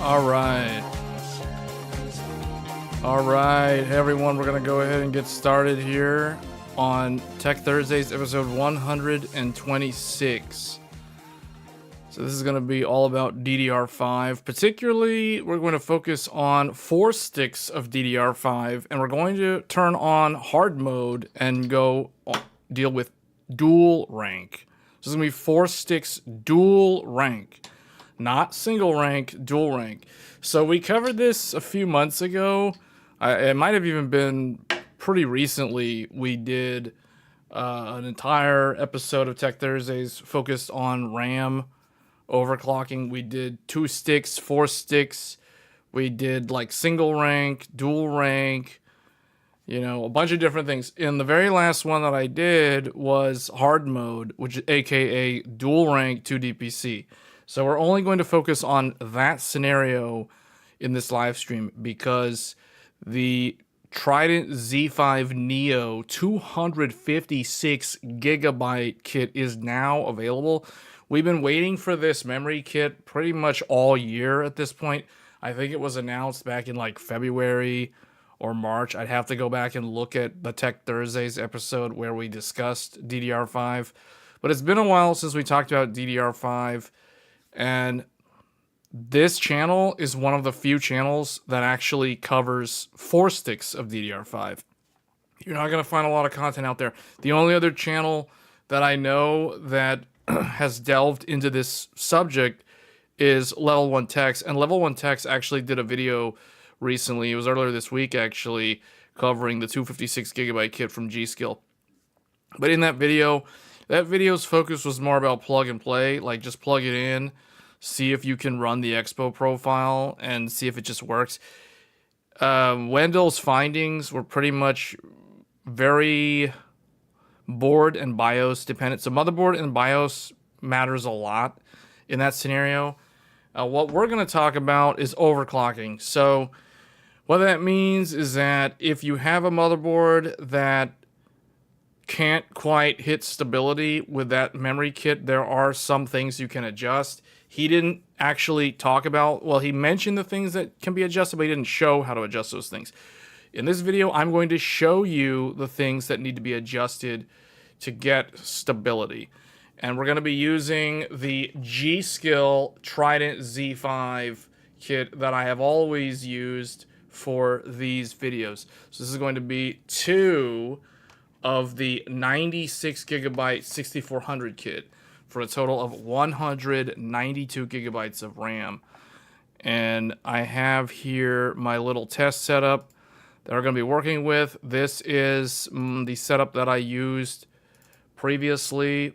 All right, hey everyone, we're going to go ahead and get started here on Tech Thursdays, episode 126. So this is going to be all about DDR5. Particularly, we're going to focus on 4 sticks of DDR5, and we're going to turn on hard mode and go deal with dual rank. So this is going to be 4 sticks dual rank. Not single rank, dual rank. So we covered this a few months ago. It might have even been pretty recently. We did an entire episode of Tech Thursdays focused on RAM overclocking. We did 2 sticks, 4 sticks. We did like single rank, dual rank, you know, a bunch of different things. And the very last one that I did was hard mode, which is AKA dual rank 2DPC. So we're only going to focus on that scenario in this live stream because the Trident Z5 Neo 256 Gigabyte kit is now available. We've been waiting for this memory kit pretty much all year at this point. I think it was announced back in like February or March. I'd have to go back and look at the Tech Thursdays episode where we discussed DDR5. But it's been a while since we talked about DDR5. And this channel is one of the few channels that actually covers 4 sticks of DDR5. You're not going to find a lot of content out there. The only other channel that I know that has delved into this subject is Level 1 Techs. And Level 1 Techs actually did a video recently. It was earlier this week, actually, covering the 256 Gigabyte kit from Gskill. But in that video's focus was more about plug and play, like just plug it in, see if you can run the Expo profile, and see if it just works. Wendell's findings were pretty much very board and BIOS dependent. So motherboard and BIOS matters a lot in that scenario. What we're going to talk about is overclocking. So what that means is that if you have a motherboard that can't quite hit stability with that memory kit, there are some things you can adjust. He didn't actually talk about, well, he mentioned the things that can be adjusted, but he didn't show how to adjust those things. In this video, I'm going to show you the things that need to be adjusted to get stability. And we're going to be using the Gskill Trident Z5 kit that I have always used for these videos. So this is going to be 2 of the 96 gigabyte 6400 kit for a total of 192 gigabytes of RAM. And I have here my little test setup that we're going to be working with. This is the setup that I used previously.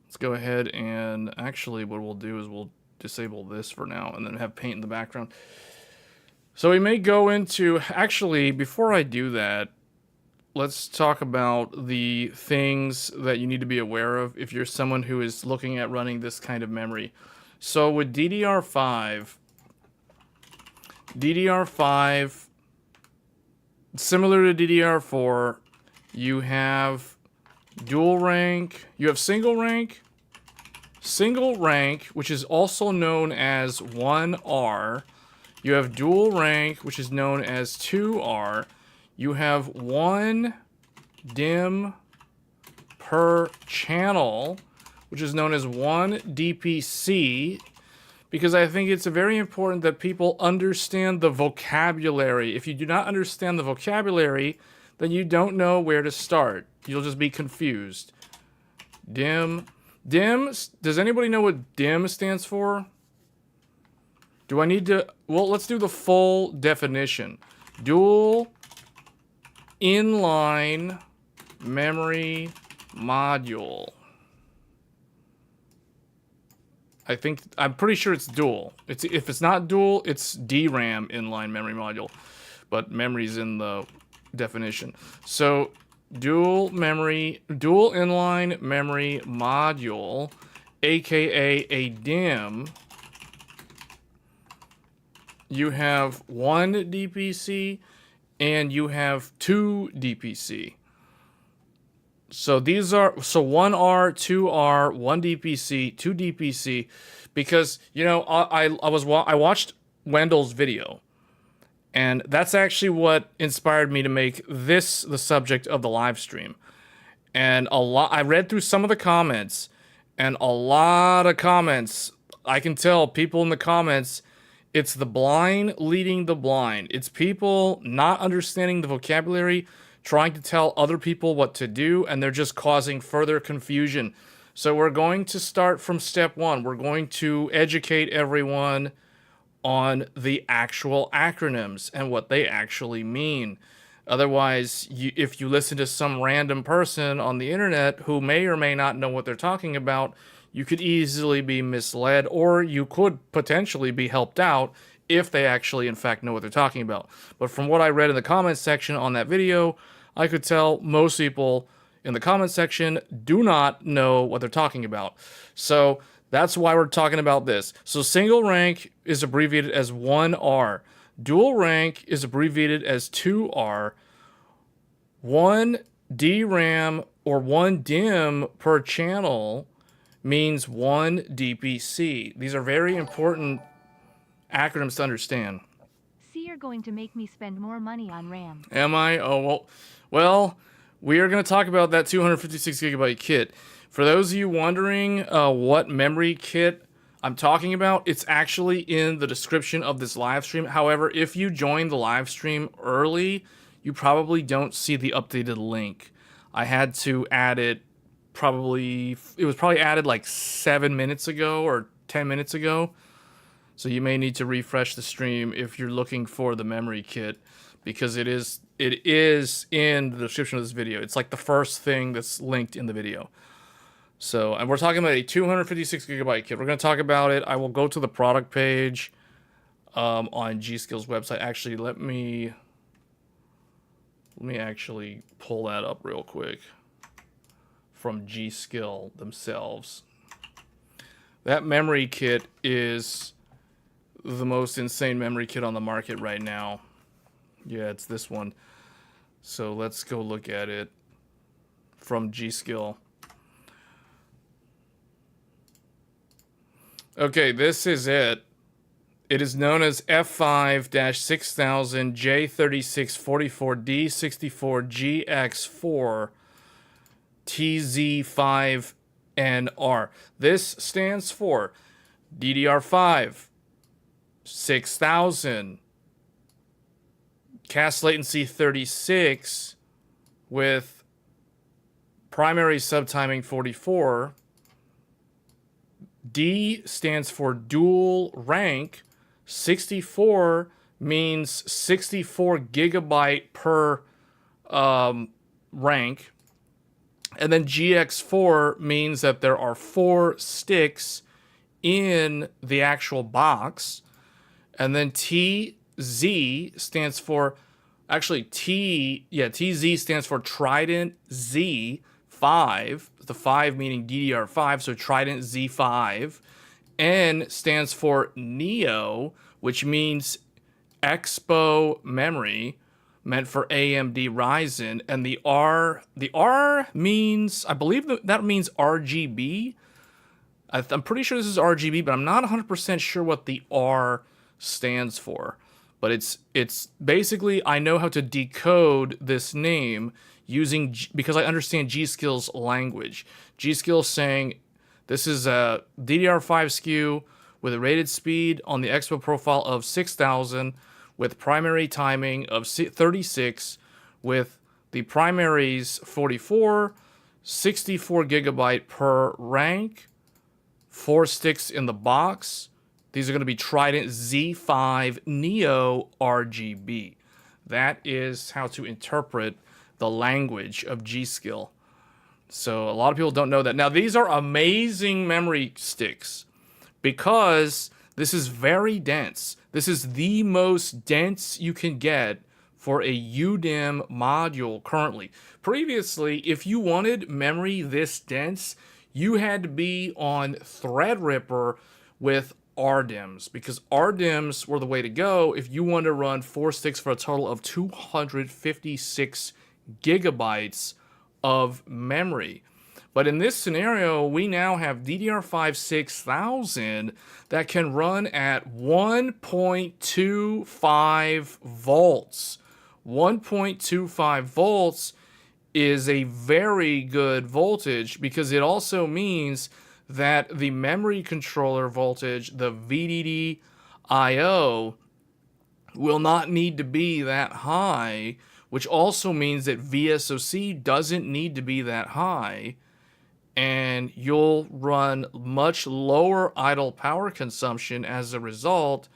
Let's go ahead and actually what we'll do is we'll disable this for now and then have paint in the background. So we may go into, actually, before I do that, let's talk about the things that you need to be aware of if you're someone who is looking at running this kind of memory. So with DDR5, similar to DDR4, you have dual rank, you have single rank, which is also known as 1R. You have dual rank, which is known as 2R. You have 1 DIMM per channel, which is known as 1 DPC, because I think it's very important that people understand the vocabulary. If you do not understand the vocabulary, then you don't know where to start. You'll just be confused. DIMM. Does anybody know what DIMM stands for? Do I need to? Well, let's do the full definition. Dual inline memory module. I'm pretty sure it's dual. If it's not dual, it's DRAM inline memory module, but memory's in the definition. So dual inline memory module, aka a DIMM. You have 1 DPC and you have 2 DPC. So these are, so 1R, 2R, 1 DPC, 2 DPC, because, you know, I watched Wendell's video, and that's actually what inspired me to make this the subject of the live stream. And I read through some of the comments, and a lot of comments, I can tell people in the comments, it's the blind leading the blind. It's people not understanding the vocabulary, trying to tell other people what to do, and they're just causing further confusion. So we're going to start from step one. We're going to educate everyone on the actual acronyms and what they actually mean. Otherwise, if you listen to some random person on the internet who may or may not know what they're talking about, you could easily be misled, or you could potentially be helped out if they actually, in fact, know what they're talking about. But from what I read in the comments section on that video, I could tell most people in the comments section do not know what they're talking about. So that's why we're talking about this. So single rank is abbreviated as 1R. Dual rank is abbreviated as 2R. 1 DRAM or 1 DIMM per channel means 1 DPC. These are very important acronyms to understand. See, you're going to make me spend more money on RAM. Am I? Oh, well, we are going to talk about that 256 gigabyte kit. For those of you wondering what memory kit I'm talking about, it's actually in the description of this live stream. However, if you join the live stream early, you probably don't see the updated link. I had to add it it was probably added like 7 minutes ago or 10 minutes ago. So you may need to refresh the stream if you're looking for the memory kit, because it is in the description of this video. It's like the first thing that's linked in the video. So, and we're talking about a 256 gigabyte kit. We're going to talk about it. I will go to the product page on Gskill's website. Actually, let me actually pull that up real quick from Gskill themselves. That memory kit is the most insane memory kit on the market right now. Yeah, it's this one. So let's go look at it from Gskill. Okay, this is it. It is known as F5-6000J3644D64GX4 TZ5NR. This stands for DDR5 6000 cast latency 36 with primary subtiming 44. D stands for dual rank. 64 means 64 gigabyte per rank. And then GX4 means that there are 4 sticks in the actual box. And then TZ stands for, actually TZ stands for Trident Z5, the 5 meaning DDR5, so Trident Z5. N stands for Neo, which means Expo memory, meant for AMD Ryzen. And the R means, I believe that means RGB. I'm pretty sure this is RGB, but I'm not 100% sure what the R stands for. But it's basically, I know how to decode this name using, because I understand Gskill's language. Gskill's saying this is a DDR5 SKU with a rated speed on the Expo profile of 6000 with primary timing of 36 with the primaries 44, 64 gigabyte per rank, 4 sticks in the box. These are going to be Trident Z5 Neo RGB. That is how to interpret the language of Gskill. So a lot of people don't know that. Now, these are amazing memory sticks because this is very dense. This is the most dense you can get for a UDIMM module currently. Previously, if you wanted memory this dense, you had to be on Threadripper with RDIMMs, because RDIMMs were the way to go if you wanted to run 4 sticks for a total of 256 gigabytes of memory. But in this scenario, we now have DDR5 6000 that can run at 1.25 volts. 1.25 volts is a very good voltage because it also means that the memory controller voltage, the VDD IO, will not need to be that high, which also means that VSOC doesn't need to be that high, and you'll run much lower idle power consumption as a result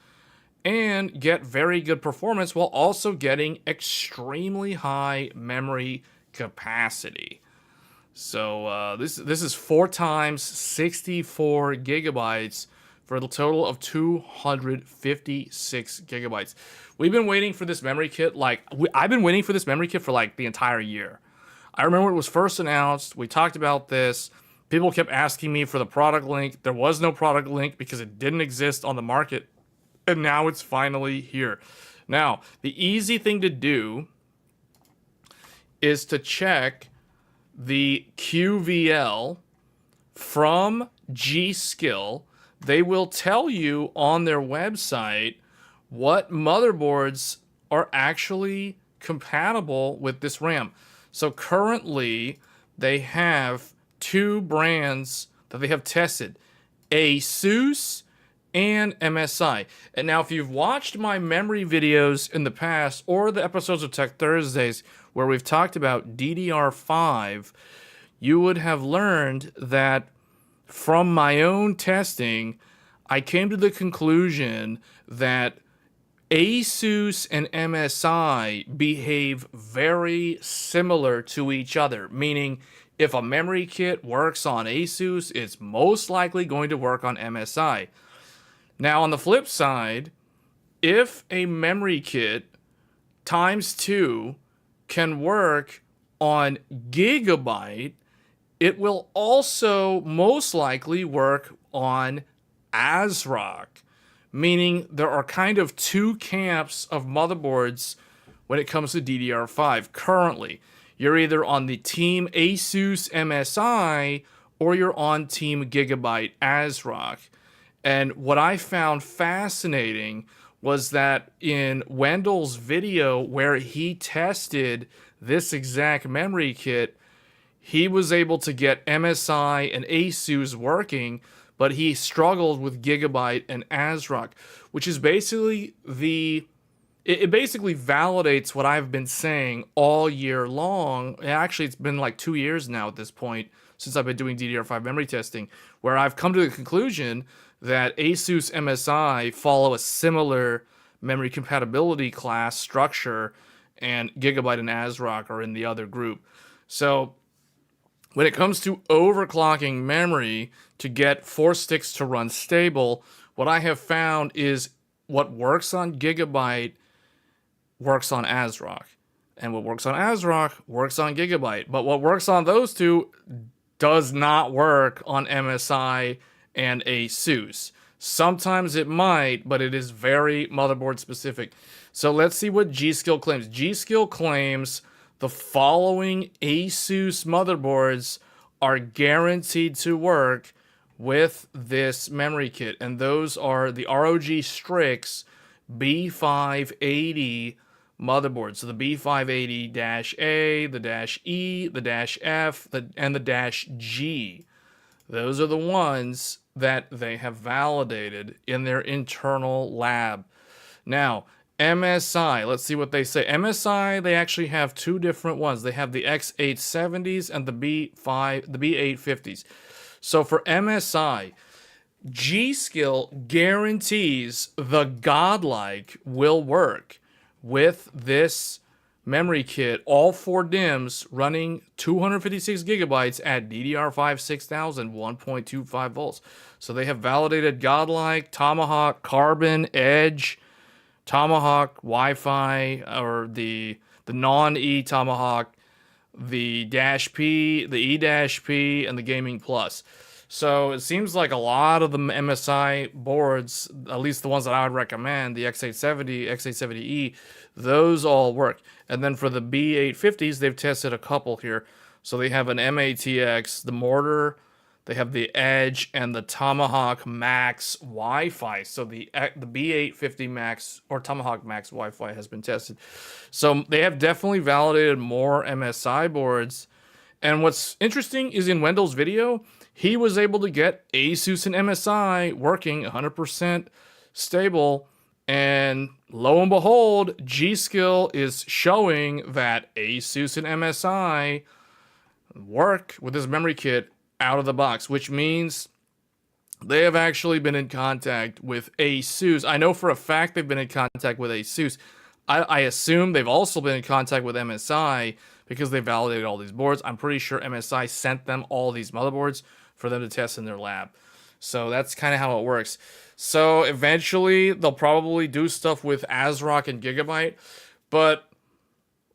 and get very good performance while also getting extremely high memory capacity. So this is 4 times 64 gigabytes for a total of 256 gigabytes. We've been waiting for this memory kit, I've been waiting for this memory kit for like the entire year. I remember it was first announced, we talked about this, people kept asking me for the product link. There was no product link because it didn't exist on the market, and now it's finally here. Now, the easy thing to do is to check the QVL from Gskill. They will tell you on their website what motherboards are actually compatible with this RAM. So currently, they have 2 brands that they have tested, ASUS and MSI. And now if you've watched my memory videos in the past or the episodes of Tech Thursdays where we've talked about DDR5, you would have learned that from my own testing, I came to the conclusion that ASUS and MSI behave very similar to each other, meaning if a memory kit works on ASUS, it's most likely going to work on MSI. Now, on the flip side, if a memory kit times 2 can work on Gigabyte, it will also most likely work on ASRock, meaning there are kind of 2 camps of motherboards when it comes to DDR5 currently. You're either on the team ASUS MSI or you're on team Gigabyte ASRock. And what I found fascinating was that in Wendell's video where he tested this exact memory kit, he was able to get MSI and ASUS working, but he struggled with Gigabyte and ASRock, which is basically it basically validates what I've been saying all year long. Actually, it's been like 2 years now at this point since I've been doing DDR5 memory testing, where I've come to the conclusion that ASUS MSI follow a similar memory compatibility class structure, and Gigabyte and ASRock are in the other group. So when it comes to overclocking memory to get 4 sticks to run stable, what I have found is what works on Gigabyte works on ASRock. And what works on ASRock works on Gigabyte. But what works on those 2 does not work on MSI and ASUS. Sometimes it might, but it is very motherboard specific. So let's see what Gskill claims. Gskill claims the following ASUS motherboards are guaranteed to work with this memory kit, and those are the ROG Strix B580 motherboard. So the B580-A, the -E, the -F, and the -G. Those are the ones that they have validated in their internal lab. Now, MSI, let's see what they say. MSI, they actually have 2 different ones. They have the X870s and the B850s. So for MSI, Gskill guarantees the godlike will work with this memory kit, all 4 DIMMs running 256 gigabytes at DDR5 6000, 1.25 volts. So they have validated Godlike, Tomahawk, Carbon, Edge, Tomahawk, Wi-Fi, or the non-E Tomahawk, the -P, the E-P, and the Gaming Plus. So it seems like a lot of the MSI boards, at least the ones that I would recommend, the X870, X870E, those all work. And then for the B850s, they've tested a couple here. So they have an MATX, the Mortar, they have the Edge, and the Tomahawk Max Wi-Fi. So the B850 Max or Tomahawk Max Wi-Fi has been tested. So they have definitely validated more MSI boards. And what's interesting is in Wendell's video, he was able to get ASUS and MSI working 100% stable. And lo and behold, Gskill is showing that ASUS and MSI work with this memory kit out of the box, which means they have actually been in contact with ASUS. I know for a fact they've been in contact with ASUS. I assume they've also been in contact with MSI because they validated all these boards. I'm pretty sure MSI sent them all these motherboards for them to test in their lab. So that's kind of how it works. So eventually they'll probably do stuff with ASRock and Gigabyte. But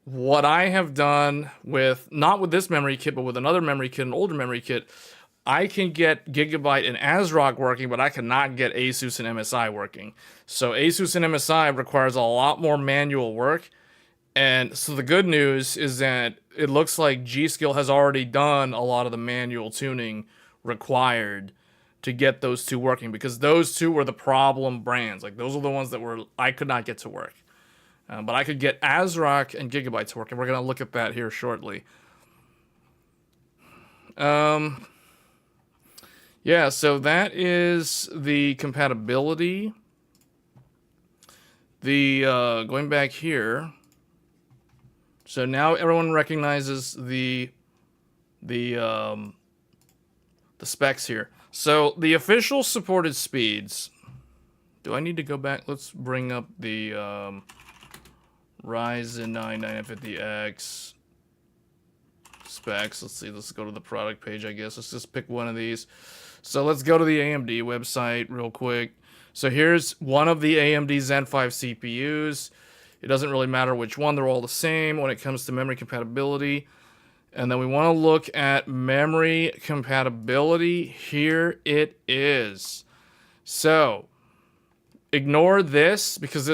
what I have done with, not with this memory kit, but with another memory kit, an older memory kit, I can get Gigabyte and ASRock working, but I cannot get ASUS and MSI working. So ASUS and MSI requires a lot more manual work. And so the good news is that it looks like Gskill has already done a lot of the manual tuning required to get those two working, because those two were the problem brands. Like, those are the ones that I could not get to work. But I could get ASRock and Gigabyte to work, and we're going to look at that here shortly. Yeah, so that is the compatibility. Going back here, so now everyone recognizes the specs here. So the official supported speeds. Do I need to go back? Let's bring up the Ryzen 9 9950X specs. Let's see. Let's go to the product page, I guess. Let's just pick one of these. So let's go to the AMD website real quick. So here's one of the AMD Zen 5 CPUs. It doesn't really matter which one. They're all the same when it comes to memory compatibility. And then we want to look at memory compatibility. Here it is. So ignore this because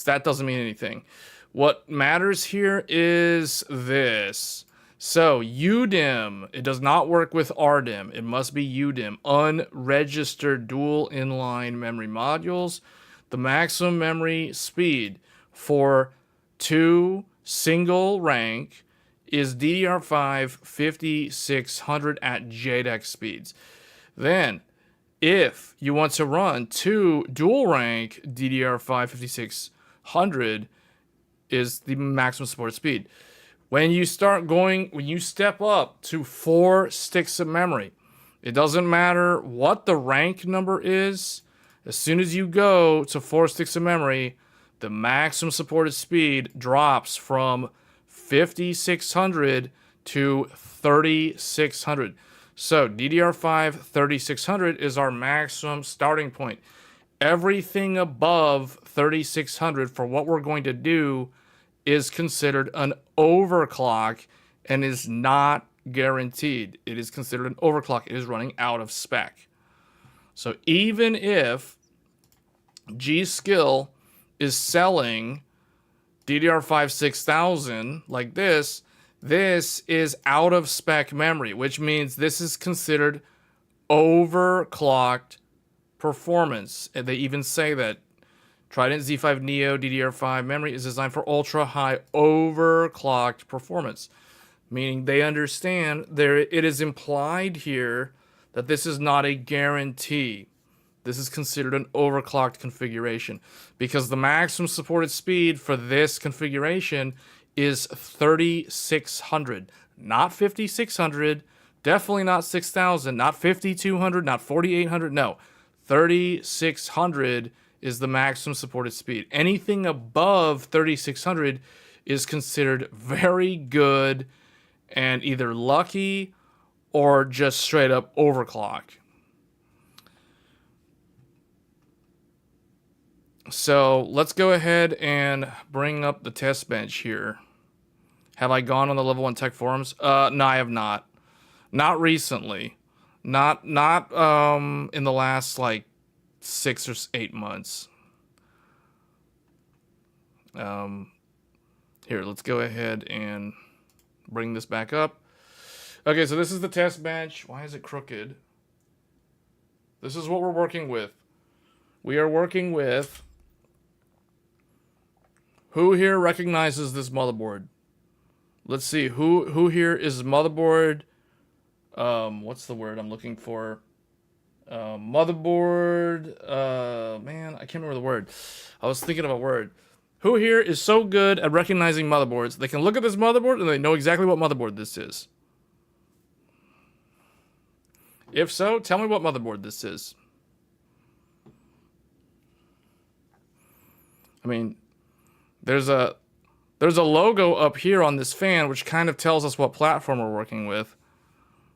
that doesn't mean anything. What matters here is this. So UDIMM, it does not work with RDIMM. It must be UDIMM, unregistered dual inline memory modules. The maximum memory speed for 2 single rank is DDR5 5600 at JEDEC speeds. Then, if you want to run 2 dual rank DDR5 5600 is the maximum supported speed. When you step up to 4 sticks of memory, it doesn't matter what the rank number is. As soon as you go to 4 sticks of memory, the maximum supported speed drops from 5600 to 3600. So DDR5 3600 is our maximum starting point. Everything above 3600 for what we're going to do is considered an overclock and is not guaranteed. It is considered an overclock. It is running out of spec. So even if Gskill is selling DDR5 6000 like this is out of spec memory, which means this is considered overclocked performance. And they even say that Trident Z5 Neo DDR5 memory is designed for ultra high overclocked performance, meaning they understand it is implied here that this is not a guarantee. This is considered an overclocked configuration because the maximum supported speed for this configuration is 3600, not 5600, definitely not 6000, not 5200, not 4800, no. 3600 is the maximum supported speed. Anything above 3600 is considered very good and either lucky or just straight up overclock. So let's go ahead and bring up the test bench here. Have I gone on the Level 1 Tech forums? No, I have not. Not recently. Not in the last like 6 or 8 months. Here, let's go ahead and bring this back up. Okay, so this is the test bench. Why is it crooked? This is what we're working with. We are working with... Who here recognizes this motherboard? Let's see. Who here is motherboard... what's the word I'm looking for? Motherboard... man, I can't remember the word. I was thinking of a word. Who here is so good at recognizing motherboards, they can look at this motherboard and they know exactly what motherboard this is? If so, tell me what motherboard this is. I mean, there's a logo up here on this fan which kind of tells us what platform we're working with.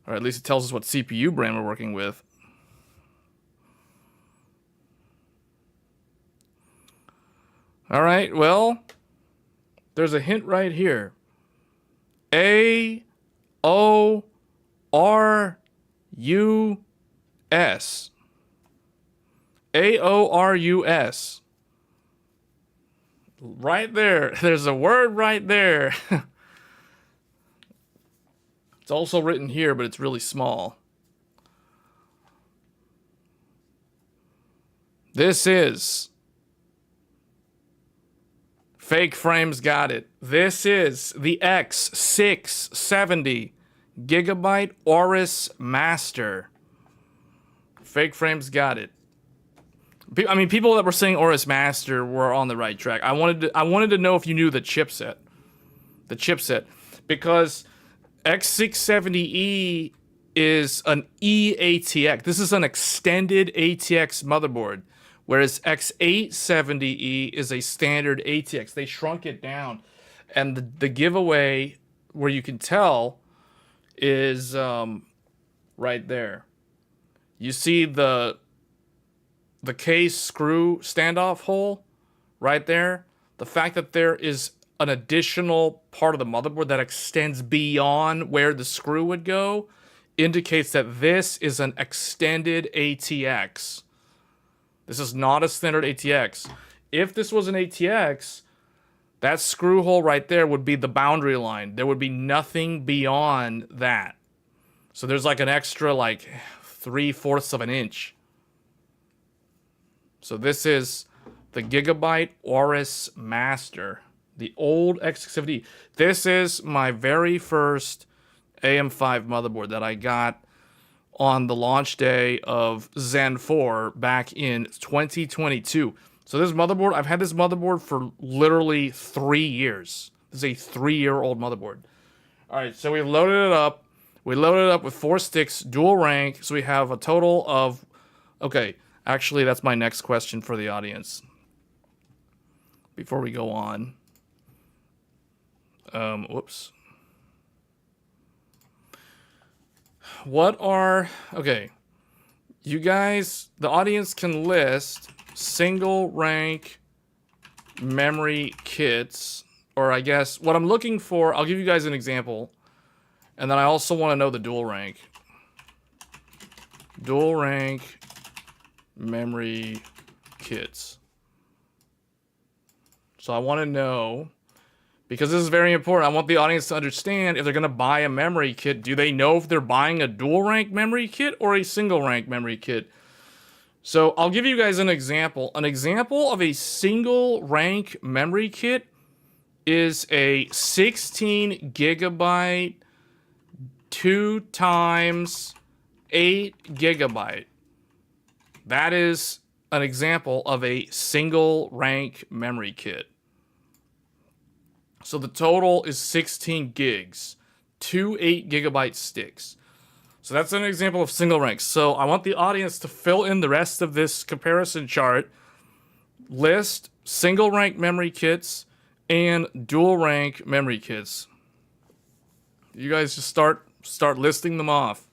Or at least it tells us what CPU brand we're working with. Alright, well, there's a hint right here. AORUS. AORUS. Right there. There's a word right there. It's also written here, but it's really small. This is... Fake Frames got it. This is the X670 Gigabyte Aorus Master. Fake Frames got it. I mean, people that were saying Aorus Master were on the right track. I wanted to know if you knew the chipset. The chipset. Because X670E is an eATX. This is an extended ATX motherboard. Whereas X870E is a standard ATX. They shrunk it down. And the giveaway, where you can tell, is right there. You see the case screw standoff hole right there? The fact that there is an additional part of the motherboard that extends beyond where the screw would go indicates that this is an extended ATX. This is not a standard ATX. If this was an ATX, that screw hole right there would be the boundary line. There would be nothing beyond that. So there's like an extra like 3/4 of an inch. So this is the Gigabyte Aorus Master. The old X670. This is my very first AM5 motherboard that I got on the launch day of Zen 4 back in 2022. So this motherboard, I've had this motherboard for literally 3 years. This is a 3-year-old motherboard. All right, so we loaded it up. We loaded it up with 4 sticks, dual rank. So we have a total of... Okay, actually, that's my next question for the audience. Before we go on. Whoops. What are... Okay. You guys, the audience can list single rank memory kits. Or I guess what I'm looking for, I'll give you guys an example. And then I also want to know the dual rank. Dual rank memory kits. So I want to know... Because this is very important. I want the audience to understand if they're going to buy a memory kit, do they know if they're buying a dual rank memory kit or a single rank memory kit? So I'll give you guys an example. An example of a single rank memory kit is a 16 gigabyte 2 times 8 gigabyte. That is an example of a single rank memory kit. So the total is 16 gigs, 2 8 gigabyte sticks. So that's an example of single rank. So I want the audience to fill in the rest of this comparison chart. List single rank memory kits and dual rank memory kits. You guys just start listing them off.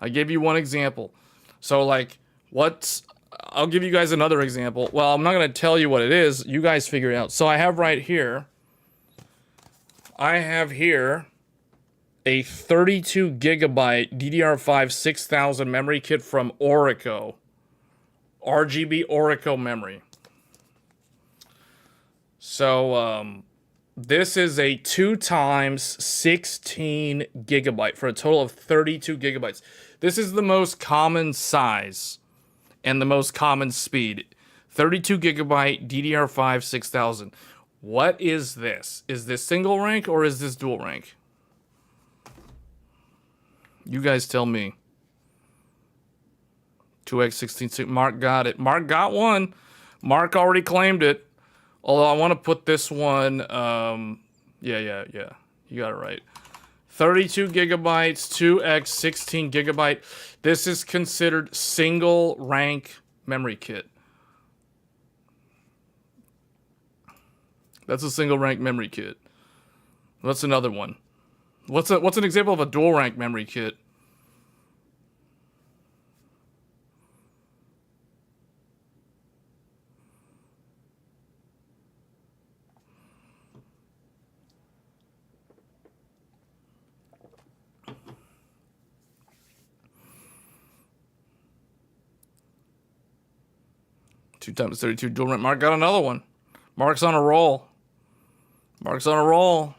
I gave you one example. So like I'll give you guys another example. Well, I'm not going to tell you what it is. You guys figure it out. So I have right here. I have here a 32 gigabyte DDR5 6000 memory kit from Orico. RGB Orico memory. So, This is a 2 times 16 gigabyte for a total of 32 gigabytes. This is the most common size and the most common speed. 32 gigabyte DDR5 6000. What is this? Is this single rank or is this dual rank? You guys tell me. 2x16. Mark got it. Mark got one. Mark already claimed it. Although I want to put this one. Yeah. You got it right. 32 gigabytes, 2x 16 gigabyte. This is considered single rank memory kit. That's a single rank memory kit. What's another one? What's an example of a dual rank memory kit? Two times 32 dual rank. Mark got another one. Mark's on a roll. Mark's on a roll.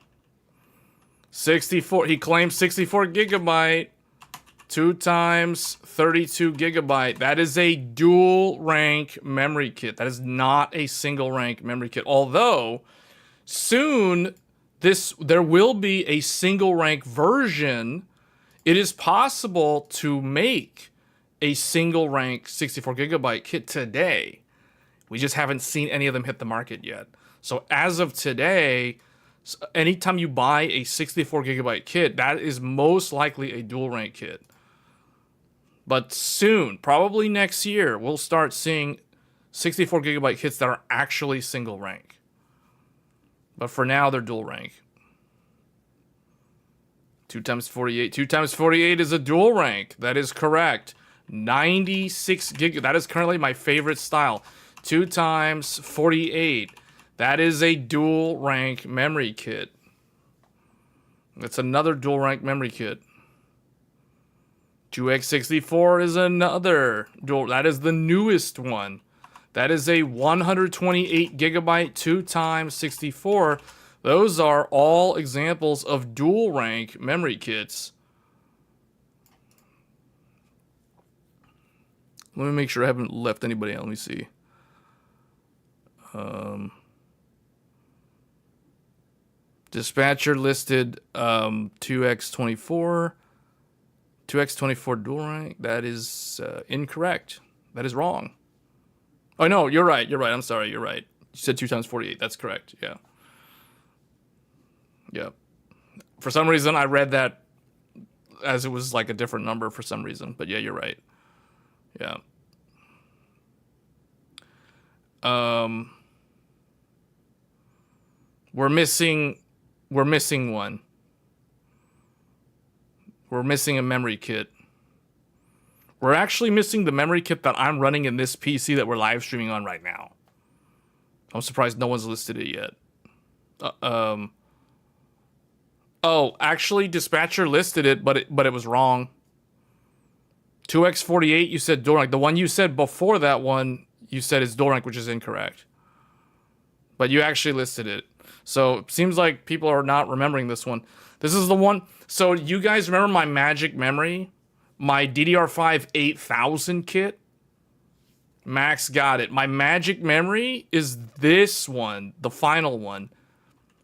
64. He claims 64 gigabyte. 2 times 32 gigabyte. That is a dual rank memory kit. That is not a single rank memory kit. Although soon there will be a single rank version. It is possible to make a single rank 64 gigabyte kit today. We just haven't seen any of them hit the market yet. So as of today, anytime you buy a 64 gigabyte kit, that is most likely a dual rank kit. But soon, probably next year, we'll start seeing 64 gigabyte kits that are actually single rank. But for now, they're dual rank. 2 times 48. 2 times 48 is a dual rank. That is correct. 96 gig. That is currently my favorite style. 2 times 48. That is a dual rank memory kit. That's another dual rank memory kit. 2x64 is another dual. That is the newest one. That is a 128 gigabyte 2 times 64. Those are all examples of dual rank memory kits. Let me make sure I haven't left anybody out. Let me see. Dispatcher listed 2x24. 2x24 dual rank. That is incorrect. That is wrong. Oh, no, you're right. You're right. I'm sorry. You're right. You said 2 times 48. That's correct. Yeah. Yeah. For some reason, I read that as it was like a different number for some reason. But yeah, you're right. Yeah. We're missing one. We're missing a memory kit. We're actually missing the memory kit that I'm running in this PC that we're live streaming on right now. I'm surprised no one's listed it yet. Oh, actually, Dispatcher listed it, but it was wrong. 2x48, you said dual rank. The one you said before that one, you said is dual rank, which is incorrect. But you actually listed it. So it seems like people are not remembering this one. This is the one. So you guys remember my magic memory? My DDR5 8000 kit? Max got it. My magic memory is this one, the final one.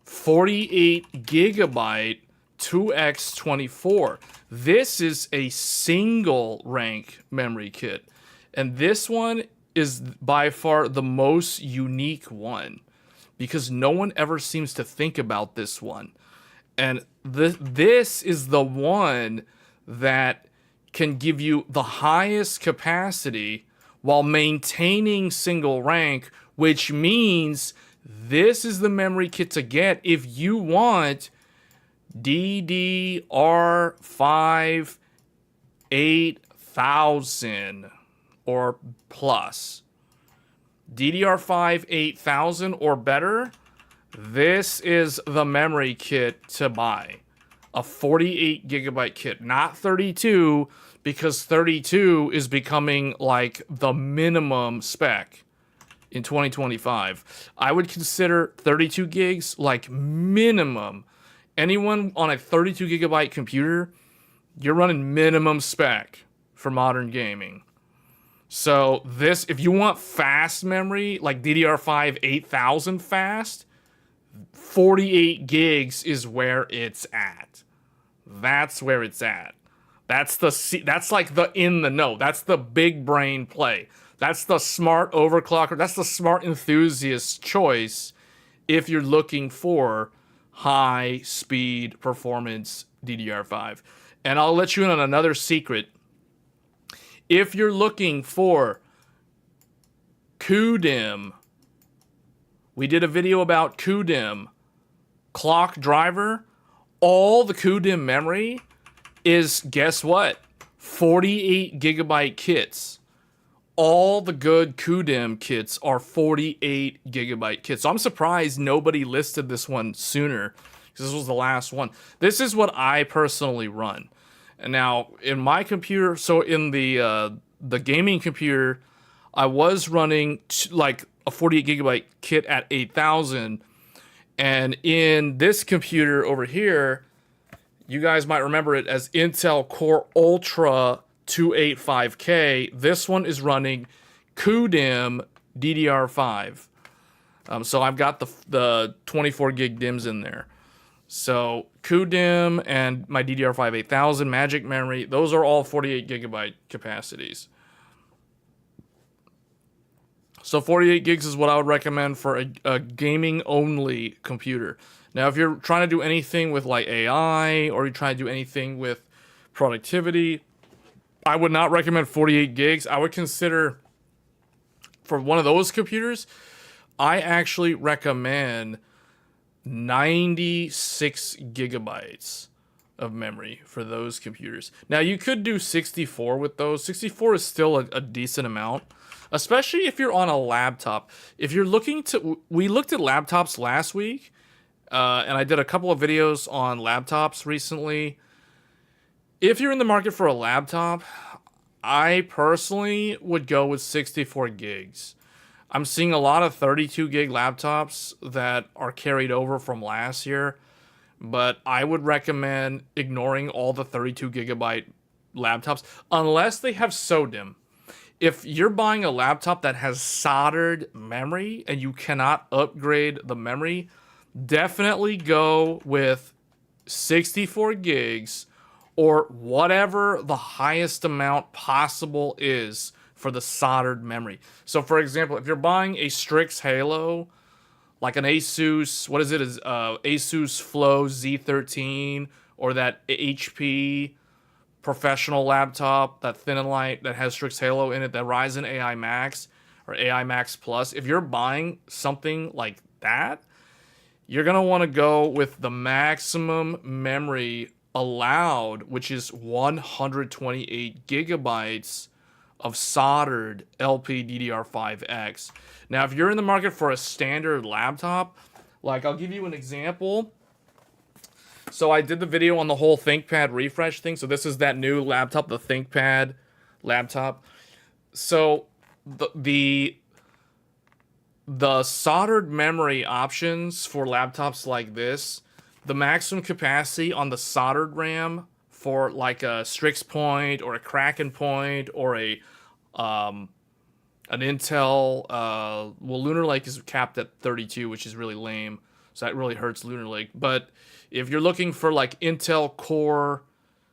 48 gigabyte 2x24. This is a single rank memory kit. And this one is by far the most unique one because no one ever seems to think about this one. And this is the one that can give you the highest capacity while maintaining single rank, which means this is the memory kit to get if you want DDR5 8000 or plus. DDR5 8000 or better, this is the memory kit to buy. A 48 gigabyte kit, not 32, because 32 is becoming like the minimum spec in 2025. I would consider 32 gigs like minimum. Anyone on a 32 gigabyte computer, you're running minimum spec for modern gaming. So this, if you want fast memory, like DDR5 8000 fast, 48 gigs is where it's at. That's where it's at. That's like the in the know. That's the big brain play. That's the smart overclocker. That's the smart enthusiast choice if you're looking for high speed performance DDR5. And I'll let you in on another secret. If you're looking for QDIMM, we did a video about QDIMM, clock driver. All the QDIMM memory is, guess what? 48 gigabyte kits. All the good QDIMM kits are 48 gigabyte kits. So I'm surprised nobody listed this one sooner, because this was the last one. This is what I personally run. And now in my computer, so in the gaming computer, I was running like a 48 gigabyte kit at 8000. And in this computer over here, you guys might remember it as Intel Core Ultra 285K. This one is running QDIMM DDR5. So I've got the 24 gig DIMMs in there. So QDIMM and my DDR5 8000 Magic Memory, those are all 48 gigabyte capacities. So 48 gigs is what I would recommend for a gaming only computer. Now, if you're trying to do anything with like AI, or you're trying to do anything with productivity, I would not recommend 48 gigs. I would consider, for one of those computers, I actually recommend 96 gigabytes of memory for those computers. Now, you could do 64 with those. 64 is still a decent amount, especially if you're on a laptop. If you're looking to, we looked at laptops last week, and I did a couple of videos on laptops recently. If you're in the market for a laptop, I personally would go with 64 gigs. I'm seeing a lot of 32 gig laptops that are carried over from last year, but I would recommend ignoring all the 32 gigabyte laptops unless they have SODIMM. If you're buying a laptop that has soldered memory and you cannot upgrade the memory, definitely go with 64 gigs or whatever the highest amount possible is for the soldered memory. So for example, if you're buying a Strix Halo, like an ASUS, what is it? Is ASUS Flow Z13, or that HP professional laptop, that thin and light that has Strix Halo in it, that Ryzen AI Max or AI Max Plus. If you're buying something like that, you're gonna want to go with the maximum memory allowed, which is 128 gigabytes of soldered LPDDR5X. Now, if you're in the market for a standard laptop, like I'll give you an example. So I did the video on the whole ThinkPad refresh thing. So this is that new laptop, the ThinkPad laptop. So the soldered memory options for laptops like this, the maximum capacity on the soldered RAM for like a Strix Point or a Kraken Point or an Intel, well, Lunar Lake is capped at 32, which is really lame. So that really hurts Lunar Lake. But if you're looking for like Intel Core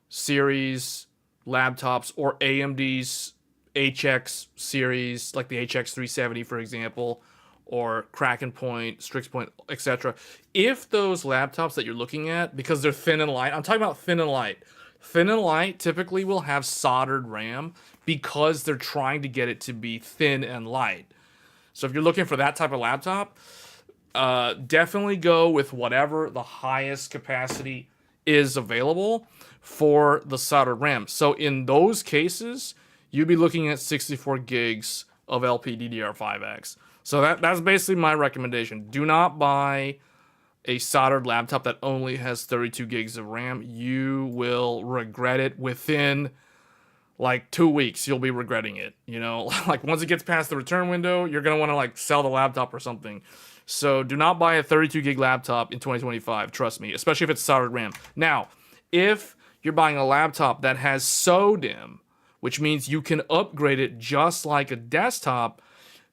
series laptops or AMD's HX series, like the HX 370, for example, or Kraken Point, Strix Point, etc. If those laptops that you're looking at, because they're thin and light, I'm talking about thin and light. Thin and light typically will have soldered RAM because they're trying to get it to be thin and light. So if you're looking for that type of laptop, definitely go with whatever the highest capacity is available for the soldered RAM. So in those cases, you'd be looking at 64 gigs of LPDDR5X. So that's basically my recommendation. Do not buy a soldered laptop that only has 32 gigs of RAM. You will regret it within like 2 weeks, you'll be regretting it. You know, like once it gets past the return window, you're gonna want to like sell the laptop or something. So do not buy a 32 gig laptop in 2025. Trust me, especially if it's soldered RAM. Now, if you're buying a laptop that has SODIMM, which means you can upgrade it just like a desktop,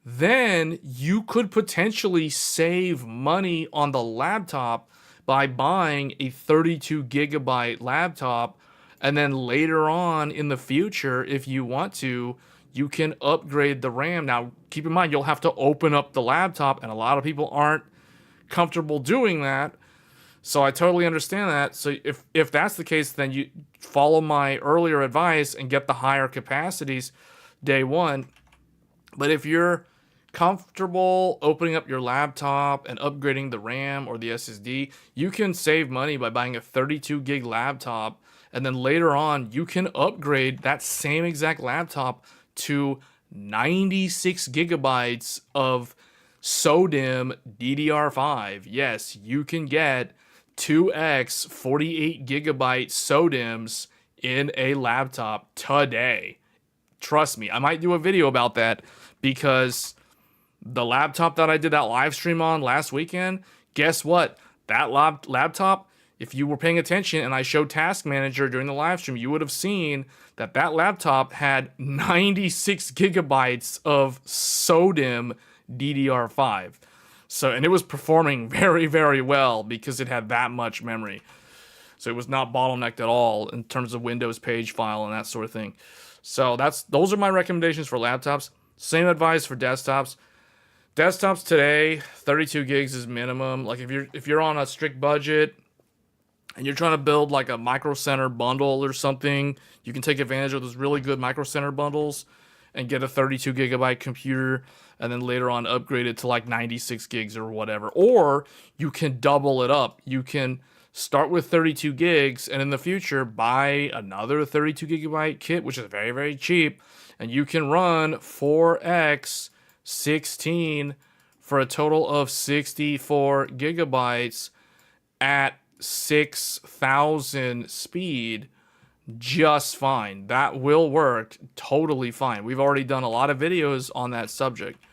then you could potentially save money on the laptop by buying a 32 gigabyte laptop. And then later on in the future, if you want to, you can upgrade the RAM. Now, keep in mind, you'll have to open up the laptop, and a lot of people aren't comfortable doing that. So I totally understand that. So if that's the case, then you follow my earlier advice and get the higher capacities day one. But if you're comfortable opening up your laptop and upgrading the RAM or the SSD, you can save money by buying a 32 gig laptop. And then later on, you can upgrade that same exact laptop to 96 gigabytes of SODIMM DDR5. Yes, you can get 2x 48 gigabyte SODIMMs in a laptop today. Trust me, I might do a video about that because the laptop that I did that live stream on last weekend, guess what? That laptop, if you were paying attention and I showed Task Manager during the live stream, you would have seen that that laptop had 96 gigabytes of SODIMM DDR5. So, and it was performing very, very well because it had that much memory. So it was not bottlenecked at all in terms of Windows page file and that sort of thing. So those are my recommendations for laptops. Same advice for desktops. Desktops today, 32 gigs is minimum. Like if you're on a strict budget and you're trying to build like a Micro Center bundle or something, you can take advantage of those really good Micro Center bundles and get a 32 gigabyte computer and then later on upgrade it to like 96 gigs or whatever. Or you can double it up. You can start with 32 gigs and in the future buy another 32 gigabyte kit, which is very, very cheap. And you can run 4x 16 for a total of 64 gigabytes at 6,000 speed just fine. That will work totally fine. We've already done a lot of videos on that subject.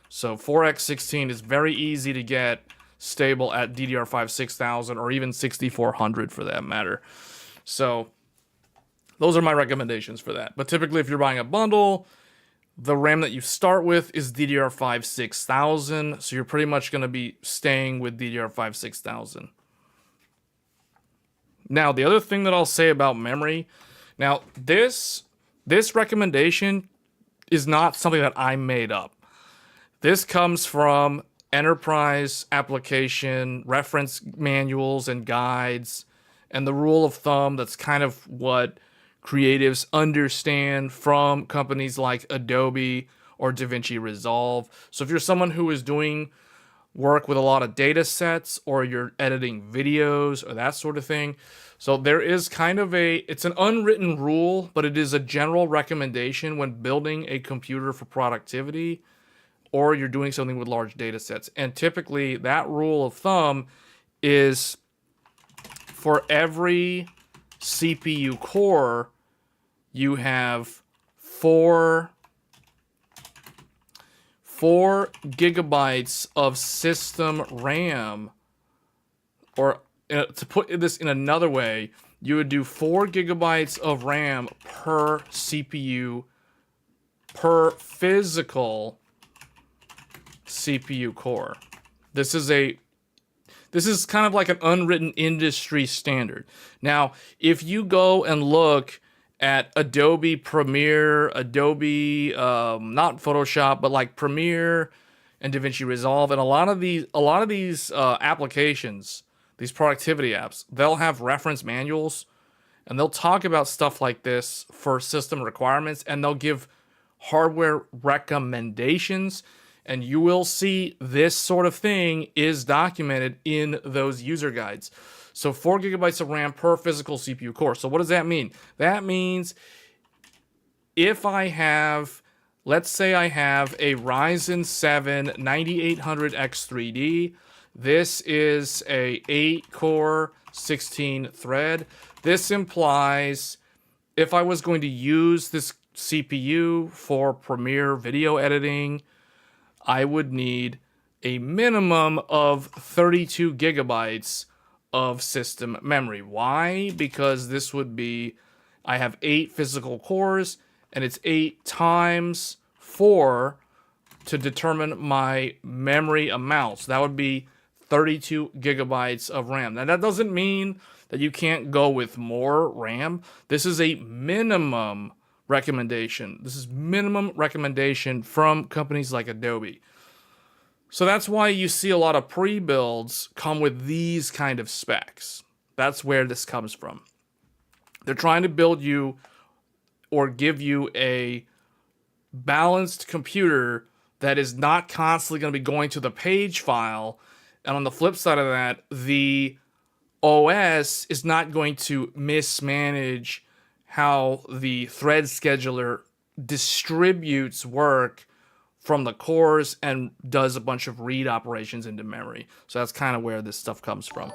So 4x16 is very easy to get stable at DDR5 6000 or even 6400 for that matter. So those are my recommendations for that. But typically if you're buying a bundle, the RAM that you start with is DDR5 6000. So you're pretty much going to be staying with DDR5 6000. Now, the other thing that I'll say about memory, now this recommendation is not something that I made up. This comes from enterprise application reference manuals and guides and the rule of thumb that's kind of what creatives understand from companies like Adobe or DaVinci Resolve. So if you're someone who is doing work with a lot of data sets or you're editing videos or that sort of thing. So there is kind of it's an unwritten rule, but it is a general recommendation when building a computer for productivity or you're doing something with large data sets. And typically that rule of thumb is for every CPU core, you have 4 gigabytes of system RAM, or to put this in another way, you would do 4 gigabytes of RAM per CPU per physical CPU core. This is kind of like an unwritten industry standard. Now, if you go and look at Adobe Premiere, Adobe, not Photoshop, but like Premiere and DaVinci Resolve, and a lot of these applications, these productivity apps, they'll have reference manuals, and they'll talk about stuff like this for system requirements, and they'll give hardware recommendations, and you will see this sort of thing is documented in those user guides. So 4 gigabytes of RAM per physical CPU core. So what does that mean? That means if I have, let's say I have a Ryzen 7 9800X3D. This is a 8-core, 16 thread. This implies if I was going to use this CPU for Premiere video editing, I would need a minimum of 32 gigabytes of system memory. Why? Because this would be, I have 8 physical cores, and it's 8 times 4 to determine my memory amount. So that would be 32 gigabytes of RAM. Now, that doesn't mean that you can't go with more RAM. This is a minimum recommendation. This is minimum recommendation from companies like Adobe. So that's why you see a lot of pre-builds come with these kind of specs. That's where this comes from. They're trying to build you or give you a balanced computer that is not constantly going to be going to the page file. And on the flip side of that, the OS is not going to mismanage how the thread scheduler distributes work from the cores and does a bunch of read operations into memory. So that's kind of where this stuff comes from.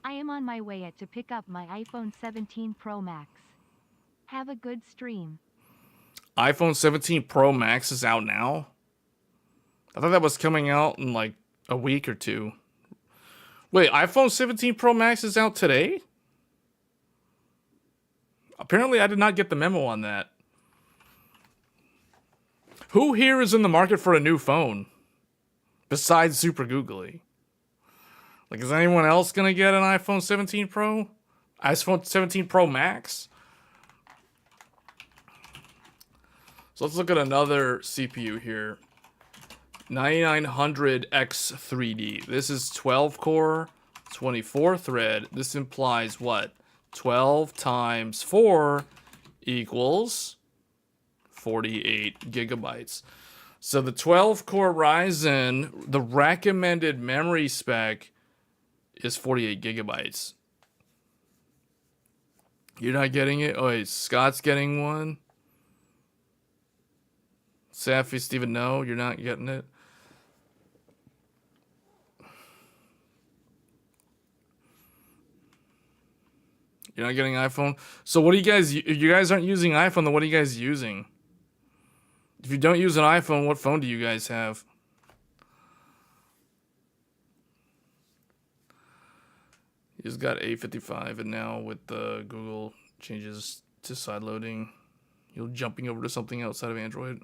I am on my way to pick up my iPhone 17 Pro Max. Have a good stream. iPhone 17 Pro Max is out now? I thought that was coming out in like a week or two. Wait, iPhone 17 Pro Max is out today? Apparently I did not get the memo on that. Who here is in the market for a new phone? Besides Super Googly. Like, is anyone else going to get an iPhone 17 Pro? iPhone 17 Pro Max? So let's look at another CPU here. 9900X3D. This is 12 core, 24 thread. This implies what? 12 times 4 equals 48 gigabytes. So the 12 core Ryzen, the recommended memory spec is 48 gigabytes. You're not getting it? Oh wait, Scott's getting one. Safi, Steven, no, you're not getting it. You're not getting iPhone? So what do you guys, if you guys aren't using iPhone, then what are you guys using? If you don't use an iPhone, what phone do you guys have? You just got A55, and now with the Google changes to side loading, you're jumping over to something outside of Android.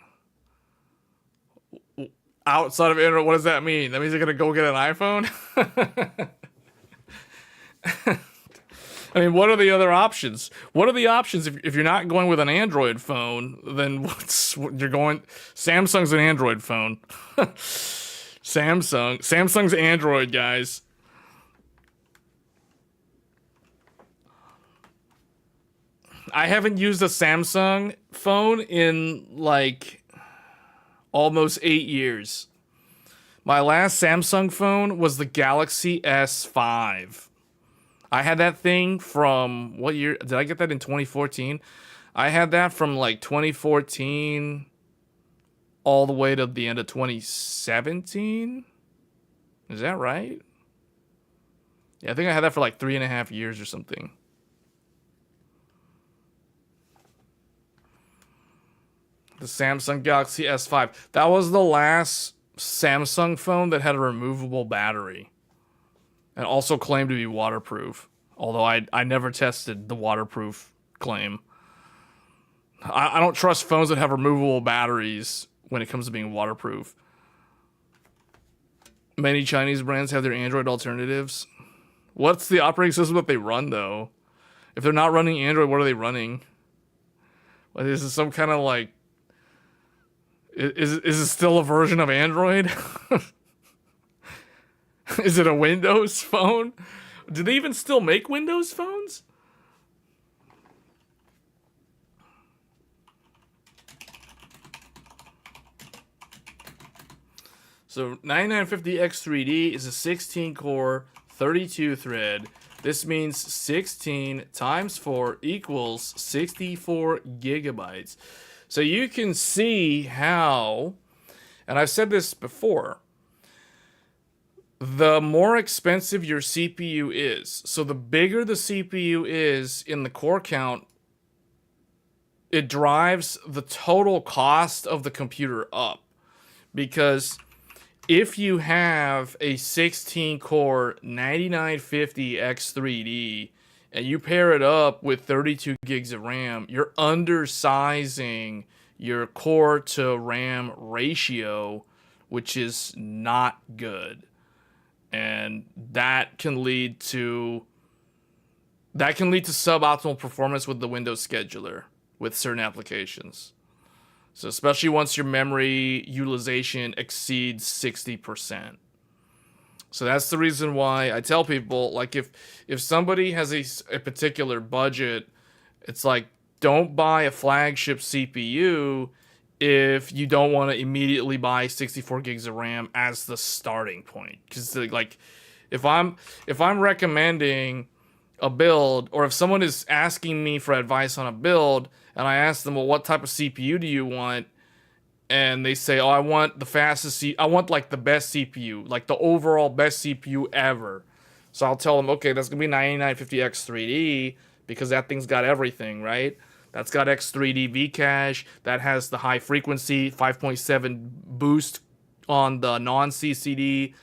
Outside of Android, what does that mean? That means you're gonna go get an iPhone? I mean, what are the other options? What are the options if you're not going with an Android phone? Then you're going? Samsung's an Android phone. Samsung's Android, guys. I haven't used a Samsung phone in like almost 8 years. My last Samsung phone was the Galaxy S5. I had that thing from, what year? Did I get that in 2014? I had that from like 2014 all the way to the end of 2017. Is that right? Yeah, I think I had that for like 3.5 years or something. The Samsung Galaxy S5. That was the last Samsung phone that had a removable battery. And also claimed to be waterproof. Although I never tested the waterproof claim. I don't trust phones that have removable batteries when it comes to being waterproof. Many Chinese brands have their Android alternatives. What's the operating system that they run, though? If they're not running Android, what are they running? Like, is it some kind of like... Is it still a version of Android? Is it a Windows phone? Do they even still make Windows phones? So 9950X3D is a 16-core, 32-thread. This means 16 times 4 equals 64 gigabytes. So you can see how, and I've said this before, the more expensive your CPU is. So the bigger the CPU is in the core count, it drives the total cost of the computer up. Because if you have a 16 core 9950 X3D and you pair it up with 32 gigs of RAM, you're undersizing your core to RAM ratio, which is not good. And that can lead to suboptimal performance with the Windows scheduler with certain applications. So especially once your memory utilization exceeds 60%. So that's the reason why I tell people, like, if somebody has a particular budget, it's like, don't buy a flagship CPU if you don't want to immediately buy 64 gigs of RAM as the starting point. Because, like, if I'm recommending a build, or if someone is asking me for advice on a build, and I ask them, well, what type of CPU do you want? And they say, oh, I want the fastest I want, like, the best CPU, like the overall best CPU ever. So I'll tell them, okay, that's gonna be 9950X3D, because that thing's got everything, right? That's got X3D V-cache, that has the high frequency 5.7 boost on the non-CCD.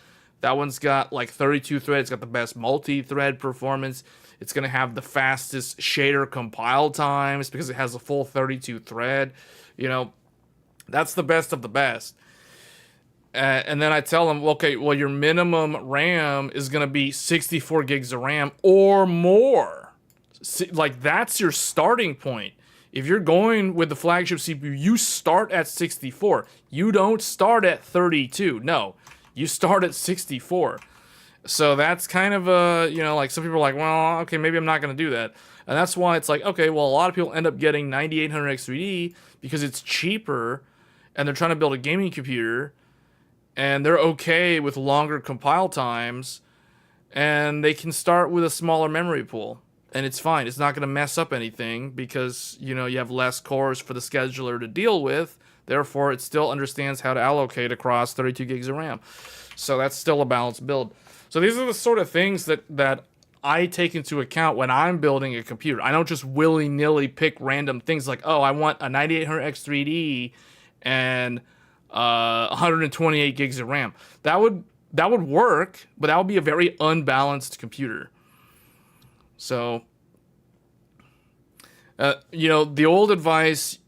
That one's got like 32 threads, it's got the best multi-thread performance. It's going to have the fastest shader compile times because it has a full 32 thread. You know, that's the best of the best. And then I tell them, okay, well, your minimum RAM is going to be 64 gigs of RAM or more. Like, that's your starting point. If you're going with the flagship CPU, you start at 64. You don't start at 32. No, you start at 64. So that's kind of a, you know, like, some people are like, well, okay, maybe I'm not going to do that. And that's why it's like, okay, well, a lot of people end up getting 9800X3D because it's cheaper and they're trying to build a gaming computer and they're okay with longer compile times and they can start with a smaller memory pool. And it's fine. It's not going to mess up anything because, you know, you have less cores for the scheduler to deal with. Therefore, it still understands how to allocate across 32 gigs of RAM. So that's still a balanced build. So these are the sort of things that I take into account when I'm building a computer. I don't just willy-nilly pick random things like, oh, I want a 9800X3D and 128 gigs of RAM. That would work, but that would be a very unbalanced computer. So, you know, the old advice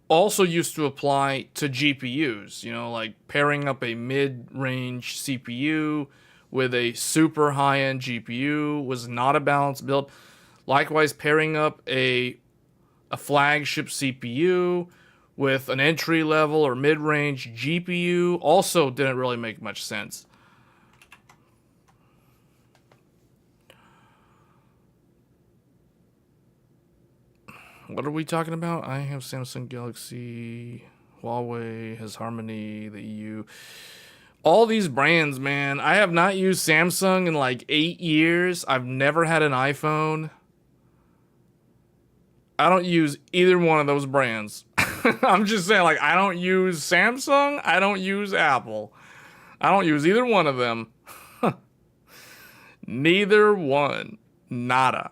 also used to apply to GPUs, you know, like pairing up a mid-range CPU with a super high-end GPU was not a balanced build. Likewise, pairing up a flagship CPU with an entry-level or mid-range GPU also didn't really make much sense. What are we talking about? I have Samsung Galaxy, Huawei has Harmony, the EU. All these brands, man. I have not used Samsung in like 8 years. I've never had an iPhone. I don't use either one of those brands. I'm just saying, like, I don't use Samsung. I don't use Apple. I don't use either one of them. Neither one. Nada.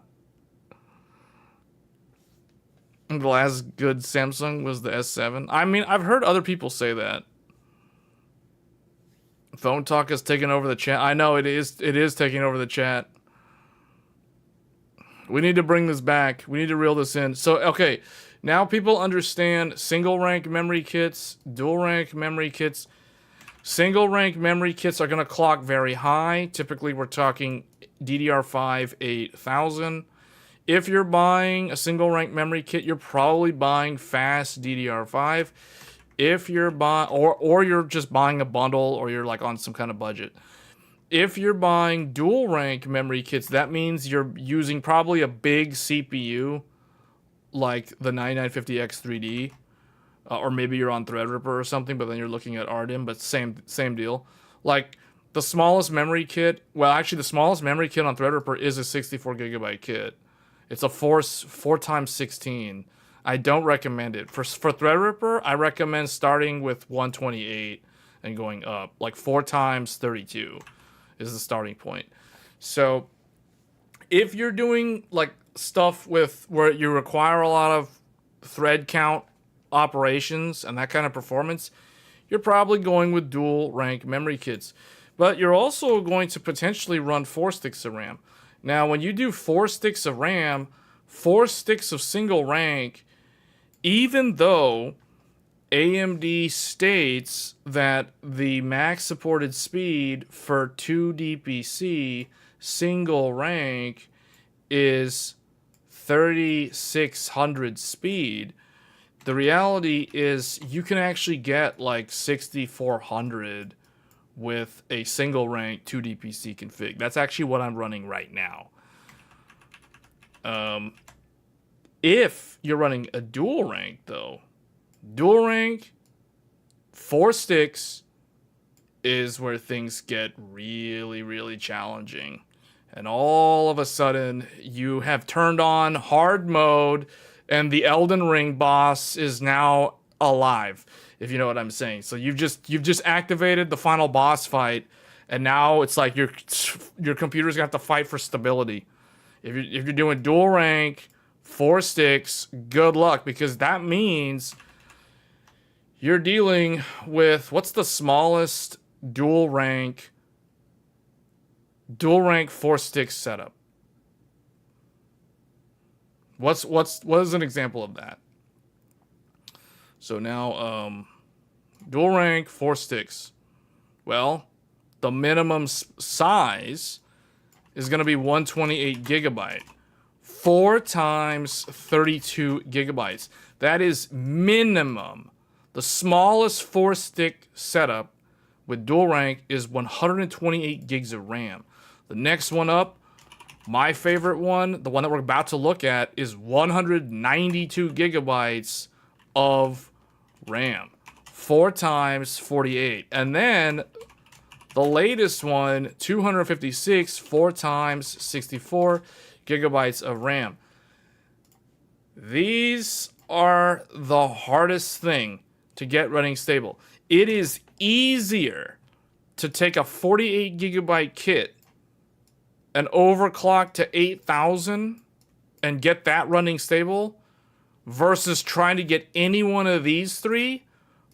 The last good Samsung was the S7. I mean, I've heard other people say that. Phone Talk has taken over the chat. I know it is taking over the chat. We need to bring this back. We need to reel this in. So, okay, now people understand single rank memory kits, dual rank memory kits. Single rank memory kits are going to clock very high. Typically, we're talking DDR5 8000. If you're buying a single rank memory kit, you're probably buying fast DDR5. If you're buying, or you're just buying a bundle, or you're like on some kind of budget. If you're buying dual rank memory kits, that means you're using probably a big CPU, like the 9950X3D, or maybe you're on Threadripper or something, but then you're looking at RDIMM, but same deal. Like the smallest memory kit, well, actually the smallest memory kit on Threadripper is a 64 gigabyte kit. It's a 4x16. I don't recommend it. For Threadripper, I recommend starting with 128 and going up, like 4x32. is the starting point. So if you're doing like stuff with where you require a lot of thread count operations and that kind of performance, you're probably going with dual rank memory kits. But you're also going to potentially run 4 sticks of RAM. Now, when you do 4 sticks of RAM, 4 sticks of single rank, even though AMD states that the max supported speed for 2 DPC single rank is 3600 speed, the reality is you can actually get like 6400 with a single rank 2 DPC config. That's actually what I'm running right now. If you're running a dual rank though, dual rank 4 sticks is where things get really, really challenging. And all of a sudden, you have turned on hard mode, and the Elden Ring boss is now alive, if you know what I'm saying. So you've just activated the final boss fight, and now it's like your computer's gonna have to fight for stability. If you're doing dual rank, 4 sticks, good luck, because that means you're dealing with what's the smallest dual rank 4 stick setup. What is an example of that? So now dual rank 4 sticks. Well, the minimum size is going to be 128 gigabyte. 4 times 32 gigabytes. That is minimum. The smallest 4 stick setup with dual rank is 128 gigs of RAM. The next one up, my favorite one, the one that we're about to look at, is 192 gigabytes of RAM. 4 times 48. And then the latest one, 256, 4 times 64 gigabytes of RAM. These are the hardest thing to get running stable. It is easier to take a 48 gigabyte kit and overclock to 8,000 and get that running stable versus trying to get any one of these 3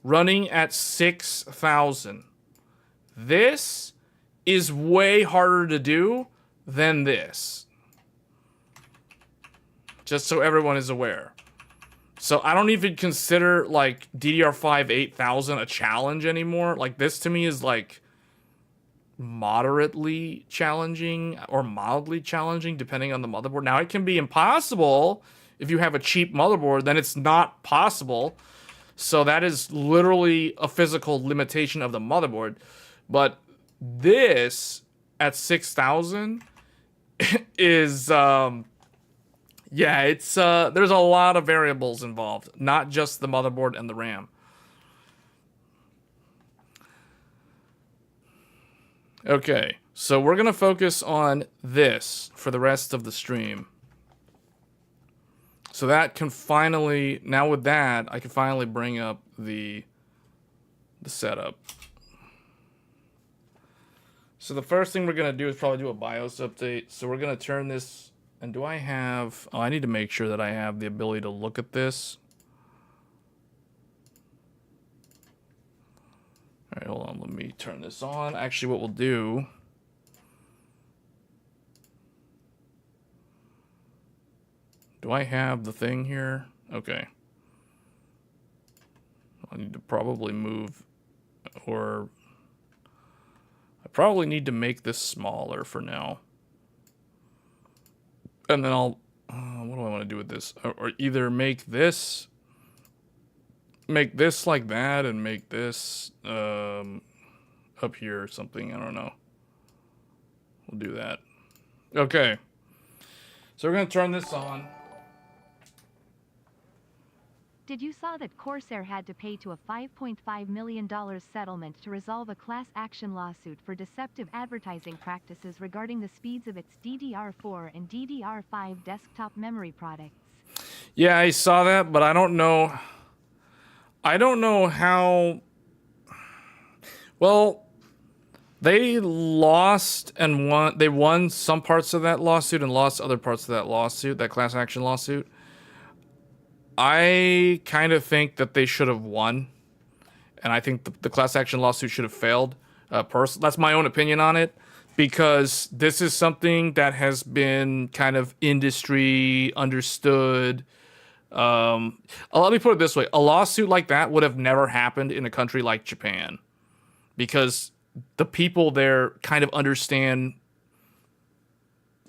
running at 6,000. This is way harder to do than this. Just so everyone is aware. So I don't even consider like DDR5 8000 a challenge anymore. Like this to me is like moderately challenging or mildly challenging depending on the motherboard. Now it can be impossible if you have a cheap motherboard, then it's not possible. So that is literally a physical limitation of the motherboard. But this at 6,000 is yeah, it's there's a lot of variables involved, not just the motherboard and the RAM. Okay, so we're gonna focus on this for the rest of the stream. So that can finally, now with that, I can finally bring up the setup. So the first thing we're gonna do is probably do a BIOS update. So we're gonna turn this, and do I have, oh, I need to make sure that I have the ability to look at this. All right, hold on, let me turn this on. Actually, what we'll do, do I have the thing here? Okay. I need to probably move, or I probably need to make this smaller for now. And then I'll, what do I want to do with this? Or either make this like that and make this up here or something. I don't know. We'll do that. Okay. So we're going to turn this on. Did you saw that Corsair had to pay to a $5.5 million settlement to resolve a class action lawsuit for deceptive advertising practices regarding the speeds of its DDR4 and DDR5 desktop memory products? Yeah, I saw that, but I don't know how. Well, They lost and won. They won some parts of that lawsuit and lost other parts of that lawsuit, that class action lawsuit. I kind of think that they should have won, and I think the class action lawsuit should have failed. That's my own opinion on it, because this is something that has been kind of industry understood. Let me put it this way: a lawsuit like that would have never happened in a country like Japan, because the people there kind of understand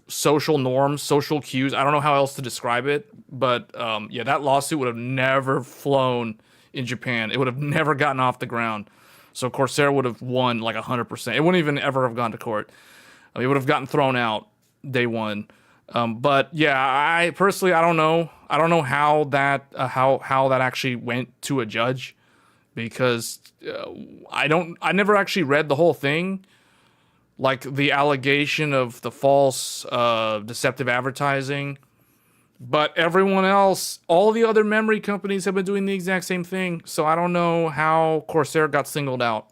social norms, social cues. I don't know how else to describe it, but yeah, that lawsuit would have never flown in Japan. It would have never gotten off the ground. So Corsair would have won like 100%. It wouldn't even ever have gone to court. It would have gotten thrown out day one. But yeah, I personally, I don't know. I don't know how that actually went to a judge, because I never actually read the whole thing. Like the allegation of the false, deceptive advertising. But everyone else, all the other memory companies have been doing the exact same thing. So I don't know how Corsair got singled out.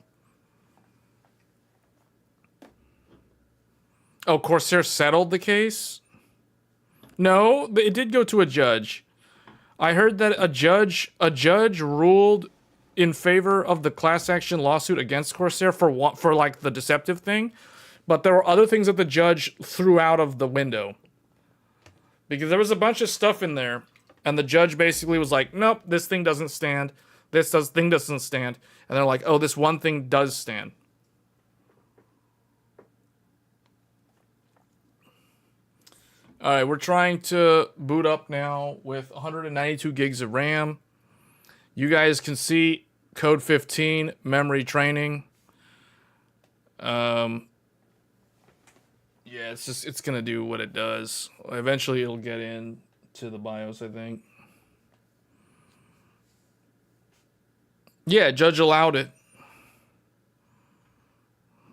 Oh, Corsair settled the case? No, it did go to a judge. I heard that a judge ruled in favor of the class action lawsuit against Corsair for like the deceptive thing. But there were other things that the judge threw out of the window. Because there was a bunch of stuff in there, and the judge basically was like, nope, this thing doesn't stand. Thing doesn't stand. And they're like, oh, this one thing does stand. Alright, we're trying to boot up now with 192 gigs of RAM. You guys can see code 15, memory training. Yeah, it's gonna do what it does. Eventually it'll get into the BIOS, I think. Yeah, judge allowed it.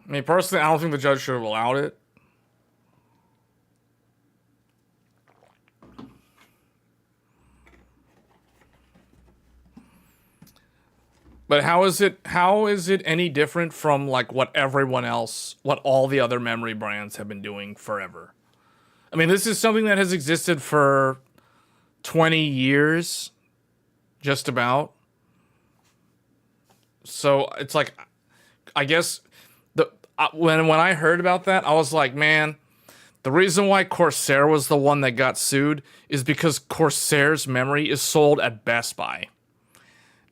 I mean, personally, I don't think the judge should have allowed it. But how is it any different from like what all the other memory brands have been doing forever? I mean, this is something that has existed for 20 years, just about. So it's like, I guess when I heard about that, I was like, man, the reason why Corsair was the one that got sued is because Corsair's memory is sold at Best Buy.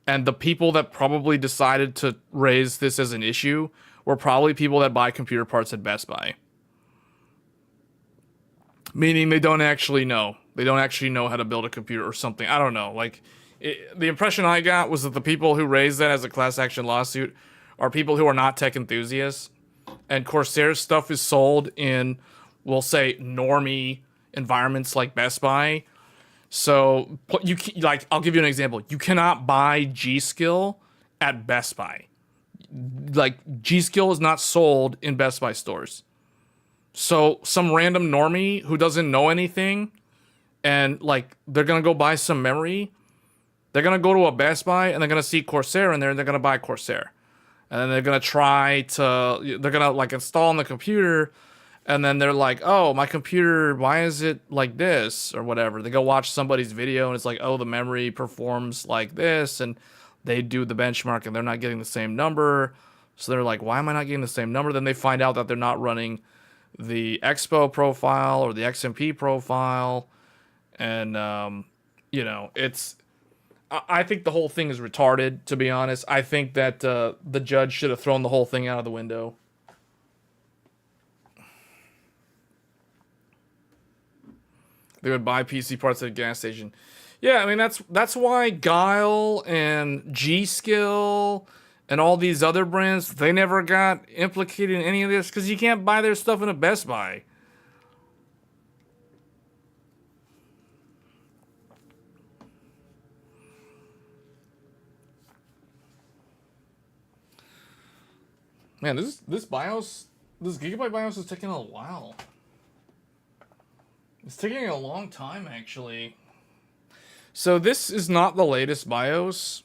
And the people that probably decided to raise this as an issue were probably people that buy computer parts at Best Buy. Meaning they don't actually know. They don't actually know how to build a computer or something. I don't know. Like, the impression I got was that the people who raised that as a class action lawsuit are people who are not tech enthusiasts. And Corsair's stuff is sold in, we'll say, normie environments like Best Buy. So, I'll give you an example. You cannot buy Gskill at Best Buy. Like, Gskill is not sold in Best Buy stores. So, some random normie who doesn't know anything, and, like, they're gonna go buy some memory, they're gonna go to a Best Buy, and they're gonna see Corsair in there, and they're gonna buy Corsair. And then they're gonna, like, install on the computer, and then they're like, oh, my computer, why is it like this? Or whatever. They go watch somebody's video, and it's like, oh, the memory performs like this, and they do the benchmark, and they're not getting the same number. So they're like, why am I not getting the same number? Then they find out that they're not running the Expo profile or the XMP profile. And, you know, I think the whole thing is retarded, to be honest. I think that the judge should have thrown the whole thing out of the window. They would buy PC parts at a gas station. Yeah, I mean, that's why Guile and Gskill and all these other brands, they never got implicated in any of this, because you can't buy their stuff in a Best Buy. Man, this Gigabyte BIOS is taking a while. It's taking a long time, actually. So this is not the latest BIOS.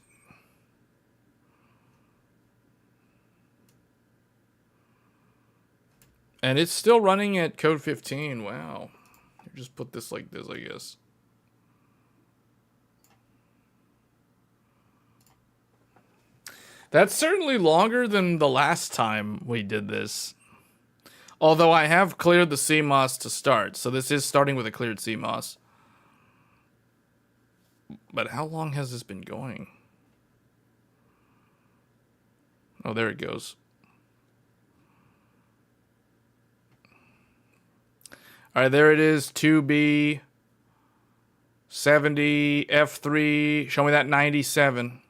And it's still running at code 15. Wow. Just put this like this, I guess. That's certainly longer than the last time we did this. Although I have cleared the CMOS to start. So this is starting with a cleared CMOS. But how long has this been going? Oh, there it goes. All right, there it is. 2B 70 F3. Show me that 97.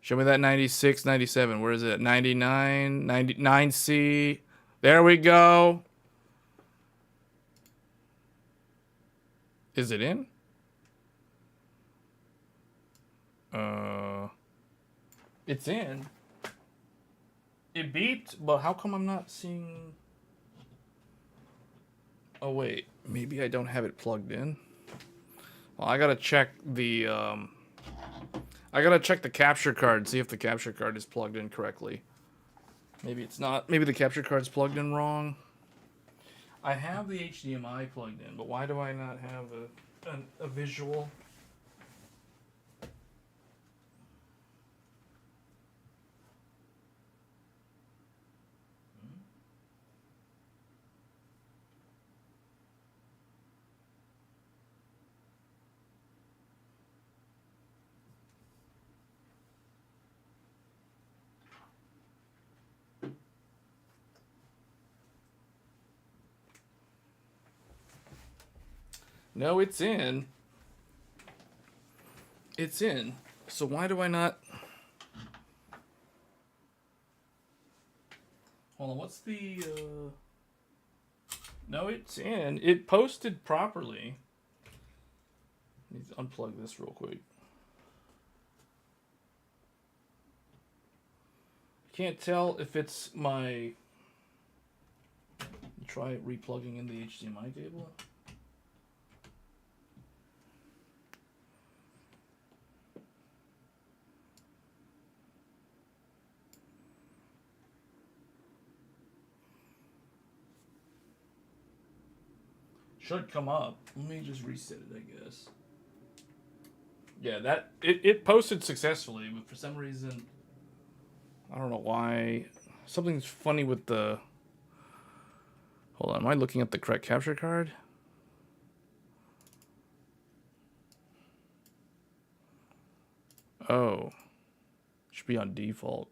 Show me that 96, 97. Where is it? 99, 99C. There we go. Is it in? It's in. It beeped, but how come I'm not seeing... Oh, wait. Maybe I don't have it plugged in. Well, I gotta check the, I gotta check the capture card, see if the capture card is plugged in correctly. Maybe it's not. Maybe the capture card's plugged in wrong. I have the HDMI plugged in, but why do I not have a visual? No, it's in. It's in. So why do I not... Hold on, what's the... No, it's in. It posted properly. Let me unplug this real quick. Can't tell if it's my... Try replugging in the HDMI cable. Should come up. Let me just reset it, I guess. Yeah, that it posted successfully, but for some reason, I don't know why. Something's funny with the... Hold on, am I looking at the correct capture card? Oh. Should be on default.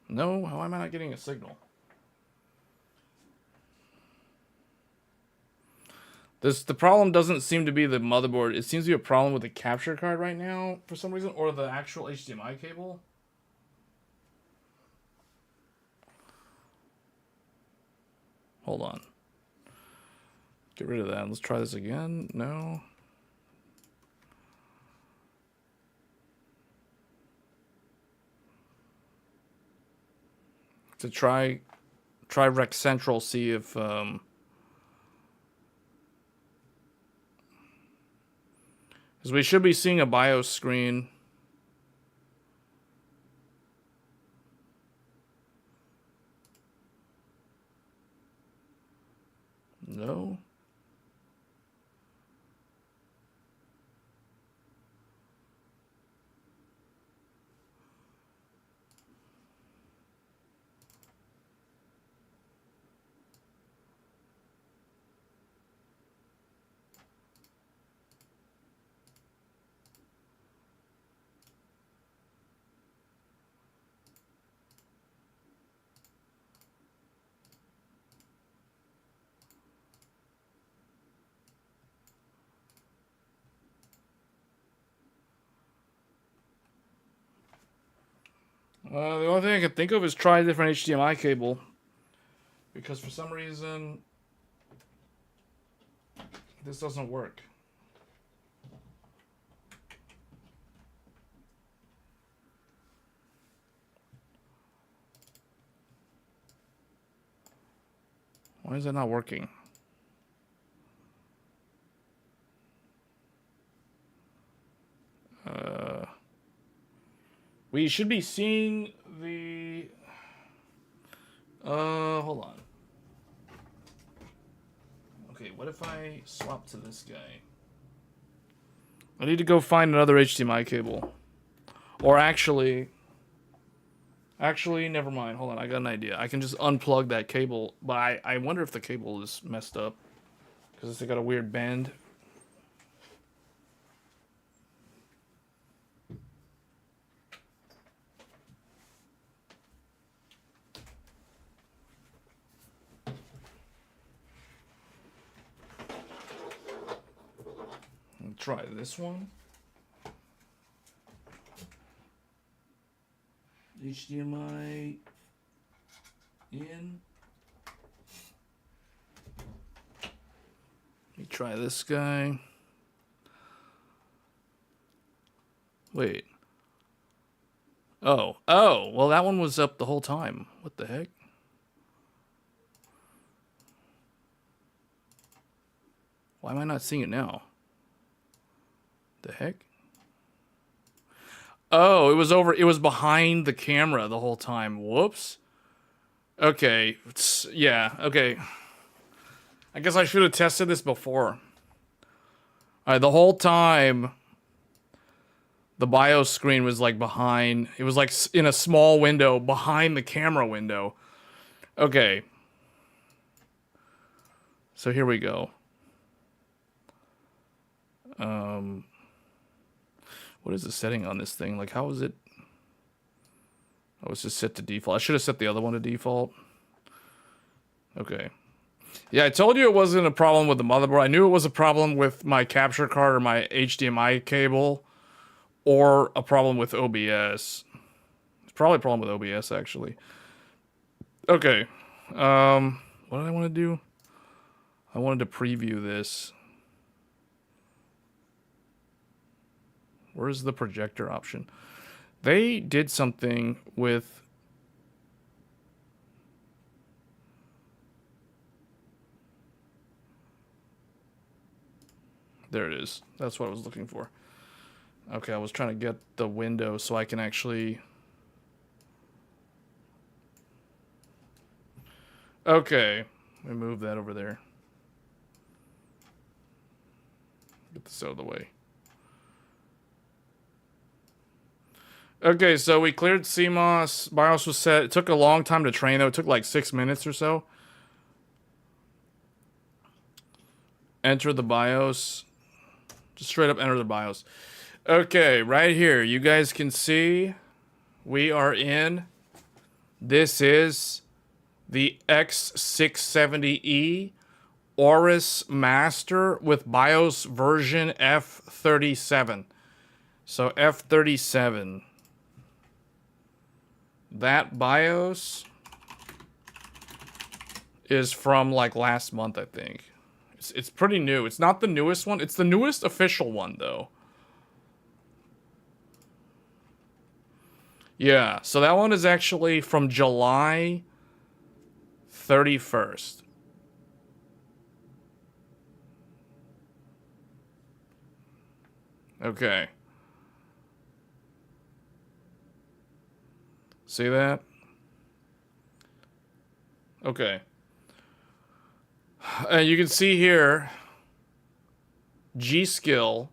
No, how am I not getting a signal? The problem doesn't seem to be the motherboard. It seems to be a problem with the capture card right now for some reason, or the actual HDMI cable. Hold on. Get rid of that. Let's try this again. No. To try Rec Central, see if because we should be seeing a BIOS screen. No. The only thing I can think of is try a different HDMI cable. Because for some reason, this doesn't work. Why is it not working? We should be seeing the... hold on. Okay, what if I swap to this guy? I need to go find another HDMI cable. Or actually, never mind. Hold on, I got an idea. I can just unplug that cable, but I wonder if the cable is messed up. Because it's got a weird bend. Try this one. HDMI in. Let me try this guy. Wait. Oh, well that one was up the whole time. What the heck? Why am I not seeing it now? The heck? Oh, it was behind the camera the whole time. Whoops. Okay. Yeah, okay. I guess I should have tested this before. Alright, the whole time the BIOS screen was like behind. It was like in a small window behind the camera window. Okay. So here we go. What is the setting on this thing? Like, how is it? Oh, it's just set to default. I should have set the other one to default. Okay. Yeah, I told you it wasn't a problem with the motherboard. I knew it was a problem with my capture card or my HDMI cable, or a problem with OBS. It's probably a problem with OBS, actually. Okay. What did I want to do? I wanted to preview this. Where's the projector option? They did something with... There it is. That's what I was looking for. Okay, I was trying to get the window so I can actually... Okay. Let me move that over there. Get this out of the way. Okay, so we cleared CMOS. BIOS was set. It took a long time to train, though. It took like 6 minutes or so. Enter the BIOS. Just straight up enter the BIOS. Okay, right here. You guys can see we are in. This is the X670E Aorus Master with BIOS version F37. So F37. That BIOS is from like last month, I think. It's pretty new. It's not the newest one. It's the newest official one, though. Yeah, so that one is actually from July 31st. Okay. See that? Okay. You can see here, Gskill,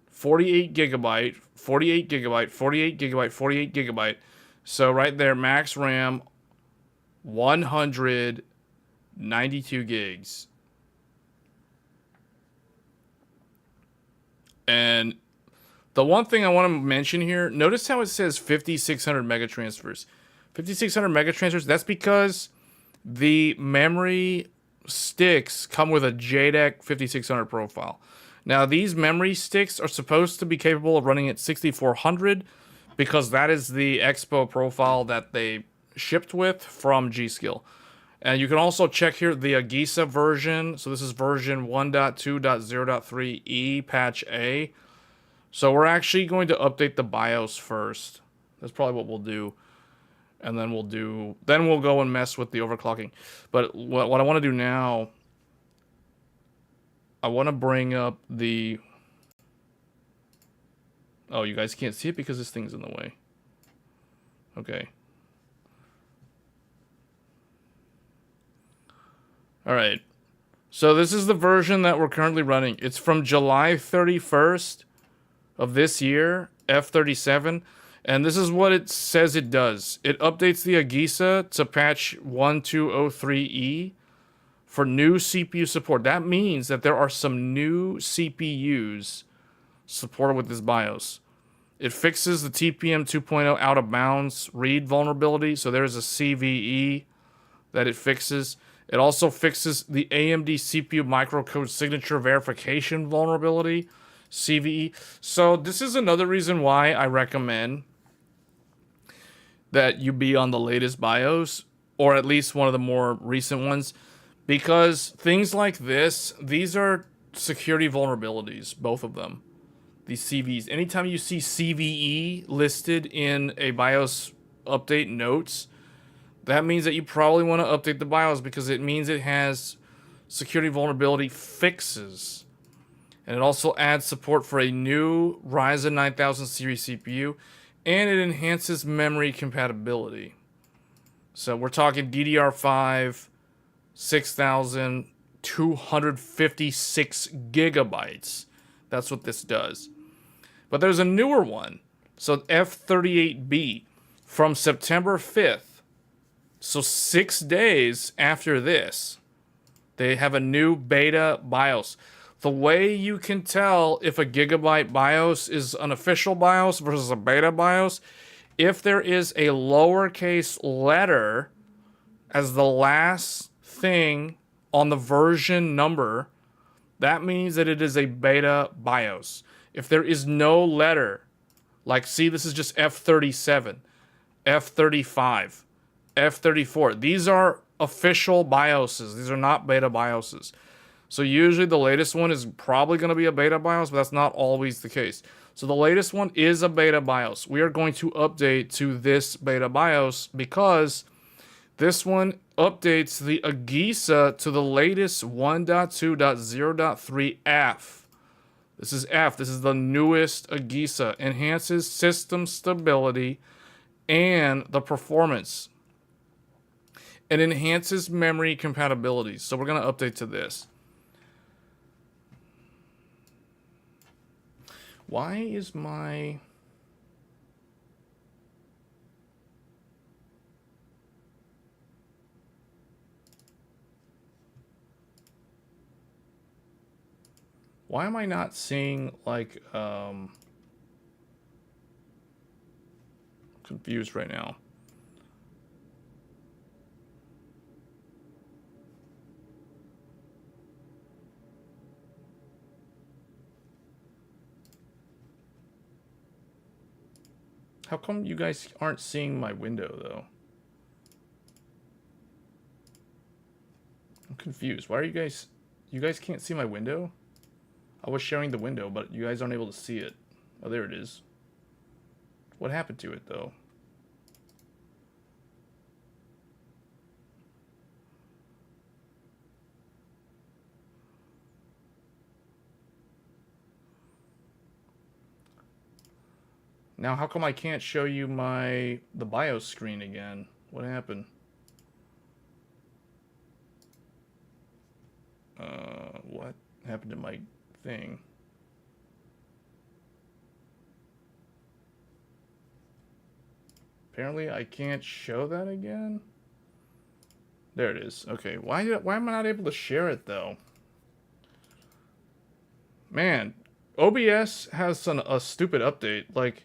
48 gigabyte, 48 gigabyte, 48 gigabyte, 48 gigabyte. So right there, max RAM, 192 gigs. And the one thing I want to mention here, notice how it says 5600 megatransfers. 5600 megatransfers, that's because the memory sticks come with a JEDEC 5600 profile. Now, these memory sticks are supposed to be capable of running at 6400 because that is the Expo profile that they shipped with from Gskill. And you can also check here the Agisa version. So this is version 1.2.0.3E patch A. So we're actually going to update the BIOS first. That's probably what we'll do. And then we'll go and mess with the overclocking. But what I want to do now, I want to bring up the... Oh, you guys can't see it because this thing's in the way. Okay. All right. So this is the version that we're currently running. It's from July 31st of this year, F37. And this is what it says it does. It updates the AGISA to patch 1203E for new CPU support. That means that there are some new CPUs supported with this BIOS. It fixes the TPM 2.0 out of bounds read vulnerability. So there's a CVE that it fixes. It also fixes the AMD CPU microcode signature verification vulnerability, CVE. So this is another reason why I recommend that you be on the latest BIOS, or at least one of the more recent ones, because things like this, these are security vulnerabilities, both of them. These CVEs. Anytime you see CVE listed in a BIOS update notes, that means that you probably want to update the BIOS because it means it has security vulnerability fixes. And it also adds support for a new Ryzen 9000 series CPU, and it enhances memory compatibility. So we're talking DDR5, 6,256 gigabytes. That's what this does. But there's a newer one. So F38B from September 5th. So 6 days after this, they have a new beta BIOS. The way you can tell if a Gigabyte BIOS is an official BIOS versus a beta BIOS, if there is a lowercase letter as the last thing on the version number, that means that it is a beta BIOS. If there is no letter, like see, this is just F37, F35, F34. These are official BIOSes. These are not beta BIOSes. So usually the latest one is probably going to be a beta BIOS, but that's not always the case. So the latest one is a beta BIOS. We are going to update to this beta BIOS because this one updates the AGISA to the latest 1.2.0.3 F. This is F. This is the newest AGISA. Enhances system stability and the performance. It enhances memory compatibility. So we're going to update to this. Why is my... Why am I not seeing, like, confused right now? How come you guys aren't seeing my window, though? I'm confused. Why are you guys... You guys can't see my window? I was sharing the window, but you guys aren't able to see it. Oh, there it is. What happened to it, though? Now, how come I can't show you the BIOS screen again? What happened? What happened to my thing? Apparently, I can't show that again. There it is. Okay, why am I not able to share it though? Man, OBS has a stupid update. Like,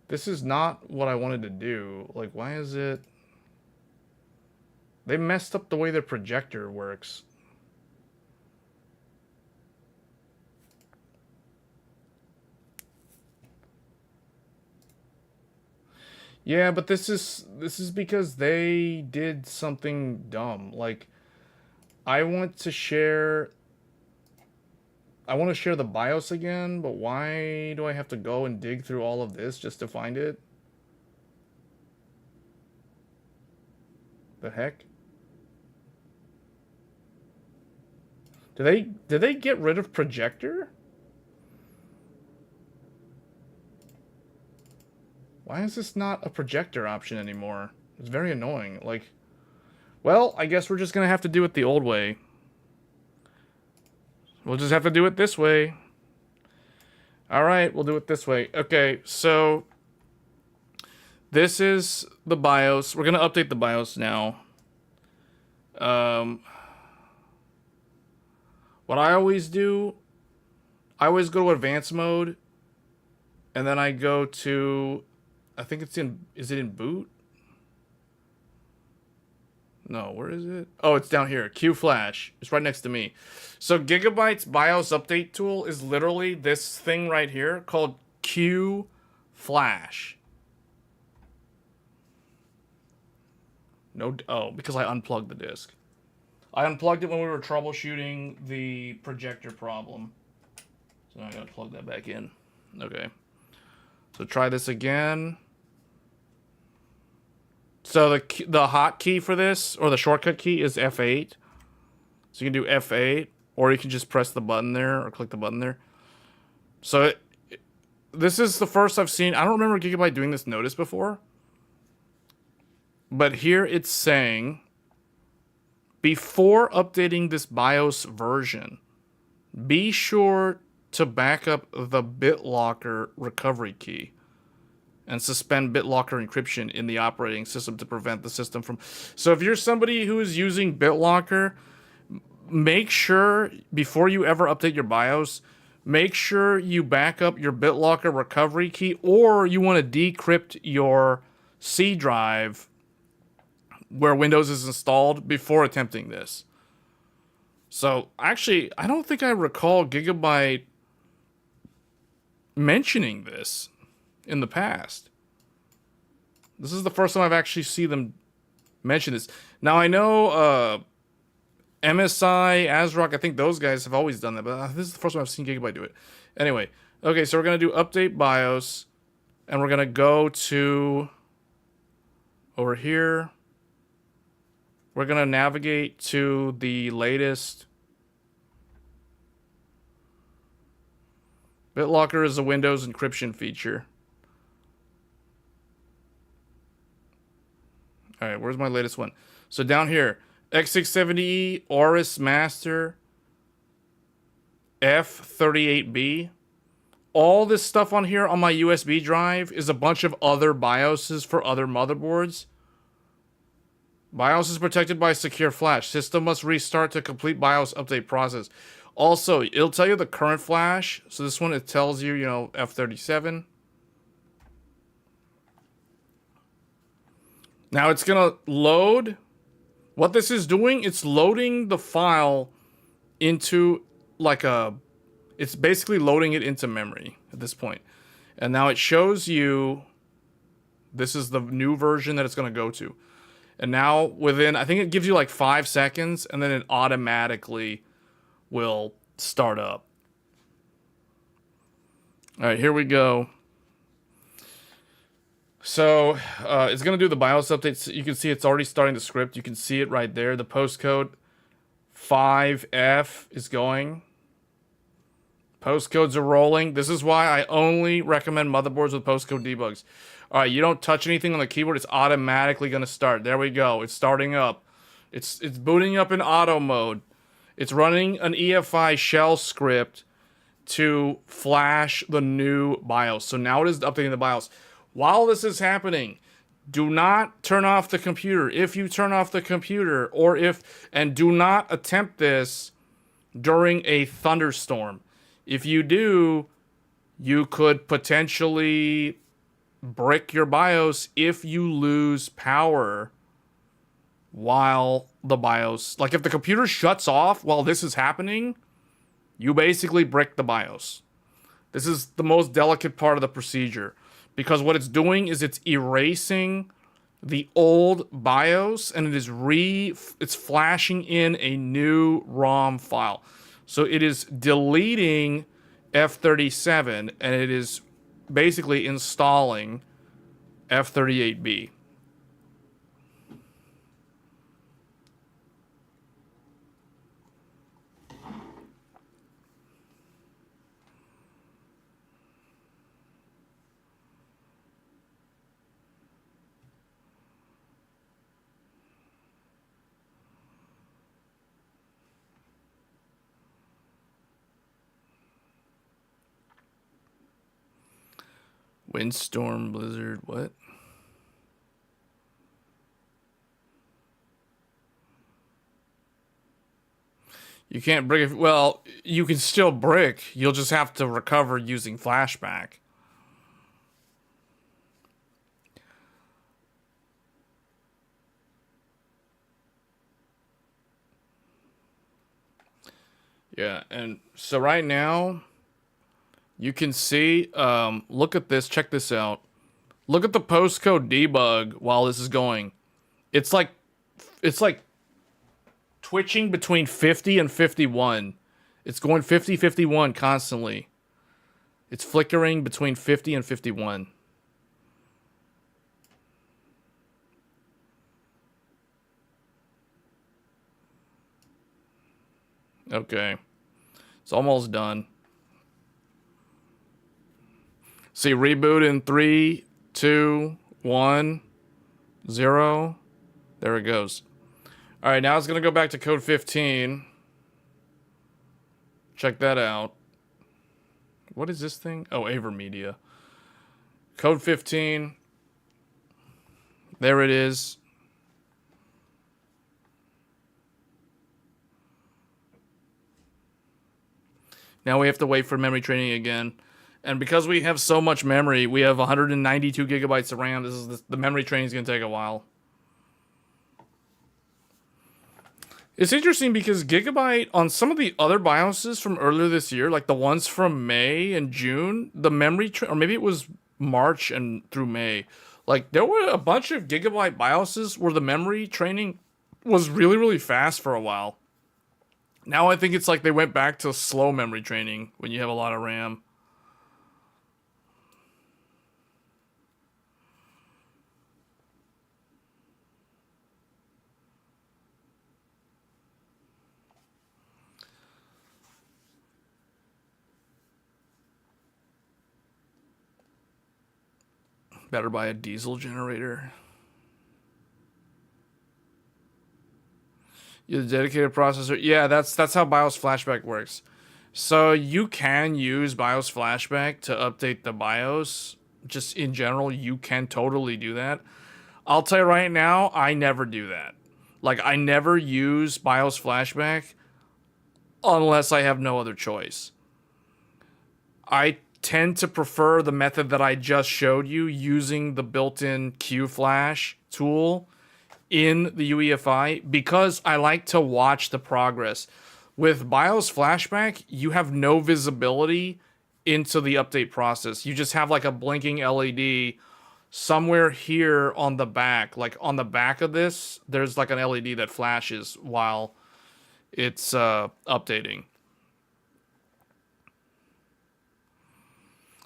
this is not what I wanted to do. Like, why is it... They messed up the way the projector works. Yeah, but this is because they did something dumb. Like, I want to share the BIOS again, but why do I have to go and dig through all of this just to find it? The heck? Did they get rid of projector? Why is this not a projector option anymore? It's very annoying. Like, well, I guess we're just gonna have to do it the old way. We'll just have to do it this way. Alright, we'll do it this way. Okay, so this is the BIOS. We're gonna update the BIOS now. What I always do, I always go to advanced mode, and then I go to, I think it's in, is it in boot? No, where is it? Oh, it's down here. Q Flash. It's right next to me. So Gigabyte's BIOS update tool is literally this thing right here called Q Flash. No, oh, because I unplugged the disk. I unplugged it when we were troubleshooting the projector problem. So now I gotta plug that back in. Okay. So try this again. So the hotkey for this, or the shortcut key, is F8. So you can do F8, or you can just press the button there, or click the button there. So this is the first I've seen. I don't remember Gigabyte doing this notice before. But here it's saying, before updating this BIOS version, be sure to back up the BitLocker recovery key and suspend BitLocker encryption in the operating system to prevent the system from... So if you're somebody who is using BitLocker, make sure, before you ever update your BIOS, make sure you back up your BitLocker recovery key, or you want to decrypt your C drive where Windows is installed before attempting this. So, actually, I don't think I recall Gigabyte mentioning this in the past. This is the first time I've actually seen them mention this. Now, I know MSI, ASRock, I think those guys have always done that, but this is the first time I've seen Gigabyte do it. Anyway, okay, so we're going to do update BIOS, and we're going to go to over here. We're going to navigate to the latest. BitLocker is a Windows encryption feature. All right, where's my latest one? So down here, X670E, Aorus Master, F38B. All this stuff on here on my USB drive is a bunch of other BIOSes for other motherboards. BIOS is protected by secure flash. System must restart to complete BIOS update process. Also, it'll tell you the current flash. So this one, it tells you, F37. Now it's going to load. What this is doing, it's loading the file into like a... It's basically loading it into memory at this point. And now it shows you... This is the new version that it's going to go to. And now within, I think it gives you like 5 seconds, and then it automatically will start up. All right, here we go. So it's going to do the BIOS updates. You can see it's already starting the script. You can see it right there. The postcode 5F is going. Postcodes are rolling. This is why I only recommend motherboards with postcode debugs. All right, you don't touch anything on the keyboard. It's automatically going to start. There we go. It's starting up. It's booting up in auto mode. It's running an EFI shell script to flash the new BIOS. So now it is updating the BIOS. While this is happening, do not turn off the computer. If you turn off the computer, and do not attempt this during a thunderstorm. If you do, you could potentially brick your BIOS if you lose power while the BIOS... Like, if the computer shuts off while this is happening, you basically brick the BIOS. This is the most delicate part of the procedure, because what it's doing is it's erasing the old BIOS, and it's flashing in a new ROM file. So it is deleting F37, and it is basically installing F38B. Windstorm, blizzard, what? You can't brick. Well, you can still brick. You'll just have to recover using flashback. Yeah, and so right now, you can see, look at this, check this out. Look at the postcode debug while this is going. It's like twitching between 50 and 51. It's going 50, 51 constantly. It's flickering between 50 and 51. Okay. It's almost done. See, reboot in 3, 2, 1, 0. There it goes. All right, now it's going to go back to code 15. Check that out. What is this thing? Oh, AverMedia. Code 15. There it is. Now we have to wait for memory training again. And because we have so much memory, we have 192 gigabytes of RAM. The memory training is going to take a while. It's interesting because Gigabyte, on some of the other BIOSes from earlier this year, like the ones from May and June, the memory, or maybe it was March and through May, like there were a bunch of Gigabyte BIOSes where the memory training was really, really fast for a while. Now I think it's like they went back to slow memory training when you have a lot of RAM. Better buy a diesel generator. You have a dedicated processor. Yeah, that's how BIOS flashback works. So you can use BIOS flashback to update the BIOS. Just in general, you can totally do that. I'll tell you right now, I never do that. Like, I never use BIOS flashback unless I have no other choice. I tend to prefer the method that I just showed you, using the built-in QFlash tool in the UEFI, because I like to watch the progress. With BIOS flashback, you have no visibility into the update process. You just have like a blinking LED somewhere here on the back. Like on the back of this, there's like an LED that flashes while it's updating.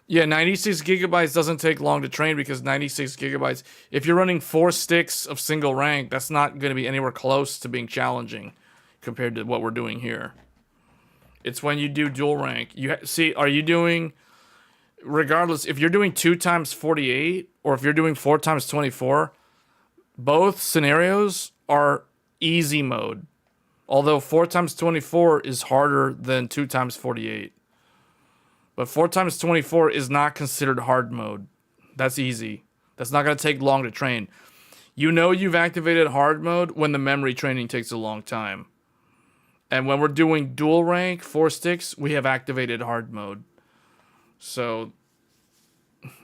Yeah, 96 gigabytes doesn't take long to train, because 96 gigabytes, if you're running 4 sticks of single rank, that's not going to be anywhere close to being challenging compared to what we're doing here. It's when you do dual rank. See, are you doing, regardless, if you're doing 2 times 48 or if you're doing 4 times 24, both scenarios are easy mode. Although 4 times 24 is harder than 2 times 48. But 4 times 24 is not considered hard mode. That's easy. That's not going to take long to train. You know you've activated hard mode when the memory training takes a long time. And when we're doing dual rank, 4 sticks, we have activated hard mode. So,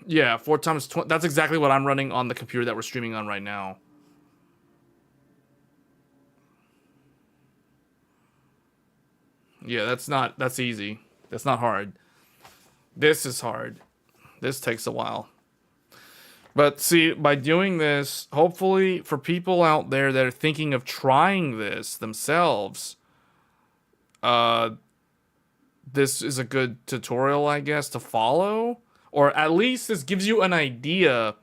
yeah, 4 times 20. That's exactly what I'm running on the computer that we're streaming on right now. Yeah, that's easy. That's not hard. This is hard. This takes a while. But see, by doing this, hopefully for people out there that are thinking of trying this themselves, this is a good tutorial, I guess, to follow. Or at least this gives you an idea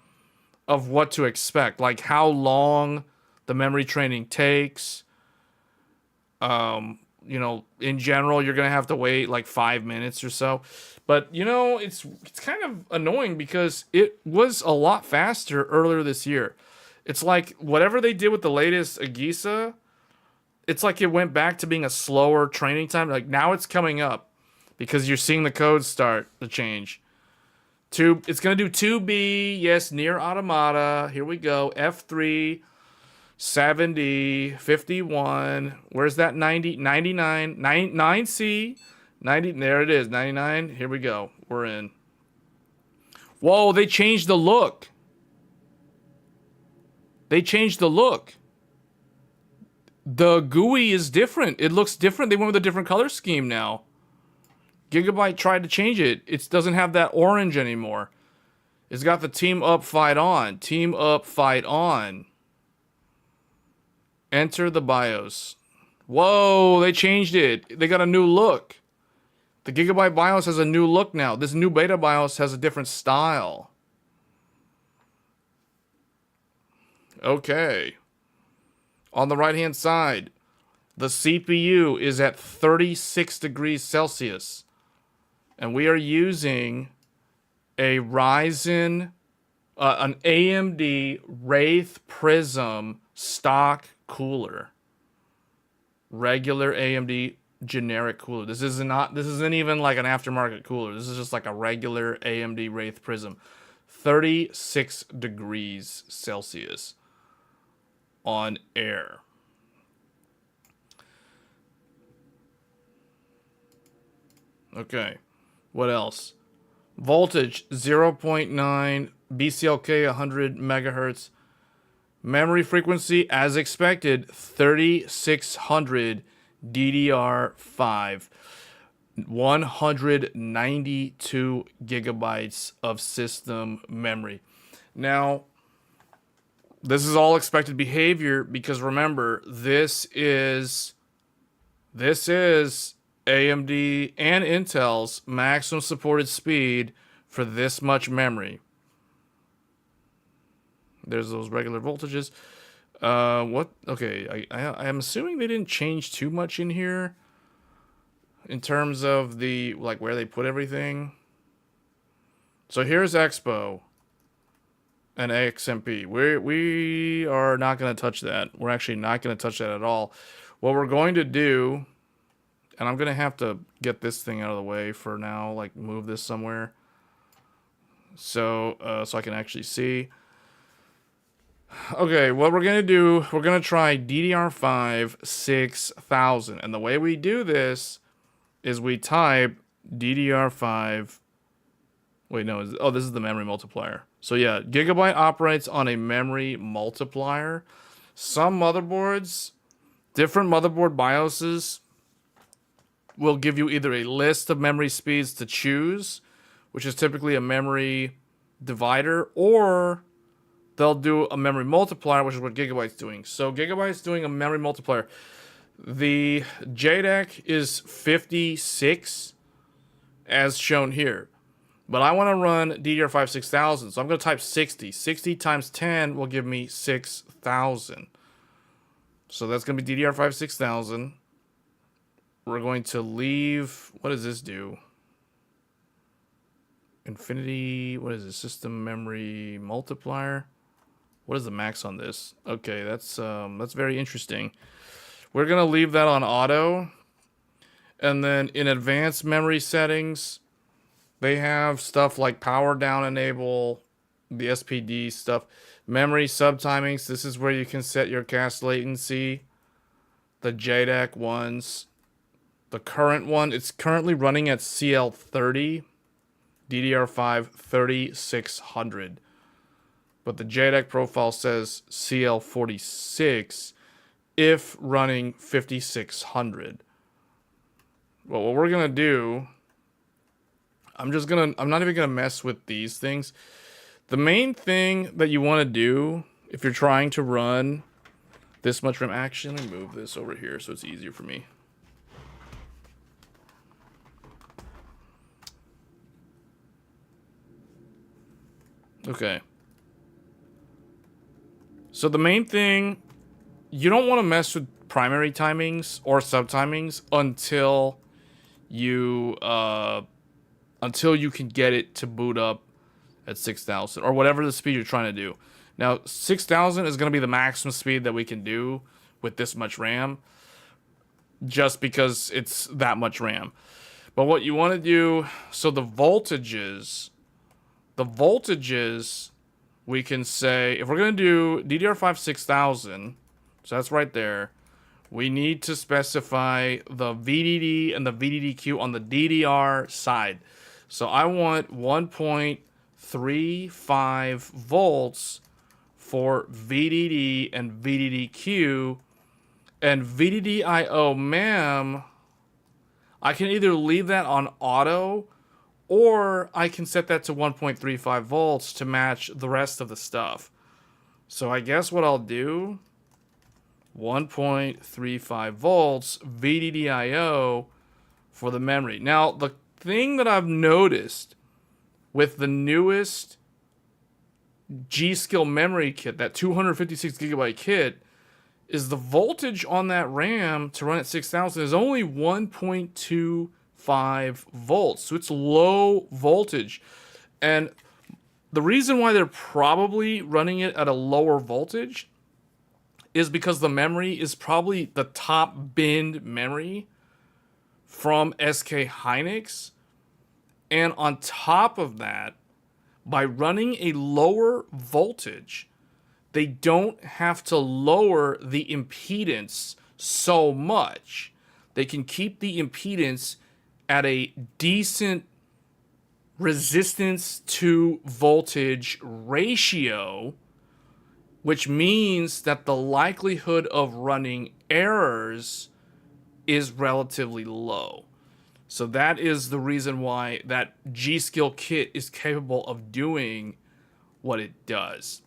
of what to expect. Like how long the memory training takes. You know, in general, you're going to have to wait like 5 minutes or so. But, you know, it's kind of annoying because it was a lot faster earlier this year. It's like whatever they did with the latest Agisa, it's like it went back to being a slower training time. Like now it's coming up because you're seeing the code start to change It's going to do 2B. Yes, near automata. Here we go. F3, 70, 51. Where's that 90? 99. 9C. 90. There it is. 99. Here we go. We're in. Whoa, they changed the look. They changed the look. The GUI is different. It looks different. They went with a different color scheme now. Gigabyte tried to change it. It doesn't have that orange anymore. It's got the team up, fight on. Team up, fight on. Enter the BIOS. Whoa, they changed it. They got a new look. The Gigabyte BIOS has a new look now. This new beta BIOS has a different style. Okay. On the right-hand side, the CPU is at 36 degrees Celsius. And we are using a Ryzen, an AMD Wraith Prism stock cooler. Regular AMD generic cooler. This isn't even like an aftermarket cooler. This is just like a regular AMD Wraith Prism. 36 degrees Celsius on air. Okay. What else? Voltage 0.9, BCLK 100 megahertz. Memory frequency, as expected, 3600 DDR5. 192 gigabytes of system memory. Now, this is all expected behavior because remember, this is AMD and Intel's maximum supported speed for this much memory. There's those regular voltages. What? Okay, I'm assuming they didn't change too much in here in terms of the like where they put everything. So here's Expo and XMP. We are not going to touch that. We're actually not going to touch that at all. What we're going to do, and I'm going to have to get this thing out of the way for now, like move this somewhere so I can actually see. Okay, what we're going to do, we're going to try DDR5 6000. And the way we do this is we type DDR5. Wait, no. This is the memory multiplier. So yeah, Gigabyte operates on a memory multiplier. Some motherboards, different motherboard BIOSes, will give you either a list of memory speeds to choose, which is typically a memory divider, or they'll do a memory multiplier, which is what Gigabyte's doing. So Gigabyte's doing a memory multiplier. The JDEC is 56, as shown here. But I want to run DDR5 6000, so I'm going to type 60. 60 times 10 will give me 6000. So that's going to be DDR5 6000. We're going to leave... What does this do? Infinity... What is this? System memory multiplier? What is the max on this? Okay, that's very interesting. We're going to leave that on auto. And then in advanced memory settings, they have stuff like power down enable, the SPD stuff. Memory subtimings, this is where you can set your cache latency. The JDEC ones. The current one, it's currently running at CL30. DDR5 3600. But the JDEC profile says CL46 if running 5600. Well, what we're going to do, I'm not even going to mess with these things. The main thing that you want to do if you're trying to run this much RAM, actually, let me move this over here so it's easier for me. Okay. So the main thing, you don't want to mess with primary timings or subtimings until you can get it to boot up at 6000 or whatever the speed you're trying to do. Now 6000 is going to be the maximum speed that we can do with this much RAM, just because it's that much RAM. But what you want to do, so the voltages the voltages, we can say, if we're going to do DDR5 6000, so that's right there, we need to specify the VDD and the VDDQ on the DDR side. So I want 1.35 volts for VDD and VDDQ, and VDDIO MEM, I can either leave that on auto, or I can set that to 1.35 volts to match the rest of the stuff. So I guess what I'll do, 1.35 volts VDDIO for the memory. Now, the thing that I've noticed with the newest Gskill memory kit, that 256 gigabyte kit, is the voltage on that RAM to run at 6000 is only 1.25 volts. So it's low voltage. And the reason why they're probably running it at a lower voltage is because the memory is probably the top binned memory from SK Hynix. And on top of that, by running a lower voltage, they don't have to lower the impedance so much. They can keep the impedance at a decent resistance to voltage ratio, which means that the likelihood of running errors is relatively low. So that is the reason why that Gskill kit is capable of doing what it does.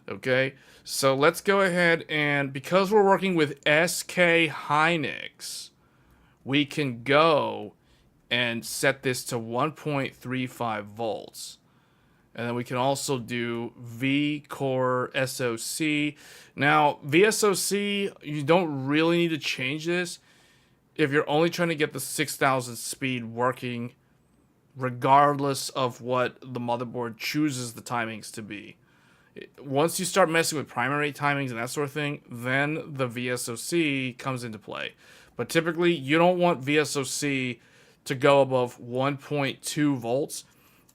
Okay, so let's go ahead, and because we're working with SK Hynix, we can go and set this to 1.35 volts. And then we can also do vCore SoC. Now, VSoC, you don't really need to change this if you're only trying to get the 6000 speed working, regardless of what the motherboard chooses the timings to be. Once you start messing with primary timings and that sort of thing, then the VSoC comes into play. But typically, you don't want VSoC to go above 1.2 volts.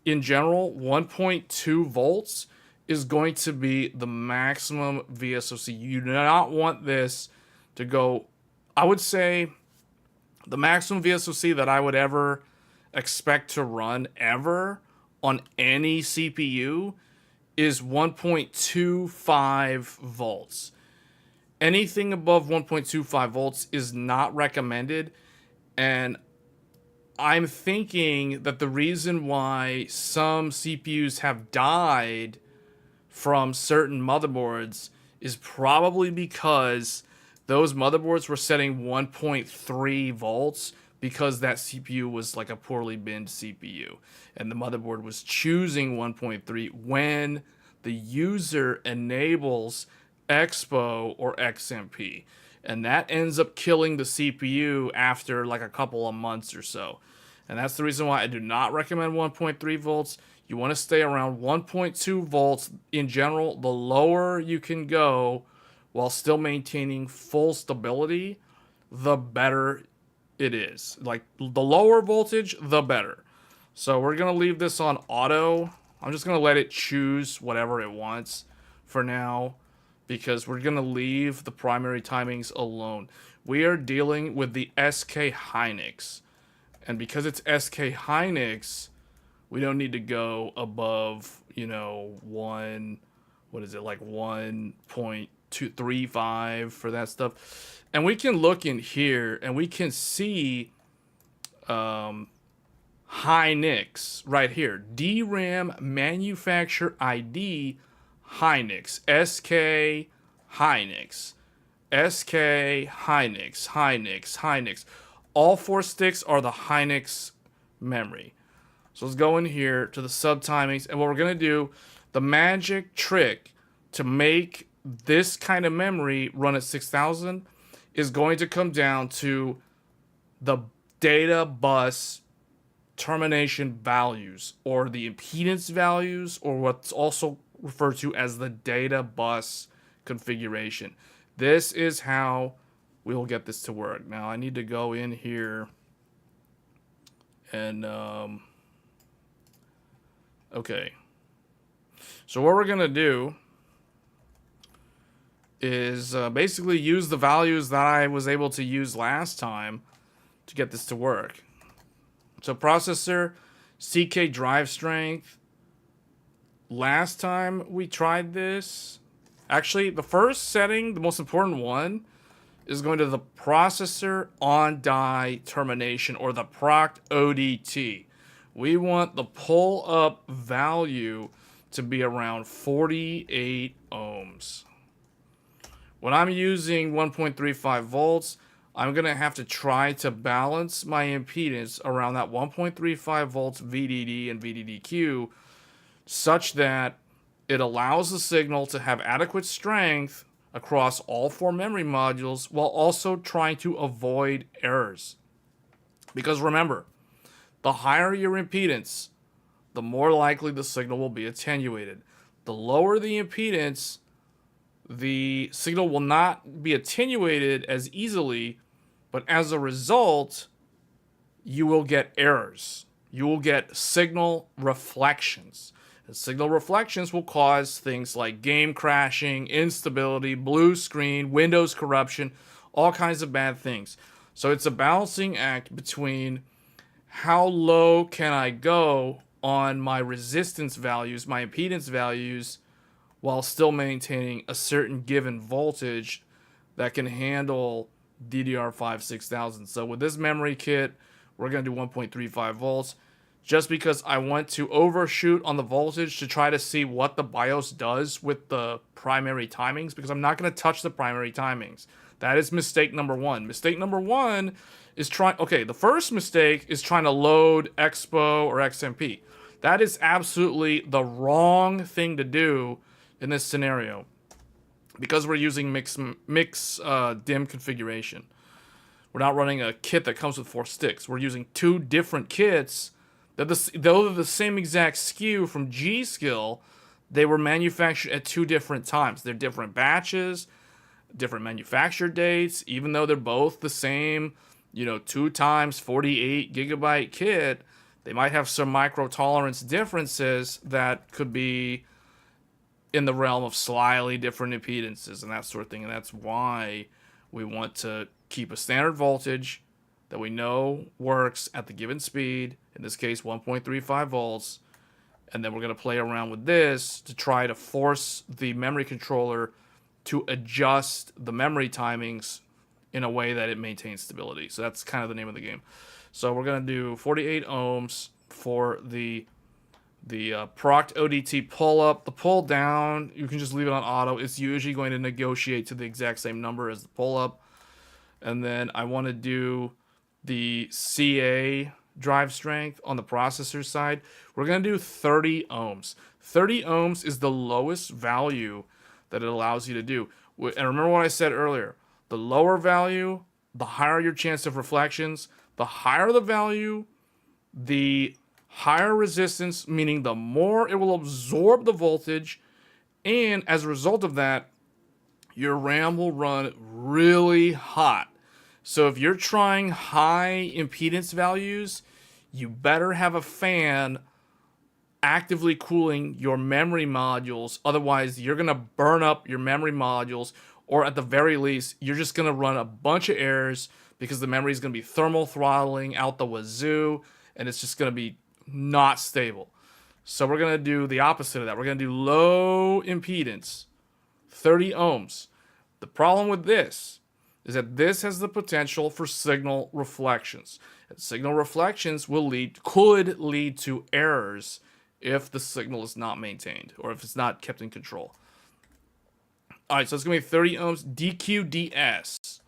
In general, 1.2 volts is going to be the maximum VSoC. You do not want this to go, I would say, the maximum VSoC that I would ever expect to run ever on any CPU is 1.25 volts. Anything above 1.25 volts is not recommended, and I'm thinking that the reason why some CPUs have died from certain motherboards is probably because those motherboards were setting 1.3 volts because that CPU was like a poorly binned CPU, and the motherboard was choosing 1.3 when the user enables Expo or XMP, and that ends up killing the CPU after like a couple of months or so. And that's the reason why I do not recommend 1.3 volts. You want to stay around 1.2 volts in general. The lower you can go while still maintaining full stability, the better it is. Like, the lower voltage, the better. So we're going to leave this on auto. I'm just going to let it choose whatever it wants for now, because we're going to leave the primary timings alone. We are dealing with the SK Hynix. And because it's SK Hynix, we don't need to go above, you know, what is it, like 1.235 for that stuff. And we can look in here and we can see Hynix right here. DRAM manufacturer ID Hynix. SK Hynix. SK Hynix. Hynix. Hynix. All four sticks are the Hynix memory. So let's go in here to the subtimings, and what we're going to do, the magic trick to make this kind of memory run at 6000 is going to come down to the data bus termination values, or the impedance values, or what's also referred to as the data bus configuration. This is how we will get this to work. Now I need to go in here and Okay. So what we're going to do is basically use the values that I was able to use last time to get this to work. So processor, CK drive strength. Last time we tried this, actually the first setting, the most important one, is going to the processor on die termination, or the proc ODT. We want the pull up value to be around 48 ohms. When I'm using 1.35 volts, I'm going to have to try to balance my impedance around that 1.35 volts VDD and VDDQ such that it allows the signal to have adequate strength across all 4 memory modules while also trying to avoid errors. Because remember, the higher your impedance, the more likely the signal will be attenuated. The lower the impedance, the signal will not be attenuated as easily, but as a result, you will get errors. You will get signal reflections. And signal reflections will cause things like game crashing, instability, blue screen, Windows corruption, all kinds of bad things. So it's a balancing act between how low can I go on my resistance values, my impedance values, while still maintaining a certain given voltage that can handle DDR5 6000. So with this memory kit, we're going to do 1.35 volts just because I want to overshoot on the voltage to try to see what the BIOS does with the primary timings, because I'm not going to touch the primary timings. That is mistake number one. Mistake number one is the first mistake is trying to load Expo or XMP. That is absolutely the wrong thing to do in this scenario, because we're using mix DIMM configuration. We're not running a kit that comes with 4 sticks. We're using 2 different kits. They're the same exact SKU from Gskill. They were manufactured at 2 different times. They're different batches, different manufacture dates, even though they're both the same, 2 times 48 gigabyte kit. They might have some micro tolerance differences that could be in the realm of slightly different impedances and that sort of thing. And that's why we want to keep a standard voltage that we know works at the given speed, in this case 1.35 volts, and then we're going to play around with this to try to force the memory controller to adjust the memory timings in a way that it maintains stability. So that's kind of the name of the game. So we're going to do 48 ohms for the proc ODT pull up. The pull down, you can just leave it on auto. It's usually going to negotiate to the exact same number as the pull up. And then I want to do the CA drive strength on the processor side. We're going to do 30 ohms. 30 ohms is the lowest value that it allows you to do. And remember what I said earlier. The lower value, the higher your chance of reflections. The higher the value, the higher resistance, meaning the more it will absorb the voltage. And as a result of that, your RAM will run really hot. So if you're trying high impedance values, you better have a fan actively cooling your memory modules. Otherwise, you're going to burn up your memory modules, or at the very least, you're just going to run a bunch of errors because the memory is going to be thermal throttling out the wazoo, and it's just going to be not stable. So we're going to do the opposite of that. We're going to do low impedance, 30 ohms. The problem with this is that this has the potential for signal reflections. And signal reflections could lead to errors if the signal is not maintained or if it's not kept in control. All right, so it's going to be 30 ohms DQDS.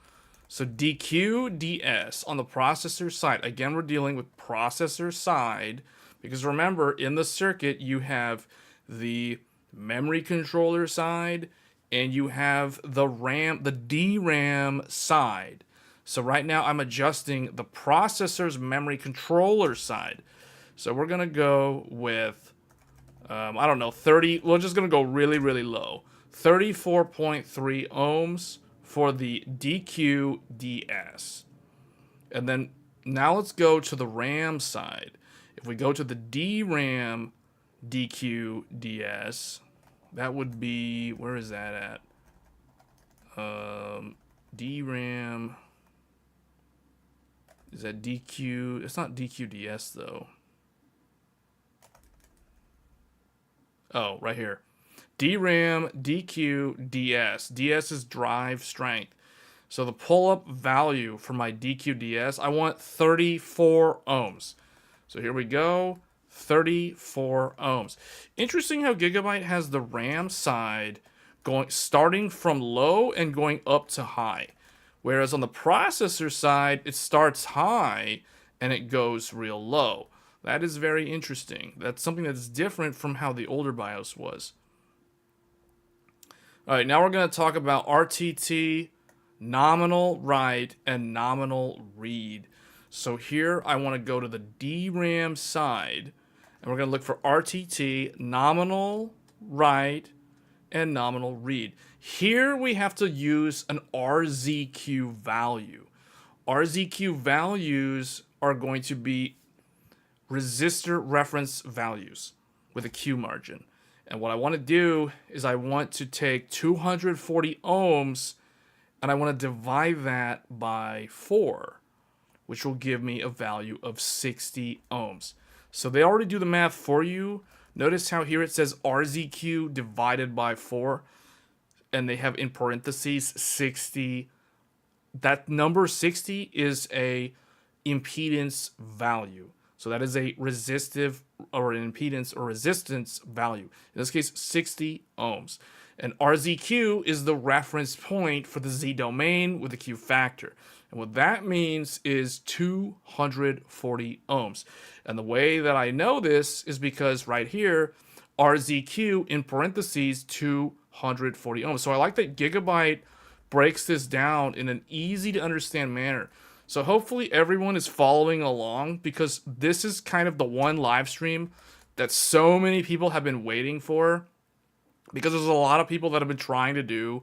So DQDS on the processor side. Again, we're dealing with processor side because remember, in the circuit, you have the memory controller side and you have the RAM, the DRAM side. So right now I'm adjusting the processor's memory controller side. So we're going to go with, 30. We're just going to go really, really low. 34.3 ohms for the DQDS. And then now let's go to the RAM side. If we go to the DRAM DQDS. That would be, where is that at? DRAM. Is that DQ? It's not DQDS though. Oh, right here. DRAM, DQ, DS. DS is drive strength. So the pull-up value for my DQDS, I want 34 ohms. So here we go, 34 ohms. Interesting how Gigabyte has the RAM side starting from low and going up to high. Whereas on the processor side, it starts high and it goes real low. That is very interesting. That's something that's different from how the older BIOS was. All right, now we're going to talk about RTT, nominal write, and nominal read. So here I want to go to the DRAM side, and we're going to look for RTT, nominal write, and nominal read. Here we have to use an RZQ value. RZQ values are going to be resistor reference values with a Q margin. And what I want to do is I want to take 240 ohms and I want to divide that by 4, which will give me a value of 60 ohms. So they already do the math for you. Notice how here it says RZQ divided by 4, and they have in parentheses 60. That number 60 is a impedance value. So that is a resistive or an impedance or resistance value. In this case, 60 ohms. And RZQ is the reference point for the Z domain with the Q factor. And what that means is 240 ohms. And the way that I know this is because right here, RZQ in parentheses 240 ohms. So I like that Gigabyte breaks this down in an easy to understand manner. So hopefully everyone is following along, because this is kind of the one live stream that so many people have been waiting for, because there's a lot of people that have been trying to do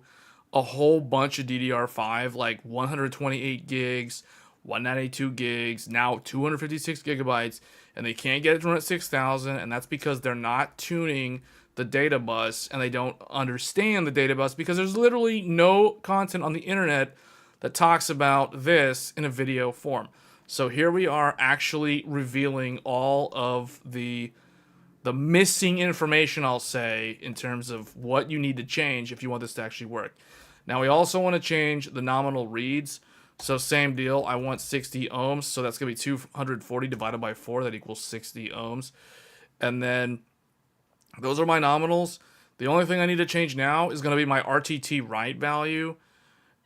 a whole bunch of DDR5, like 128 gigs, 192 gigs, now 256 gigabytes, and they can't get it to run at 6,000, and that's because they're not tuning the data bus, and they don't understand the data bus, because there's literally no content on the internet that talks about this in a video form. So here we are actually revealing all of the missing information, I'll say, in terms of what you need to change if you want this to actually work. Now we also want to change the nominal reads. So same deal, I want 60 ohms, so that's going to be 240 divided by 4, that equals 60 ohms. And then those are my nominals. The only thing I need to change now is going to be my RTT write value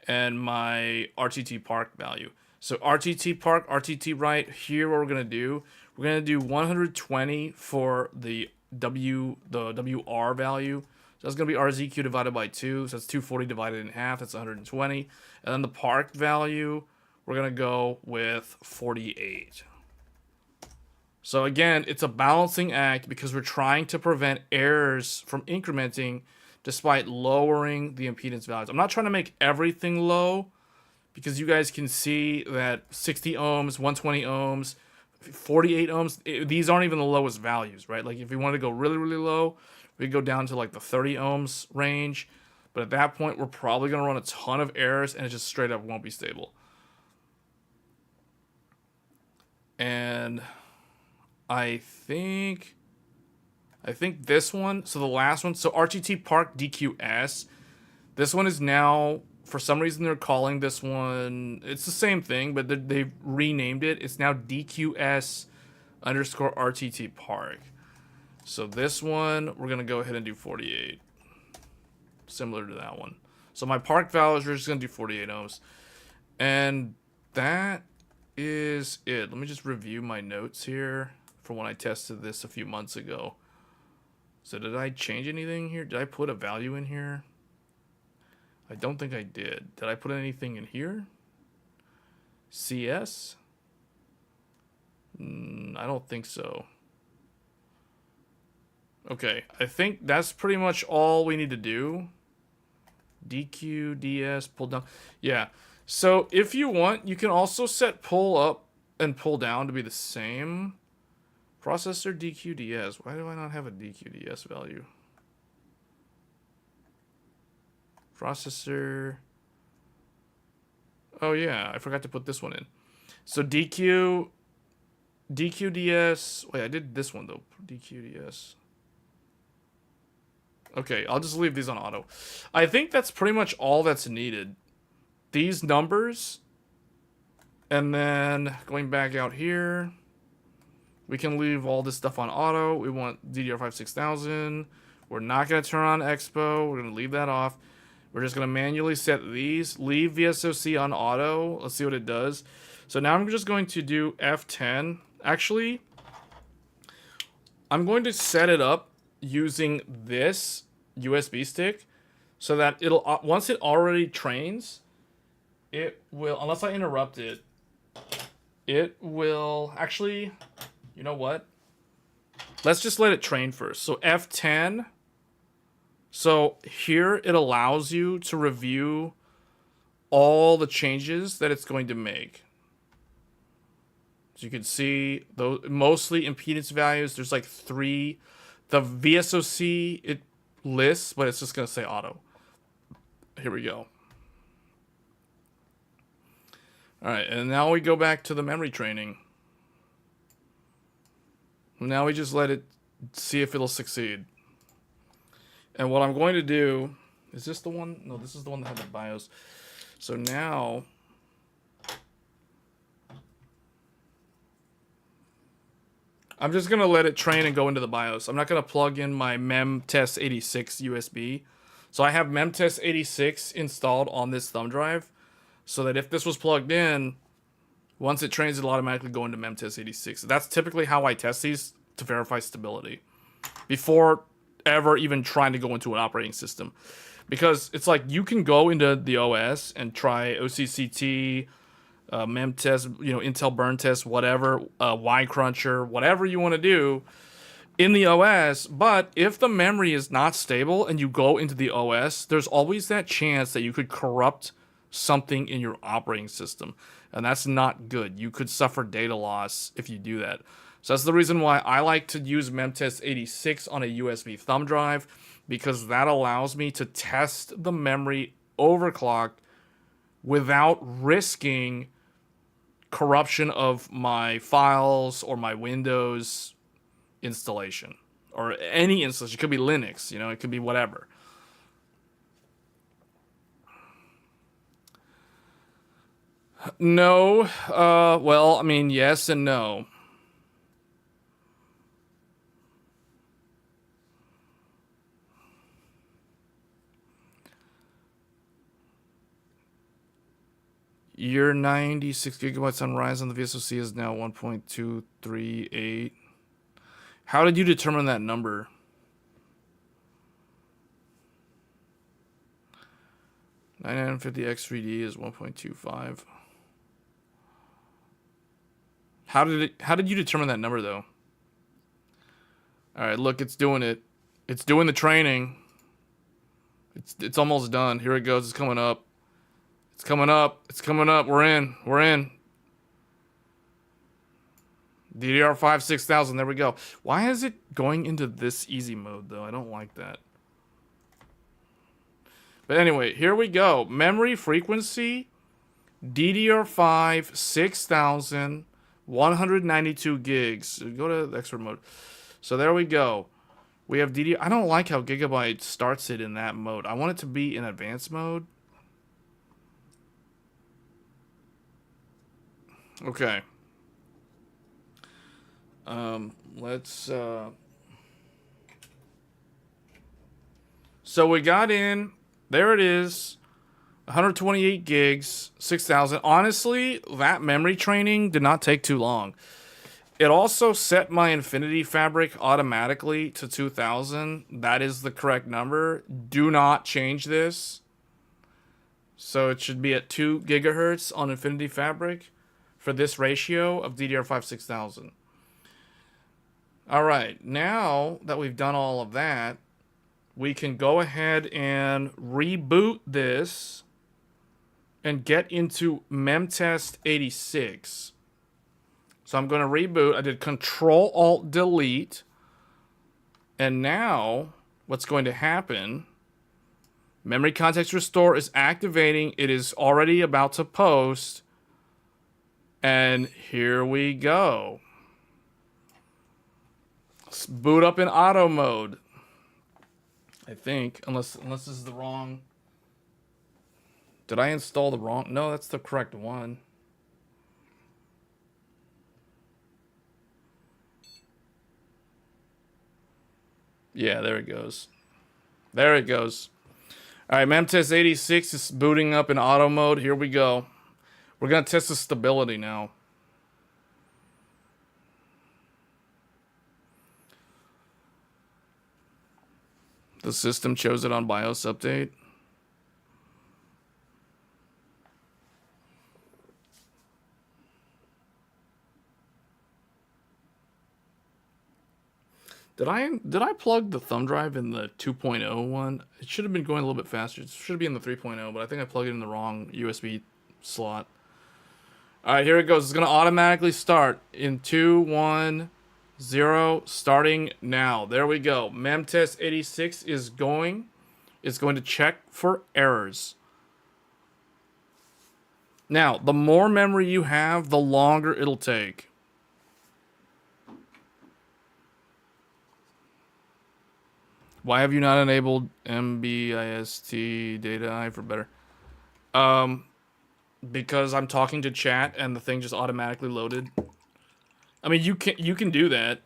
and my RTT park value. So RTT park, RTT write, here what we're going to do, we're going to do 120 for the WR value. So that's going to be RZQ divided by 2. So that's 240 divided in half. That's 120. And then the park value, we're going to go with 48. So again, it's a balancing act because we're trying to prevent errors from incrementing despite lowering the impedance values. I'm not trying to make everything low, because you guys can see that 60 ohms, 120 ohms, 48 ohms, these aren't even the lowest values, right? Like if we wanted to go really, really low, we could go down to like the 30 ohms range. But at that point, we're probably going to run a ton of errors and it just straight up won't be stable. And I think this one, so the last one, so RTT Park DQS, this one is now, for some reason they're calling this one, it's the same thing, but they've renamed it. It's now DQS underscore RTT Park. So this one, we're going to go ahead and do 48. Similar to that one. So my park values, we're just going to do 48 ohms. And that is it. Let me just review my notes here from when I tested this a few months ago. So did I change anything here? Did I put a value in here? I don't think I did. Did I put anything in here? CS? I don't think so. Okay, I think that's pretty much all we need to do. DQ, DS, pull down. Yeah, so if you want, you can also set pull up and pull down to be the same Processor DQDS. Why do I not have a DQDS value? Processor. Oh yeah, I forgot to put this one in. So DQDS. Wait, I did this one though. DQDS. Okay, I'll just leave these on auto. I think that's pretty much all that's needed. These numbers. And then going back out here, we can leave all this stuff on auto. We want DDR5 6000. We're not going to turn on Expo. We're going to leave that off. We're just going to manually set these. Leave VSOC on auto. Let's see what it does. So now I'm just going to do F10. Actually, I'm going to set it up using this USB stick so that it'll, once it already trains, it will, unless I interrupt it, it will actually, you know what? Let's just let it train first. So F10. So here it allows you to review all the changes that it's going to make. As you can see, those mostly impedance values. There's like 3. The VSOC it lists, but it's just going to say auto. Here we go. All right, and now we go back to the memory training. Now we just let it see if it'll succeed. And what I'm going to do, is this the one? No, this is the one that had the BIOS. So now, I'm just going to let it train and go into the BIOS. I'm not going to plug in my memtest86 USB. So I have memtest86 installed on this thumb drive, so that if this was plugged in, once it trains, it'll automatically go into memtest86. That's typically how I test these to verify stability before ever even trying to go into an operating system. Because it's like you can go into the OS and try OCCT, memtest, you know, Intel burn test, whatever, Y-cruncher, whatever you want to do in the OS. But if the memory is not stable and you go into the OS, there's always that chance that you could corrupt something in your operating system, and that's not good. You could suffer data loss if you do that. So that's the reason why I like to use memtest86 on a USB thumb drive, because that allows me to test the memory overclock without risking corruption of my files or my Windows installation or any installation. It could be Linux, you know, it could be whatever. No, well, I mean, yes and no. Your 96 gigabytes on Ryzen, the VSOC is now 1.238. How did you determine that number? $950X3D is 1.25. How did you determine that number though? All right, look, it's doing it. It's doing the training. It's almost done. Here it goes. It's coming up. It's coming up. It's coming up. We're in. We're in. DDR5 6000. There we go. Why is it going into this easy mode though? I don't like that. But anyway, here we go. Memory frequency, DDR5 6000, 192 gigs. Go to the expert mode. So there we go. We have DDR. I don't like how Gigabyte starts it in that mode. I want it to be in advanced mode. Okay. Let's. So we got in. There it is. 128 gigs, 6000. Honestly, that memory training did not take too long. It also set my Infinity Fabric automatically to 2000. That is the correct number. Do not change this. So it should be at 2 gigahertz on Infinity Fabric for this ratio of DDR5 6000. All right, now that we've done all of that, we can go ahead and reboot this and get into memtest86. So I'm going to reboot. I did Control Alt Delete. And now what's going to happen, memory context restore is activating. It is already about to post. And here we go. Let's boot up in auto mode. I think, unless this is the wrong. Did I install the wrong? No, that's the correct one. Yeah, there it goes. There it goes. All right, Memtest 86 is booting up in auto mode. Here we go. We're going to test the stability now. The system chose it on BIOS update. Did I plug the thumb drive in the 2.0 one? It should have been going a little bit faster. It should be in the 3.0, but I think I plugged it in the wrong USB slot. All right, here it goes. It's going to automatically start in 2, 1, 0, starting now. There we go. Memtest 86 is going. It's going to check for errors. Now, the more memory you have, the longer it'll take. Why have you not enabled MBIST data I for better? Because I'm talking to chat and the thing just automatically loaded. I mean, you can do that.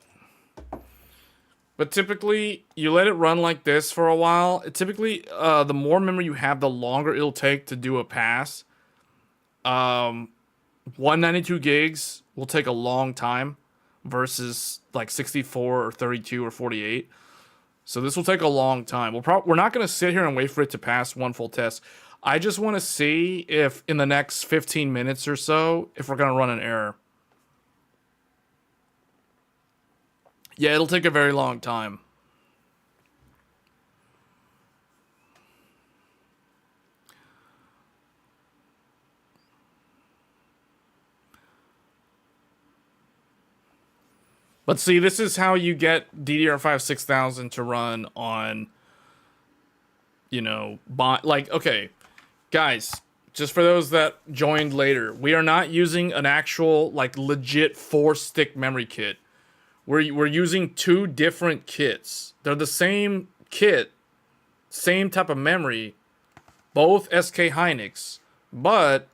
But typically, you let it run like this for a while. Typically, the more memory you have, the longer it'll take to do a pass. 192 gigs will take a long time versus like 64 or 32 or 48. So this will take a long time. We're not going to sit here and wait for it to pass one full test. I just want to see if in the next 15 minutes or so, if we're going to run an error. Yeah, it'll take a very long time. But see, this is how you get DDR5 6000 to run on, you know, okay, guys, just for those that joined later, we are not using an actual, like, legit 4-stick memory kit. We're using 2 different kits. They're the same kit, same type of memory, both SK Hynix, but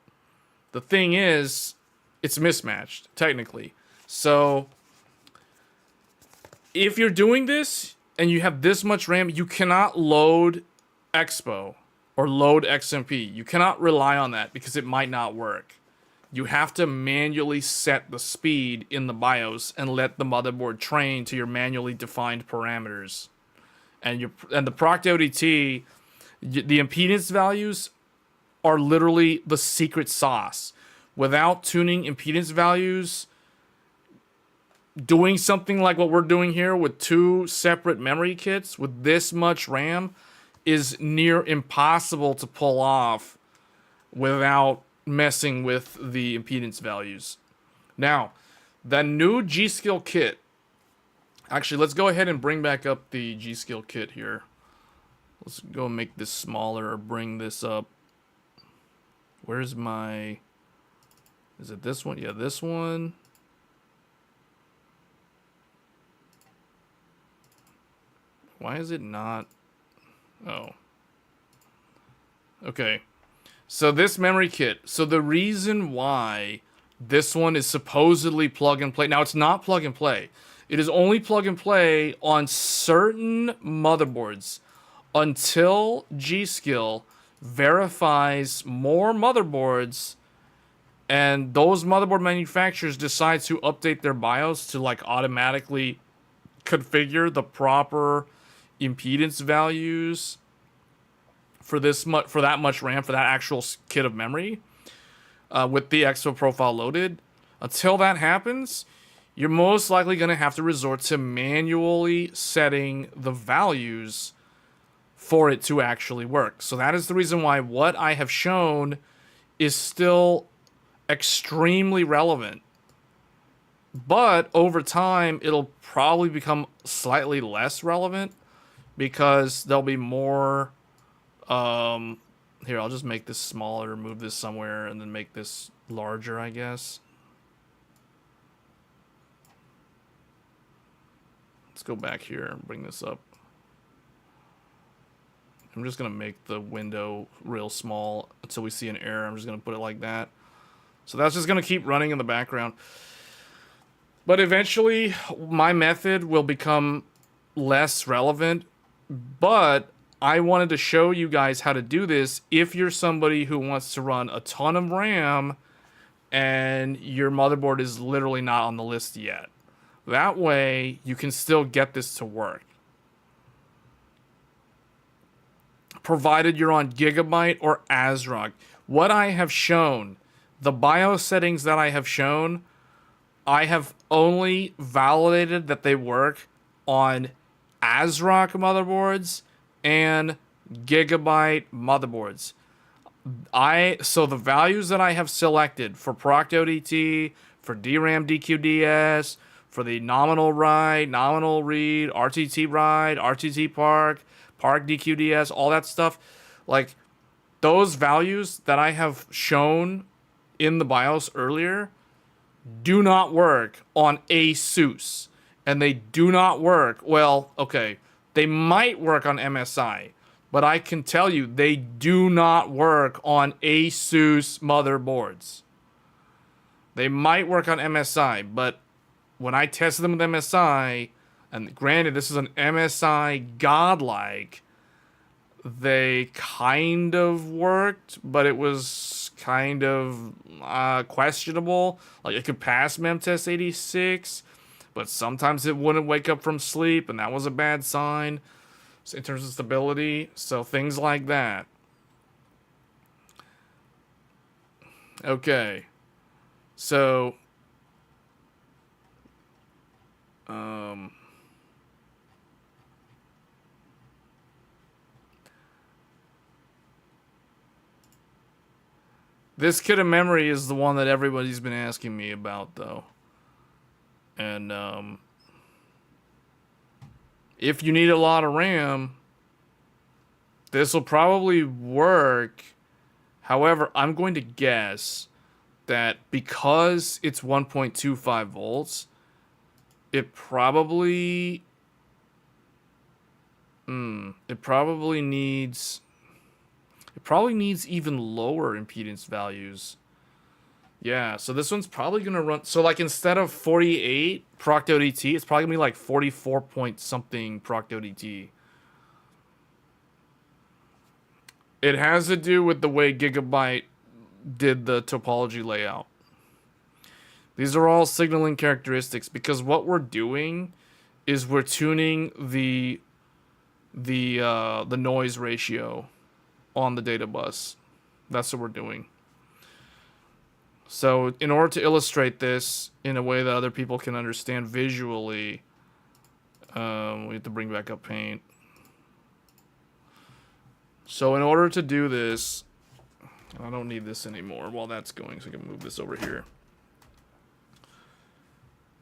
the thing is, it's mismatched, technically. So if you're doing this and you have this much RAM, you cannot load Expo or load XMP. You cannot rely on that because it might not work. You have to manually set the speed in the BIOS and let the motherboard train to your manually defined parameters. And the ProctODT, the impedance values are literally the secret sauce. Without tuning impedance values, doing something like what we're doing here with 2 separate memory kits with this much RAM is near impossible to pull off without messing with the impedance values. Now, the new Gskill kit. Actually, let's go ahead and bring back up the Gskill kit here. Let's go make this smaller or bring this up. Where's my... Is it this one? Yeah, this one. Why is it not? Oh. Okay. So this memory kit. So the reason why this one is supposedly plug and play. Now it's not plug and play. It is only plug and play on certain motherboards until Gskill verifies more motherboards and those motherboard manufacturers decide to update their BIOS to like automatically configure the proper impedance values for that much RAM, for that actual kit of memory, with the Expo profile loaded. Until that happens, you're most likely going to have to resort to manually setting the values for it to actually work. So that is the reason why what I have shown is still extremely relevant. But over time, it'll probably become slightly less relevant because there'll be more. Here, I'll just make this smaller, move this somewhere, and then make this larger, I guess. Let's go back here and bring this up. I'm just going to make the window real small until we see an error. I'm just going to put it like that. So that's just going to keep running in the background. But eventually, my method will become less relevant. But I wanted to show you guys how to do this if you're somebody who wants to run a ton of RAM and your motherboard is literally not on the list yet. That way, you can still get this to work. Provided you're on Gigabyte or ASRock. What I have shown, the BIOS settings that I have shown, I have only validated that they work on ASRock motherboards and Gigabyte motherboards. So the values that I have selected for ProctODT, for DRAM DQDS, for the nominal write, nominal read, RTT write, RTT Park DQDS, all that stuff, like those values that I have shown in the BIOS earlier do not work on ASUS. And they do not work, well, okay, they might work on MSI, but I can tell you they do not work on ASUS motherboards. They might work on MSI, but when I tested them with MSI, and granted this is an MSI godlike, they kind of worked, but it was kind of questionable. Like it could pass MemTest 86, but sometimes it wouldn't wake up from sleep, and that was a bad sign in terms of stability. So things like that. Okay. So this kit of memory is the one that everybody's been asking me about, though. And if you need a lot of RAM, this will probably work. However, I'm going to guess that because it's 1.25 volts, it probably needs even lower impedance values. Yeah, so this one's probably gonna run, so like instead of 48 ProctODT, it's probably gonna be like 44 point something ProctODT. It has to do with the way Gigabyte did the topology layout. These are all signaling characteristics, because what we're doing is we're tuning the noise ratio on the data bus. That's what we're doing. So in order to illustrate this in a way that other people can understand visually, we have to bring back up paint. So in order to do this, I don't need this anymore while that's going, so I can move this over here.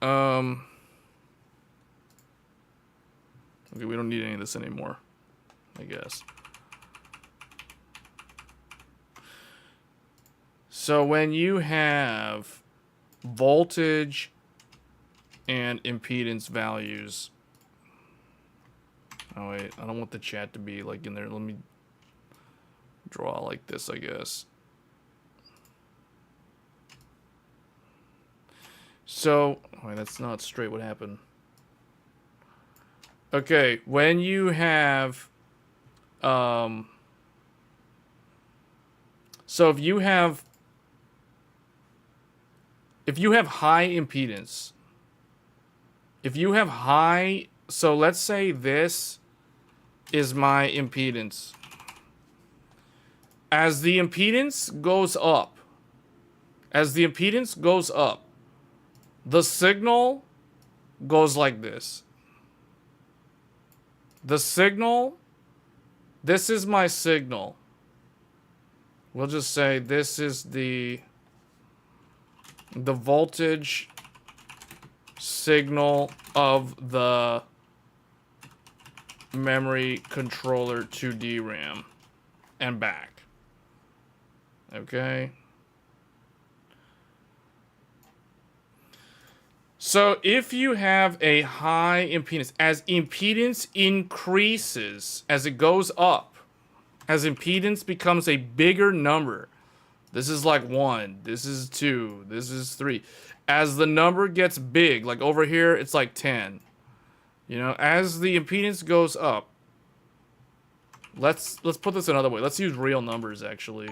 Okay, we don't need any of this anymore, I guess. So when you have voltage and impedance values, oh wait, I don't want the chat to be like in there. Let me draw like this, I guess. So, oh wait, that's not straight. What happened? Okay, when you have, so if you have high impedance, so let's say this is my impedance. As the impedance goes up, the signal goes like this. This is my signal. We'll just say this is the voltage signal of the memory controller to DRAM and back. Okay. So if you have a high impedance, as impedance increases, as it goes up, as impedance becomes a bigger number, this is like 1, this is 2, this is 3. As the number gets big, like over here, it's like 10. You know, as the impedance goes up, let's put this another way. Let's use real numbers, actually.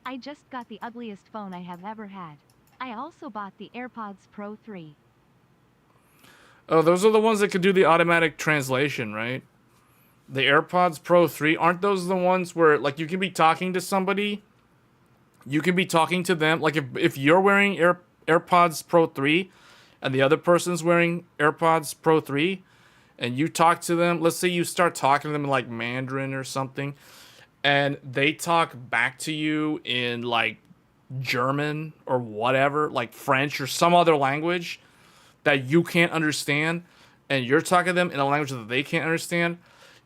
I just got the ugliest phone I have ever had. I also bought the AirPods Pro 3. Oh, those are the ones that could do the automatic translation, right? The AirPods Pro 3, aren't those the ones where, like, you can be talking to somebody, you can be talking to them, like, if you're wearing AirPods Pro 3, and the other person's wearing AirPods Pro 3, and you talk to them, let's say you start talking to them in, like, Mandarin or something, and they talk back to you in, like, German or whatever, like French or some other language that you can't understand, and you're talking to them in a language that they can't understand,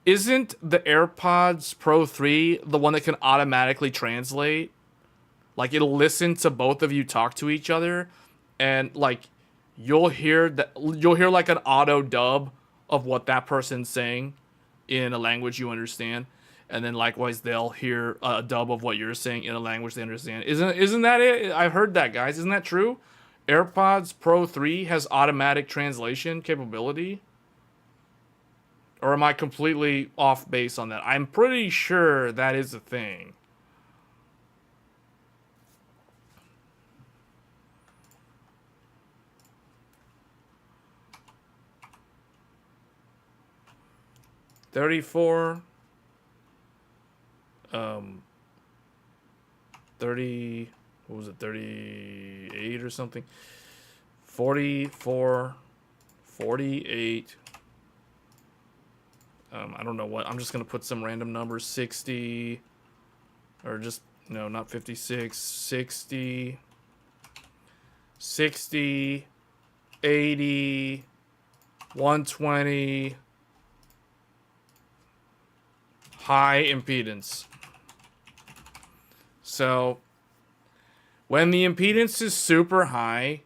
isn't the AirPods Pro 3 the one that can automatically translate? Like, it'll listen to both of you talk to each other, and like you'll hear like an auto dub of what that person's saying in a language you understand, and then likewise they'll hear a dub of what you're saying in a language they understand. Isn't that it? I've heard that, guys. Isn't that true? AirPods Pro 3 has automatic translation capability? Or am I completely off base on that? I'm pretty sure that is a thing. $34. 30, what was it, 38 or something? 44, 48. I don't know what. I'm just going to put some random numbers. 60, or just, no, not 56. 60, 60, 80, 120. High impedance. So, when the impedance is super high,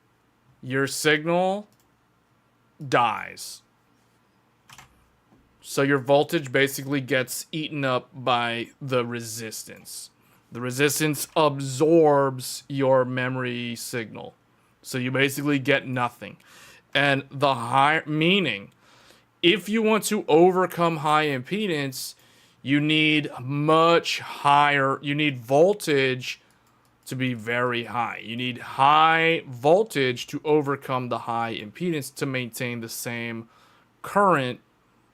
your signal dies. So your voltage basically gets eaten up by the resistance. The resistance absorbs your memory signal. So you basically get nothing. And the high, meaning, if you want to overcome high impedance, you need much higher, you need voltage to be very high. You need high voltage to overcome the high impedance to maintain the same current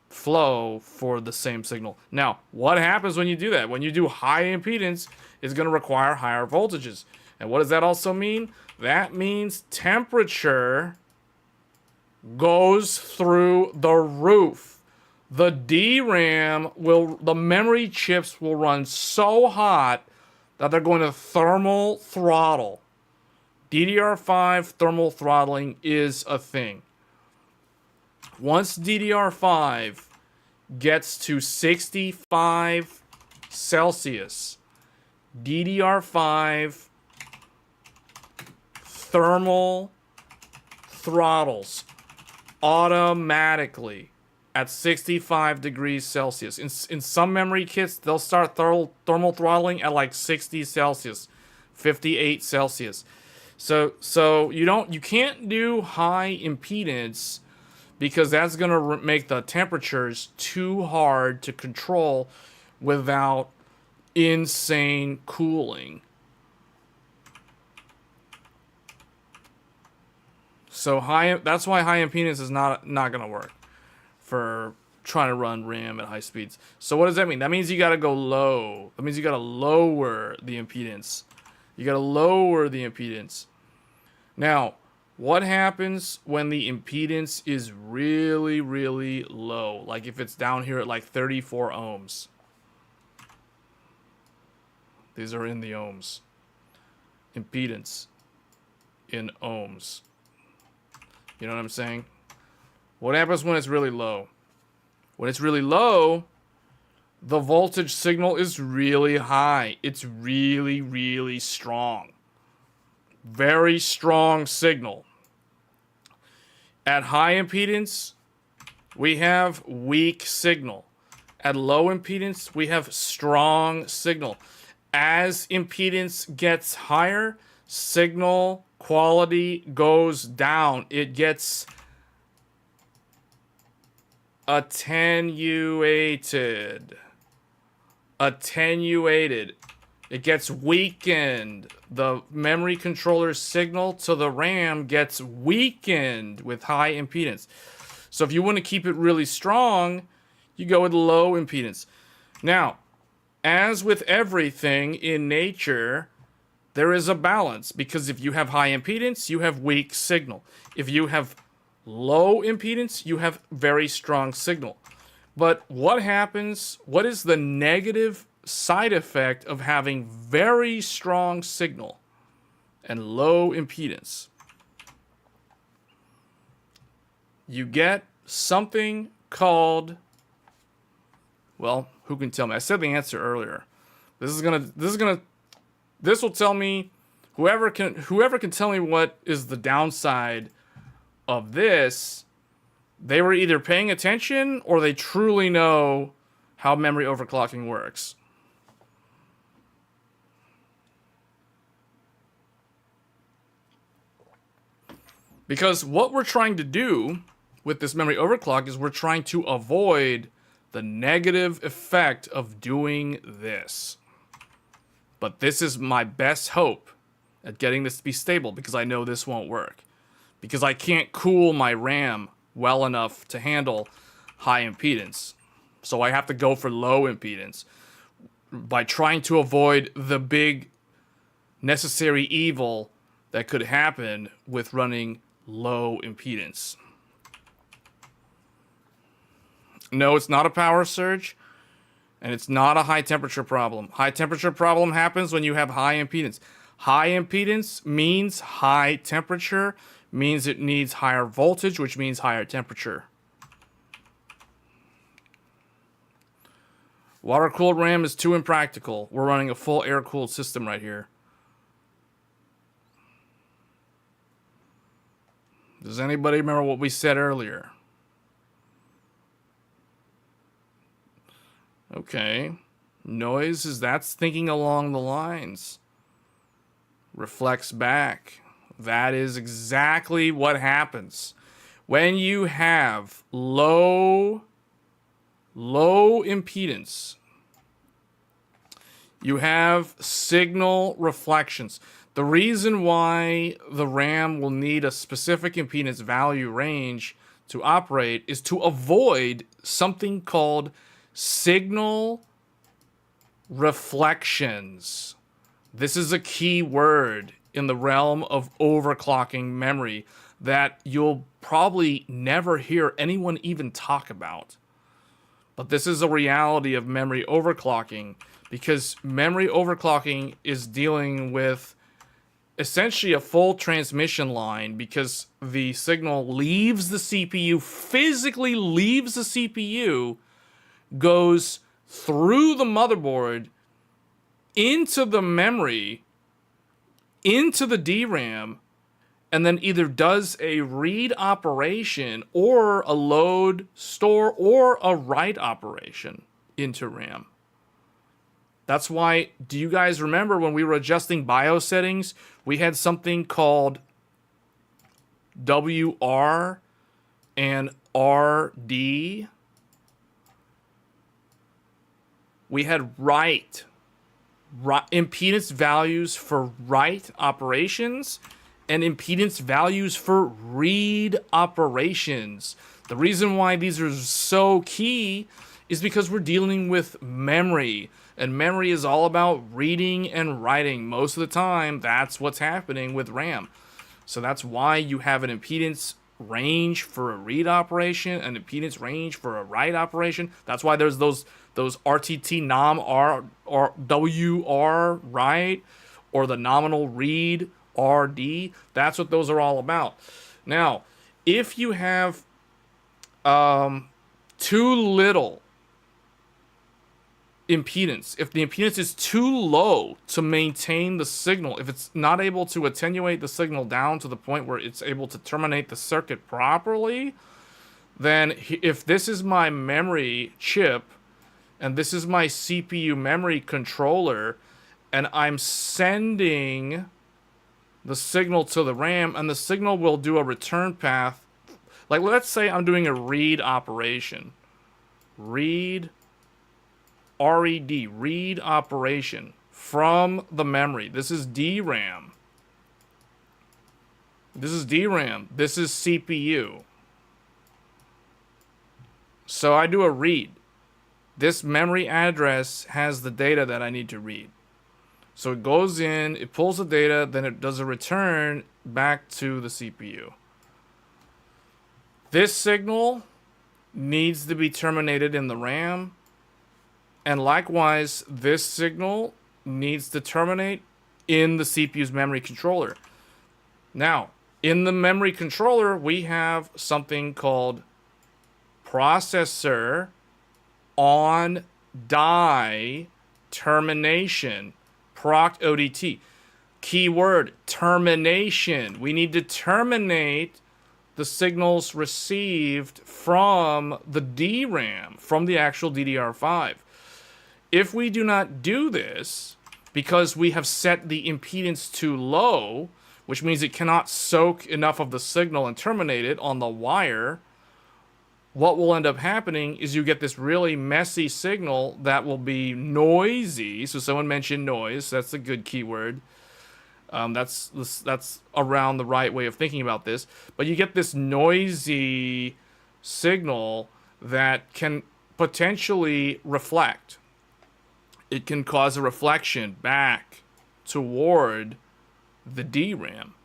flow for the same signal. Now, what happens when you do that? When you do high impedance, it's going to require higher voltages. And what does that also mean? That means temperature goes through the roof. The DRAM will, the memory chips will run so hot that they're going to thermal throttle. DDR5 thermal throttling is a thing. Once DDR5 gets to 65 Celsius, DDR5 thermal throttles automatically at 65 degrees Celsius. In some memory kits, they'll start thermal throttling at like 60 Celsius, 58 Celsius. So you can't do high impedance because that's going to make the temperatures too hard to control without insane cooling. So that's why high impedance is not going to work for trying to run RAM at high speeds. So what does that mean? That means you got to go low. That means you got to lower the impedance. You got to lower the impedance. Now, what happens when the impedance is really, really low? Like if it's down here at like 34 ohms. These are in the ohms. Impedance. in ohms. You know what I'm saying? What happens when it's really low? When it's really low, the voltage signal is really high. It's really, really strong. Very strong signal. At high impedance, we have weak signal. At low impedance, we have strong signal. As impedance gets higher, signal quality goes down. It gets attenuated. It gets weakened. The memory controller's signal to the RAM gets weakened with high impedance. So if you want to keep it really strong, you go with low impedance. Now, as with everything in nature, there is a balance, because if you have high impedance, you have weak signal. If you have low impedance, you have very strong signal. But what happens? What is the negative side effect of having very strong signal and low impedance? You get something called, well, who can tell me? I said the answer earlier. This will tell me, whoever can tell me what is the downside of this, they were either paying attention or they truly know how memory overclocking works. Because what we're trying to do with this memory overclock is we're trying to avoid the negative effect of doing this. But this is my best hope at getting this to be stable, because I know this won't work. Because I can't cool my RAM well enough to handle high impedance. So I have to go for low impedance by trying to avoid the big necessary evil that could happen with running low impedance. No, it's not a power surge, and it's not a high temperature problem. High temperature problem happens when you have high impedance. High impedance means high temperature, means it needs higher voltage, which means higher temperature. Water-cooled RAM is too impractical. We're running a full air-cooled system right here. Does anybody remember what we said earlier? Okay. Noise that's thinking along the lines. Reflects back. That is exactly what happens. When you have low impedance, you have signal reflections. The reason why the RAM will need a specific impedance value range to operate is to avoid something called signal reflections. This is a key word in the realm of overclocking memory that you'll probably never hear anyone even talk about. But this is a reality of memory overclocking, because memory overclocking is dealing with essentially a full transmission line, because the signal leaves the CPU, physically leaves the CPU, goes through the motherboard, into the memory, into the DRAM, and then either does a read operation or a load, store, or a write operation into RAM. That's why, do you guys remember when we were adjusting BIOS settings, we had something called WR and RD? We had write impedance values for write operations and impedance values for read operations. The reason why these are so key is because we're dealing with memory, and memory is all about reading and writing. Most of the time, that's what's happening with RAM. So that's why you have an impedance range for a read operation, an impedance range for a write operation. That's why there's those RTT nom R or WR write, or the nominal read RD. That's what those are all about. Now, if you have too little impedance, if the impedance is too low to maintain the signal, if it's not able to attenuate the signal down to the point where it's able to terminate the circuit properly, then if this is my memory chip and this is my CPU memory controller and I'm sending the signal to the RAM and the signal will do a return path, like let's say I'm doing a read operation, read read operation from the memory. This is DRAM. This is DRAM. This is CPU. So I do a read. This memory address has the data that I need to read. So it goes in, it pulls the data, then it does a return back to the CPU. This signal needs to be terminated in the RAM. And likewise, this signal needs to terminate in the CPU's memory controller. Now, in the memory controller, we have something called processor on die termination, proc ODT. Keyword, termination. We need to terminate the signals received from the DRAM, from the actual DDR5. If we do not do this, because we have set the impedance too low, which means it cannot soak enough of the signal and terminate it on the wire, what will end up happening is you get this really messy signal that will be noisy. So someone mentioned noise. That's a good keyword. That's around the right way of thinking about this. But you get this noisy signal that can potentially reflect. It can cause a reflection back toward the DRAM.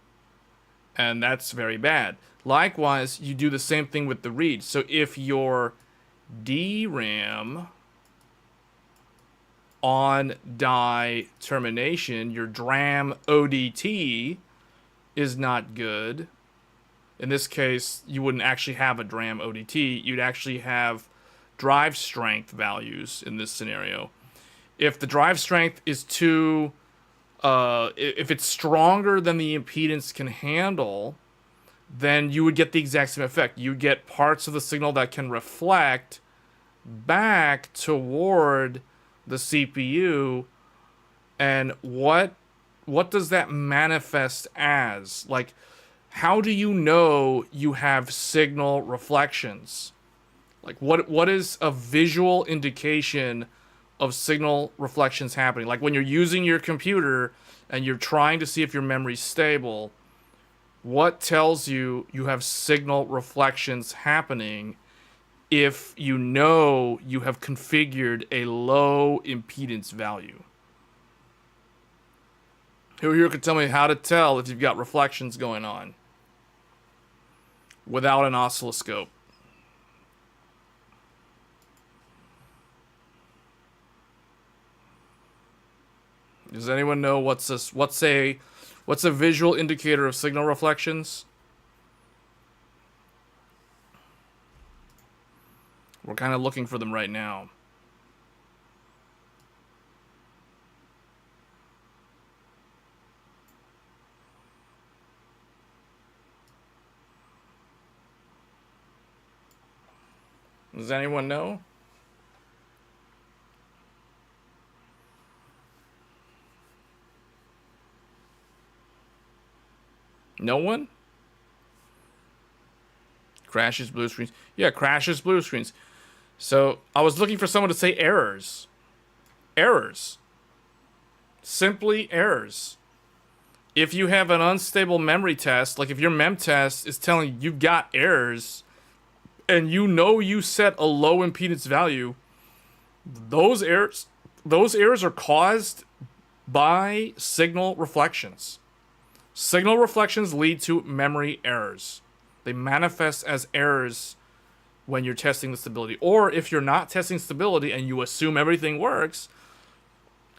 And that's very bad. Likewise, you do the same thing with the read. So if your DRAM on die termination, your DRAM ODT is not good. In this case, you wouldn't actually have a DRAM ODT. You'd actually have drive strength values in this scenario. If the drive strength is too, if it's stronger than the impedance can handle, then you would get the exact same effect. You get parts of the signal that can reflect back toward the CPU. And what does that manifest as? Like, how do you know you have signal reflections? Like, what is a visual indication of signal reflections happening? Like when you're using your computer and you're trying to see if your memory's stable, what tells you you have signal reflections happening if you know you have configured a low impedance value? Who here can tell me how to tell if you've got reflections going on without an oscilloscope? Does anyone know what's a visual indicator of signal reflections? We're kind of looking for them right now. Does anyone know? No one? Crashes, blue screens. Yeah, crashes, blue screens. So I was looking for someone to say errors. Errors. Simply errors. If you have an unstable memory test, like if your mem test is telling you you've got errors and you know you set a low impedance value, those errors are caused by signal reflections. Signal reflections lead to memory errors. They manifest as errors when you're testing the stability. Or if you're not testing stability and you assume everything works,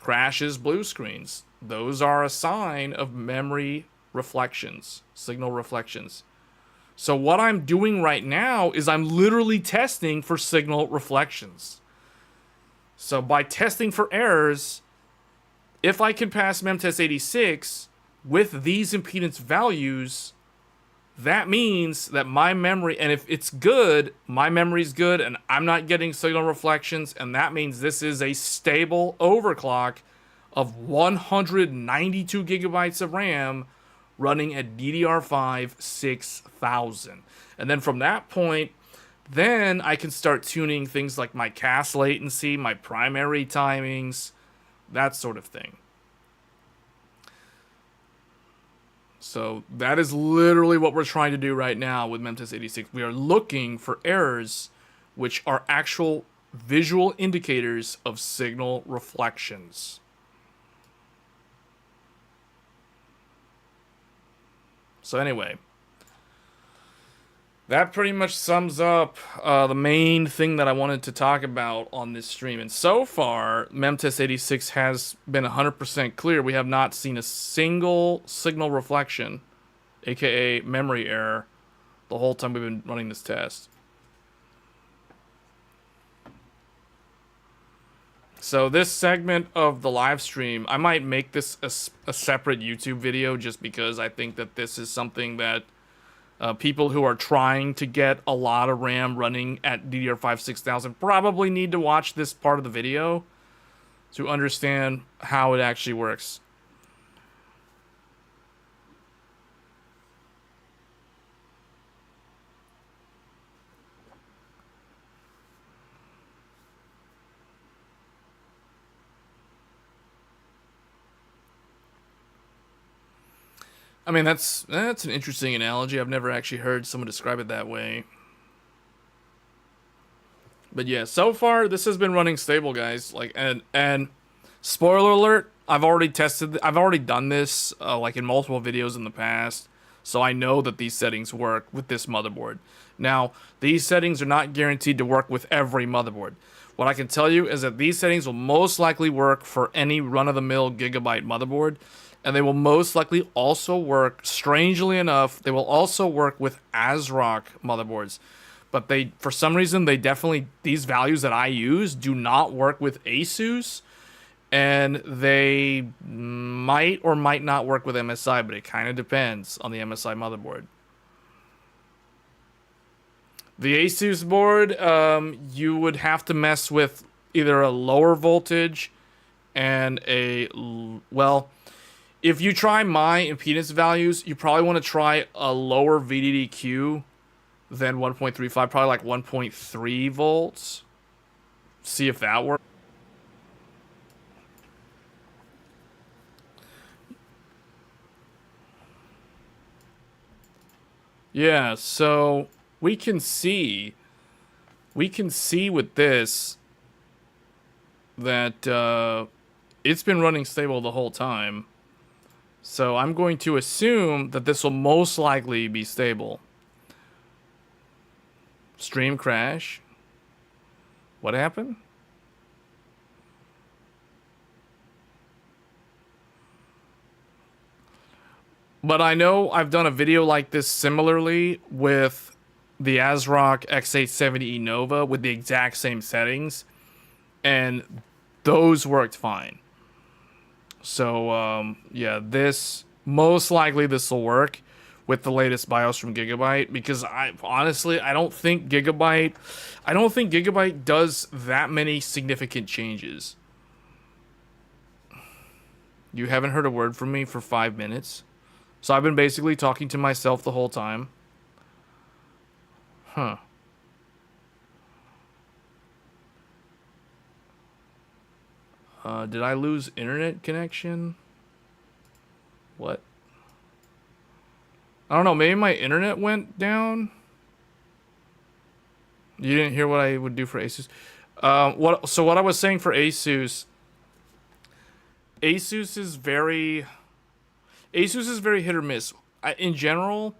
crashes, blue screens. Those are a sign of memory reflections, signal reflections. So what I'm doing right now is I'm literally testing for signal reflections. So by testing for errors, if I can pass memtest86 with these impedance values, that means that my memory, and if it's good, my memory's good, and I'm not getting signal reflections, and that means this is a stable overclock of 192 gigabytes of RAM running at DDR5 6000. And then from that point, then I can start tuning things like my cache latency, my primary timings, that sort of thing. So that is literally what we're trying to do right now with memtest86. We are looking for errors which are actual visual indicators of signal reflections. So anyway, that pretty much sums up the main thing that I wanted to talk about on this stream. And so far, memtest86 has been 100% clear. We have not seen a single signal reflection, aka memory error, the whole time we've been running this test. So this segment of the live stream, I might make this a separate YouTube video just because I think that this is something that people who are trying to get a lot of RAM running at DDR5 6000 probably need to watch this part of the video to understand how it actually works. I mean, that's an interesting analogy. I've never actually heard someone describe it that way. But yeah, so far this has been running stable, guys. Like, and spoiler alert, I've already done this like in multiple videos in the past, so I know that these settings work with this motherboard. Now, these settings are not guaranteed to work with every motherboard. What I can tell you is that these settings will most likely work for any run-of-the-mill Gigabyte motherboard. And they will most likely also work, strangely enough, they will also work with ASRock motherboards. But they, for some reason, these values that I use do not work with ASUS. And they might or might not work with MSI, but it kind of depends on the MSI motherboard. The ASUS board, you would have to mess with either a lower voltage and well, if you try my impedance values, you probably want to try a lower VDDQ than 1.35, probably like 1.3 volts. See if that works. Yeah, so we can see with this that it's been running stable the whole time. So I'm going to assume that this will most likely be stable. Stream crash. What happened? But I know I've done a video like this similarly with the ASRock X870E Nova with the exact same settings, and those worked fine. So, yeah, most likely this will work with the latest BIOS from Gigabyte, because I don't think Gigabyte does that many significant changes. You haven't heard a word from me for 5 minutes. So I've been basically talking to myself the whole time. Huh. Did I lose internet connection? What? I don't know, maybe my internet went down? You didn't hear what I would do for ASUS? What I was saying for ASUS is very hit or miss. In general,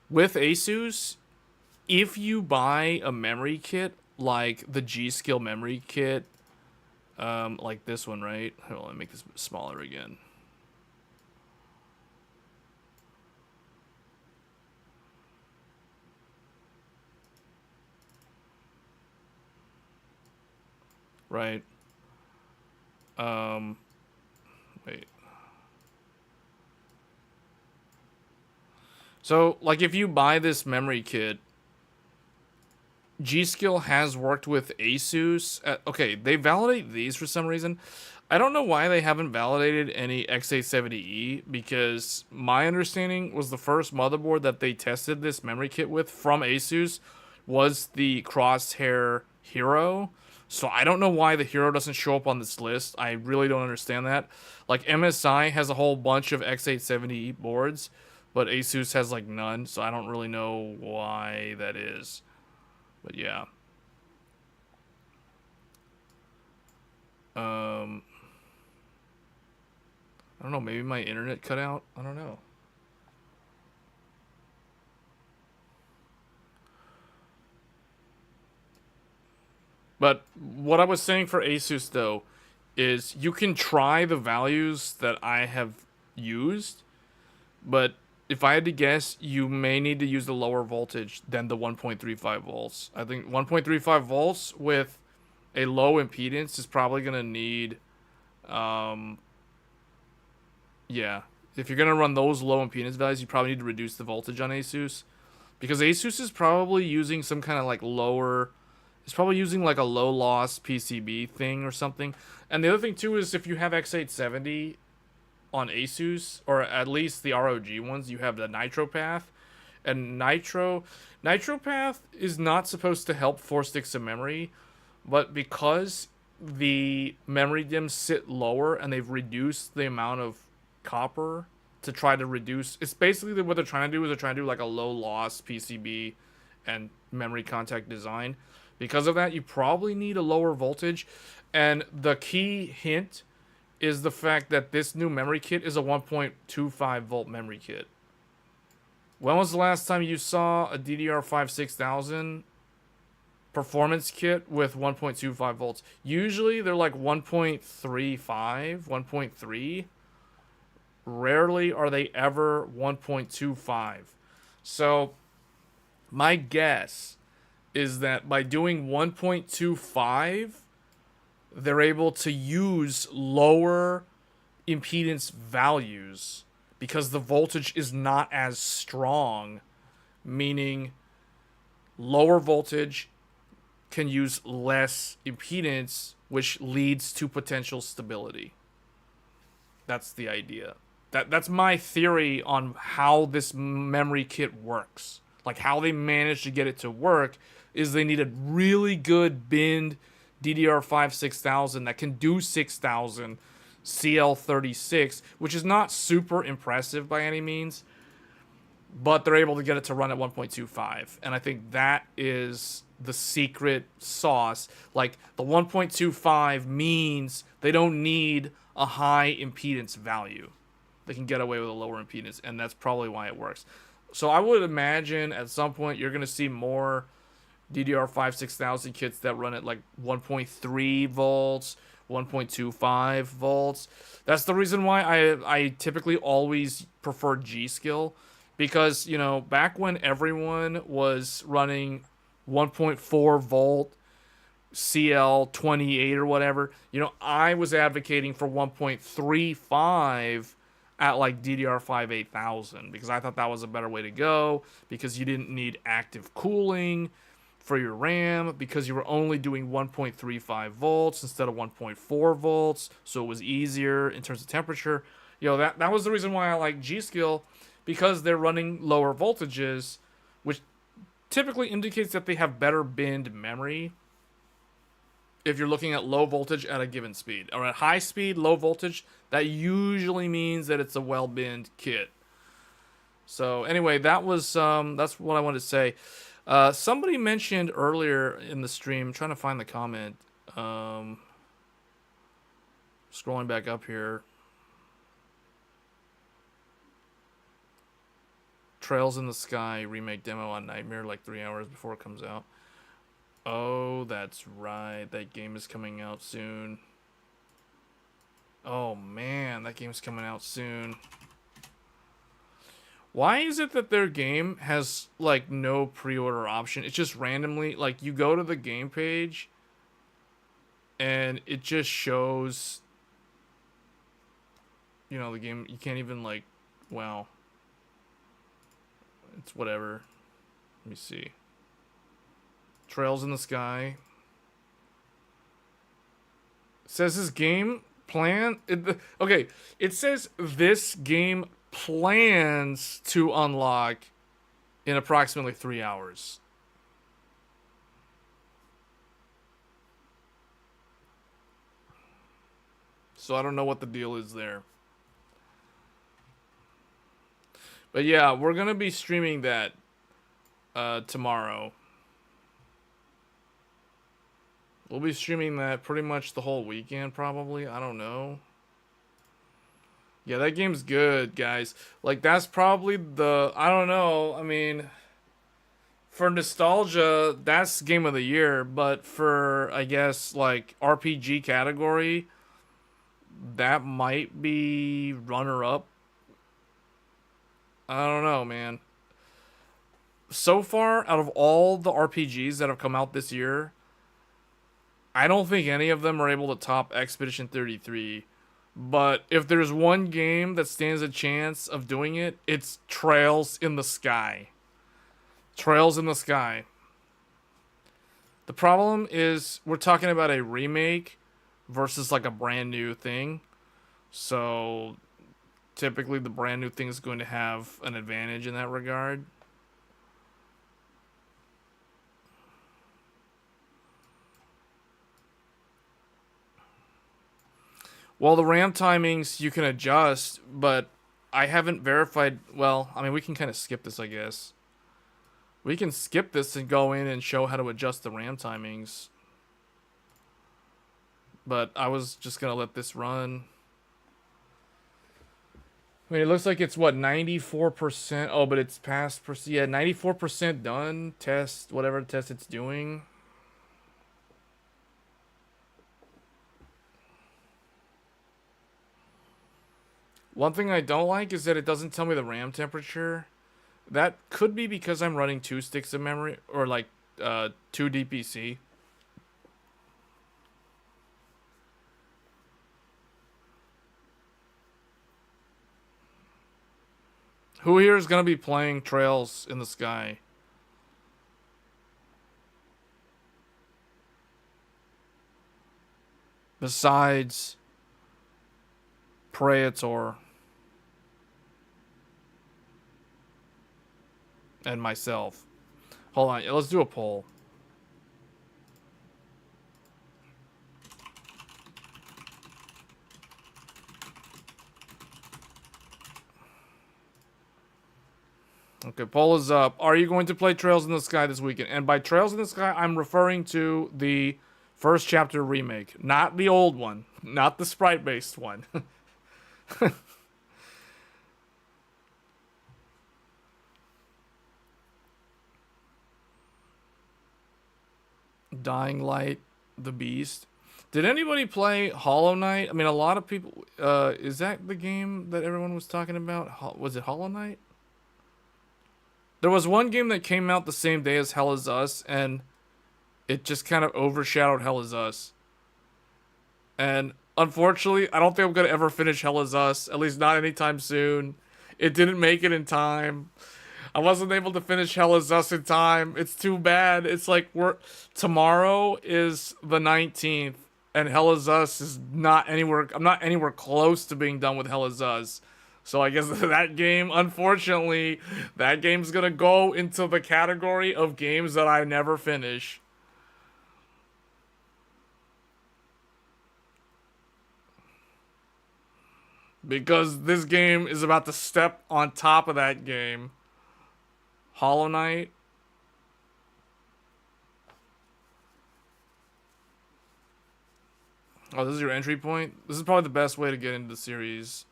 with ASUS, if you buy a memory kit like the Gskill memory kit, like this one, right? Hold on, let me make this smaller again. right? Wait. So, like, if you buy this memory kit, Gskill has worked with ASUS. Okay, they validate these for some reason. I don't know why they haven't validated any X870E, because my understanding was the first motherboard that they tested this memory kit with from ASUS was the Crosshair Hero. So I don't know why the Hero doesn't show up on this list. I really don't understand that. Like, MSI has a whole bunch of X870E boards, but ASUS has like none, so I don't really know why that is. But yeah. I don't know, maybe my internet cut out? I don't know. But what I was saying for ASUS, though, is you can try the values that I have used, but if I had to guess, you may need to use the lower voltage than the 1.35 volts. I think 1.35 volts with a low impedance is probably going to need, yeah. If you're going to run those low impedance values, you probably need to reduce the voltage on ASUS. Because ASUS is probably using some kind of like lower... It's probably using like a low loss PCB thing or something. And the other thing too is if you have X870 on ASUS, or at least the ROG ones, you have the Nitro path. And Nitro path is not supposed to help 4 sticks of memory, but because the memory DIMMs sit lower and they've reduced the amount of copper to try to reduce, it's basically what they're trying to do is they're trying to do like a low loss PCB and memory contact design. Because of that, you probably need a lower voltage, and the key hint is the fact that this new memory kit is a 1.25 volt memory kit. When was the last time you saw a DDR5 6000 performance kit with 1.25 volts? Usually they're like 1.35, 1.3. Rarely are they ever 1.25. So my guess is that by doing 1.25, they're able to use lower impedance values because the voltage is not as strong, meaning lower voltage can use less impedance, which leads to potential stability. That's the idea. That's my theory on how this memory kit works. Like, how they managed to get it to work is they need a really good binned DDR5 6000 that can do 6000 CL36, which is not super impressive by any means, but they're able to get it to run at 1.25. And I think that is the secret sauce. Like, the 1.25 means they don't need a high impedance value. They can get away with a lower impedance, and that's probably why it works. So I would imagine at some point you're going to see more DDR5 6000 kits that run at like 1.3 volts, 1.25 volts. That's the reason why I typically always prefer Gskill, because, you know, back when everyone was running 1.4 volt CL28 or whatever, you know, I was advocating for 1.35 at like DDR5 8000 because I thought that was a better way to go, because you didn't need active cooling for your RAM, because you were only doing 1.35 volts instead of 1.4 volts, so it was easier in terms of temperature. You know, that was the reason why I like Gskill, because they're running lower voltages, which typically indicates that they have better binned memory if you're looking at low voltage at a given speed. Or at high speed, low voltage, that usually means that it's a well-binned kit. So anyway, that's what I wanted to say. Somebody mentioned earlier in the stream, I'm trying to find the comment, scrolling back up here. Trails in the Sky remake demo on Nightmare like 3 hours before it comes out. Oh, that's right. That game is coming out soon. Oh, man. That game's coming out soon. Why is it that their game has, like, no pre-order option? It's just randomly, like, you go to the game page, and it just shows, you know, the game. You can't even like, wow, it's whatever. Let me see. Trails in the sky. It says this game plan. Okay, it says this game plans to unlock in approximately 3 hours. So I don't know what the deal is there. But yeah, we're going to be streaming that tomorrow. We'll be streaming that pretty much the whole weekend, probably. I don't know. Yeah, that game's good, guys. Like, that's probably the... I don't know. I mean, for nostalgia, that's game of the year. But for, I guess, like, RPG category, that might be runner-up. I don't know, man. So far, out of all the RPGs that have come out this year, I don't think any of them are able to top Expedition 33. But if there's one game that stands a chance of doing it, it's Trails in the Sky. Trails in the Sky. The problem is we're talking about a remake versus like a brand new thing. So typically the brand new thing is going to have an advantage in that regard. Well, the RAM timings you can adjust, but I haven't verified. Well, I mean, we can kind of skip this, I guess. We can skip this and go in and show how to adjust the RAM timings. But I was just going to let this run. I mean, it looks like it's, what, 94%? Oh, but it's past... Yeah, 94% done. Test, whatever test it's doing. One thing I don't like is that it doesn't tell me the RAM temperature. That could be because I'm running 2 sticks of memory, or like 2 DPC. Who here is going to be playing Trails in the Sky? Besides Praetor and myself. Hold on, let's do a poll. Okay, poll is up. Are you going to play Trails in the Sky this weekend? And by Trails in the Sky, I'm referring to the first chapter remake. Not the old one. Not the sprite-based one. Dying Light, The Beast. Did anybody play Hollow Knight? I mean, a lot of people... is that the game that everyone was talking about? Was it Hollow Knight? There was one game that came out the same day as Hell Is Us, and it just kind of overshadowed Hell Is Us. And unfortunately, I don't think I'm going to ever finish Hell Is Us, at least not anytime soon. It didn't make it in time. I wasn't able to finish Hell Is Us in time. It's too bad. It's like tomorrow is the 19th, and Hell Is Us is not anywhere. I'm not anywhere close to being done with Hell Is Us. So I guess that game, unfortunately, that game's gonna go into the category of games that I never finish. Because this game is about to step on top of that game. Hollow Knight. Oh, this is your entry point? This is probably the best way to get into the series.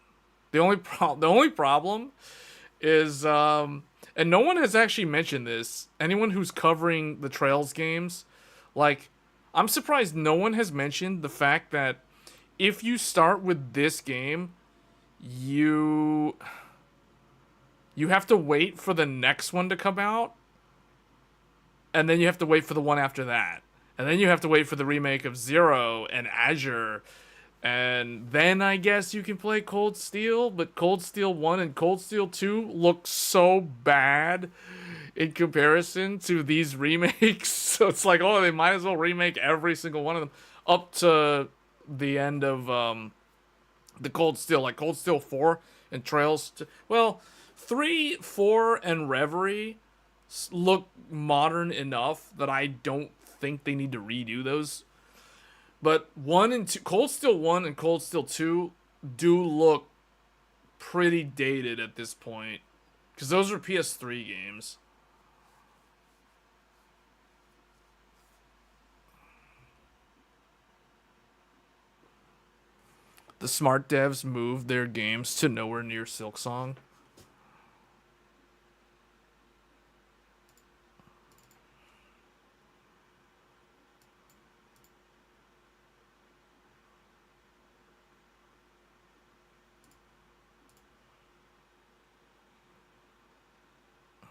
The only problem is, and no one has actually mentioned this, anyone who's covering the Trails games, like, I'm surprised no one has mentioned the fact that if you start with this game, you have to wait for the next one to come out, and then you have to wait for the one after that. And then you have to wait for the remake of Zero and Azure. And then I guess you can play Cold Steel, but Cold Steel 1 and Cold Steel 2 look so bad in comparison to these remakes. So it's like, oh, they might as well remake every single one of them up to the end of the Cold Steel, like Cold Steel 4 and Trails. Well, 3, 4, and Reverie look modern enough that I don't think they need to redo those. But 1 and 2, Cold Steel 1 and Cold Steel 2 do look pretty dated at this point. Because those are PS3 games. The smart devs moved their games to nowhere near Silksong.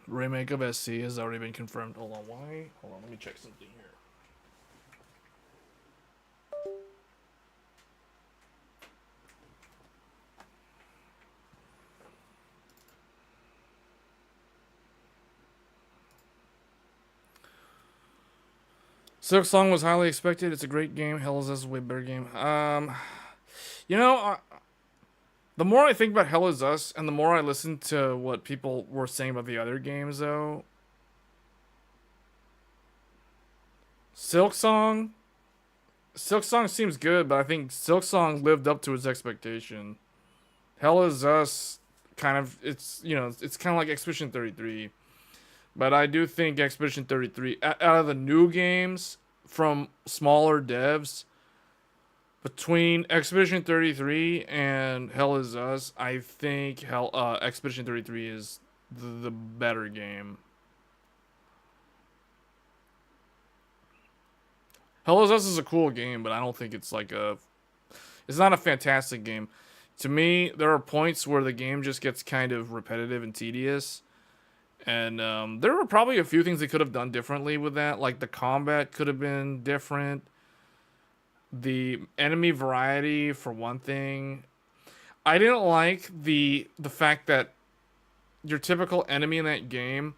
Remake of SC has already been confirmed. Hold on, why? Hold on, let me check something here. Silksong was highly expected. It's a great game. Hell is Us a way better game. You know, the more I think about Hell is Us, and the more I listen to what people were saying about the other games, though, Silksong seems good, but I think Silksong lived up to its expectation. Hell is Us, kind of, it's kind of like Expedition 33. But I do think Expedition 33, out of the new games from smaller devs, between Expedition 33 and Hell is Us, I think Expedition 33 is the better game. Hell is Us is a cool game, but I don't think it's it's not a fantastic game. To me, there are points where the game just gets kind of repetitive and tedious. And there were probably a few things they could have done differently with that. Like the combat could have been different. The enemy variety, for one thing. I didn't like the fact that your typical enemy in that game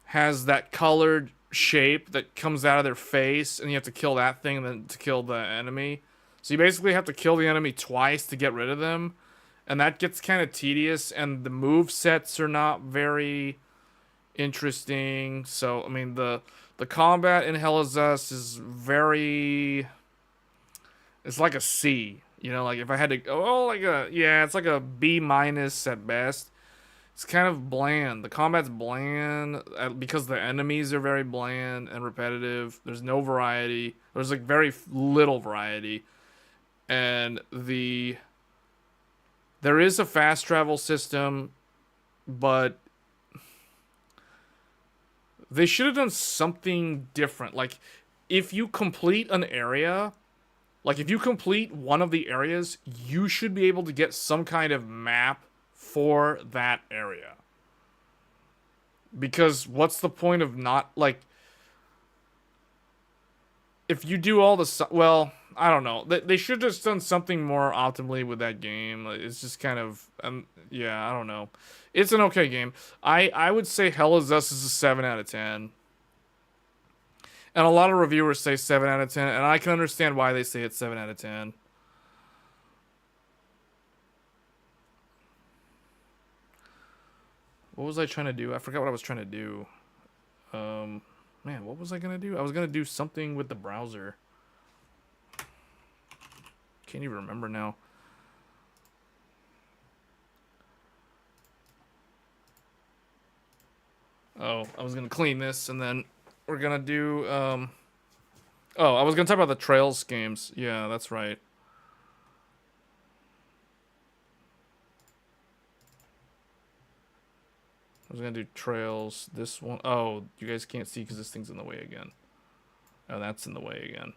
has that colored shape that comes out of their face, and you have to kill that thing and then to kill the enemy. So you basically have to kill the enemy twice to get rid of them. And that gets kind of tedious, and the move sets are not very interesting. So I mean the combat in Hell is Us is very, it's like a C, like if I had to it's like a B minus at best. It's kind of bland. The combat's bland because the enemies are very bland and repetitive. There's no variety. There's like very little variety. And there is a fast travel system, but they should have done something different. Like, if you complete an area, like if you complete one of the areas, you should be able to get some kind of map for that area. Because what's the point of not, like, if you do all the, well, I don't know. They should have just done something more optimally with that game. It's just kind of, yeah, I don't know. It's an okay game. I would say Hell is Us is a 7 out of 10. And a lot of reviewers say 7 out of 10, and I can understand why they say it's 7 out of 10. What was I trying to do? I forgot what I was trying to do. Man, what was I going to do? I was going to do something with the browser. Can't even remember now. Oh, I was going to clean this, and then we're going to do, oh, I was going to talk about the Trails games. Yeah, that's right. I was going to do Trails. This one, oh, you guys can't see because this thing's in the way again. Oh, that's in the way again.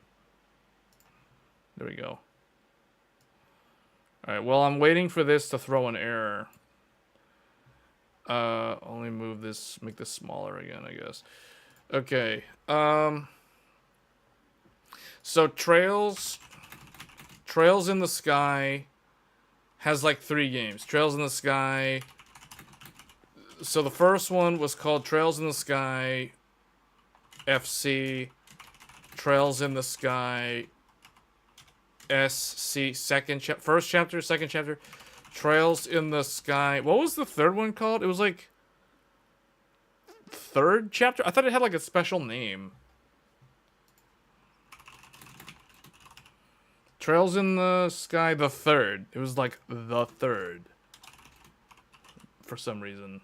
There we go. Alright, well, I'm waiting for this to throw an error. Only move this, make this smaller again, I guess. Okay, So Trails in the Sky has like 3 games. Trails in the Sky. So the first one was called Trails in the Sky FC. Trails in the Sky SC. First chapter, second chapter. Trails in the Sky. What was the third one called? It was like third chapter? I thought it had like a special name. Trails in the Sky, the third. It was like the third. For some reason.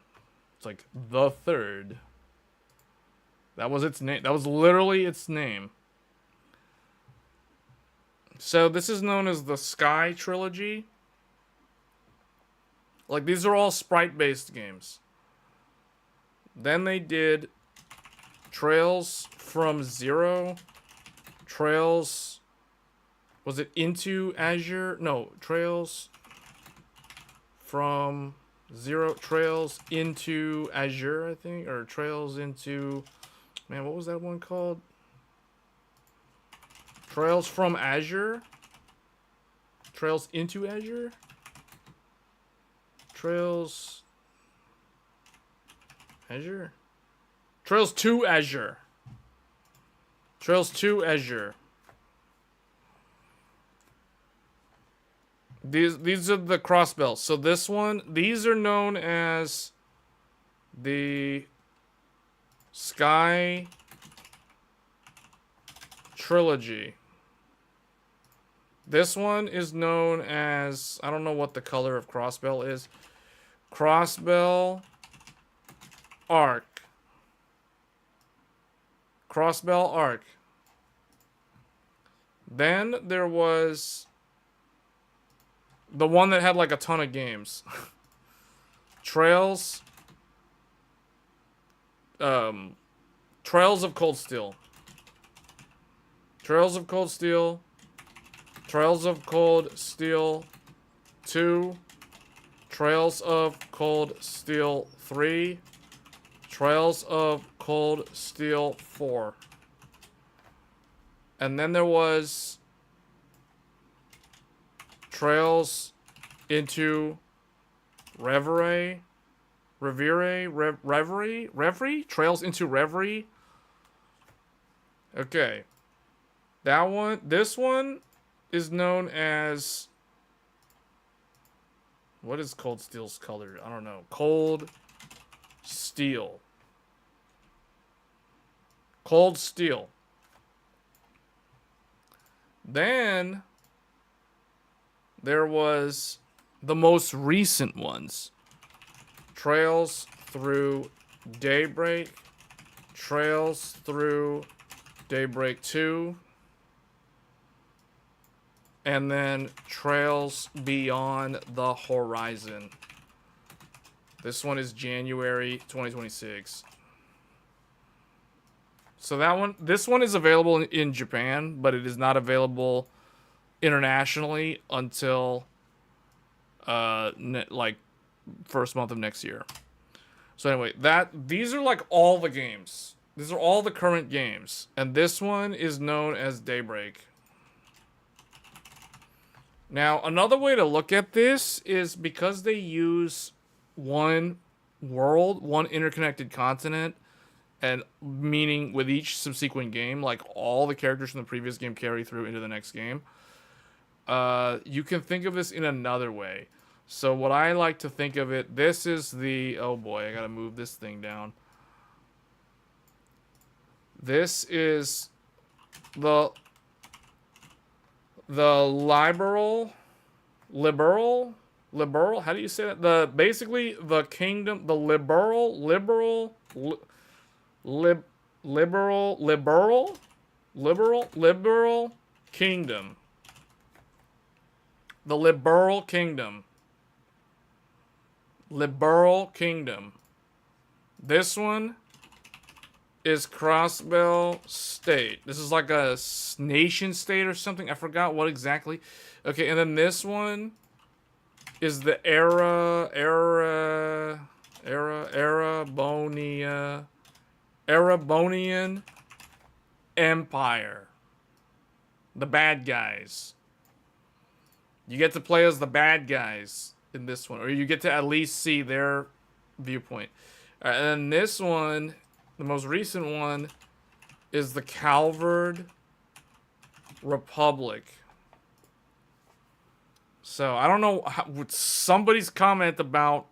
It's like the third. That was its name. That was literally its name. So this is known as the Sky Trilogy. Like, these are all sprite-based games. Then they did Trails from Zero. Trails... Was it Into Azure? No, Trails from Zero. Trails into Azure, I think. Or Trails into... Man, what was that one called? Trails from Azure? Trails into Azure? Trails... Azure? Trails to Azure. Trails to Azure. These are the cross bells. So this one, these are known as the Sky Trilogy. This one is known as, I don't know what the color of crossbell is. Crossbell Arc. Crossbell Arc. Then there was the one that had like a ton of games. Trails. Trails of Cold Steel. Trails of Cold Steel. Trails of Cold Steel 2. Trails of Cold Steel 3. Trails of Cold Steel 4. And then there was Trails into Reverie? Trails into Reverie? Okay. That one, this one is known as... What is Cold Steel's color? I don't know. Cold Steel. Cold Steel. Then there was the most recent ones. Trails through Daybreak. Trails through Daybreak 2. And then Trails Beyond the Horizon. This one is January 2026. So that one, this one is available in Japan, but it is not available internationally until like first month of next year. So anyway, these are like all the games. These are all the current games, and this one is known as Daybreak. Now, another way to look at this is because they use one world, one interconnected continent, and meaning with each subsequent game, like all the characters from the previous game carry through into the next game. You can think of this in another way. So what I like to think of it, this is the... Oh boy, I gotta move this thing down. This is the liberal, how do you say that? Basically the kingdom, the liberal kingdom. The liberal kingdom. Liberal kingdom. This one is Crossbell State. This is like a nation state or something. I forgot what exactly. Okay, and then this one is the Arabonian Empire. The bad guys. You get to play as the bad guys in this one, or you get to at least see their viewpoint. And then this one, the most recent one, is the Calvard Republic. So I don't know how, somebody's comment about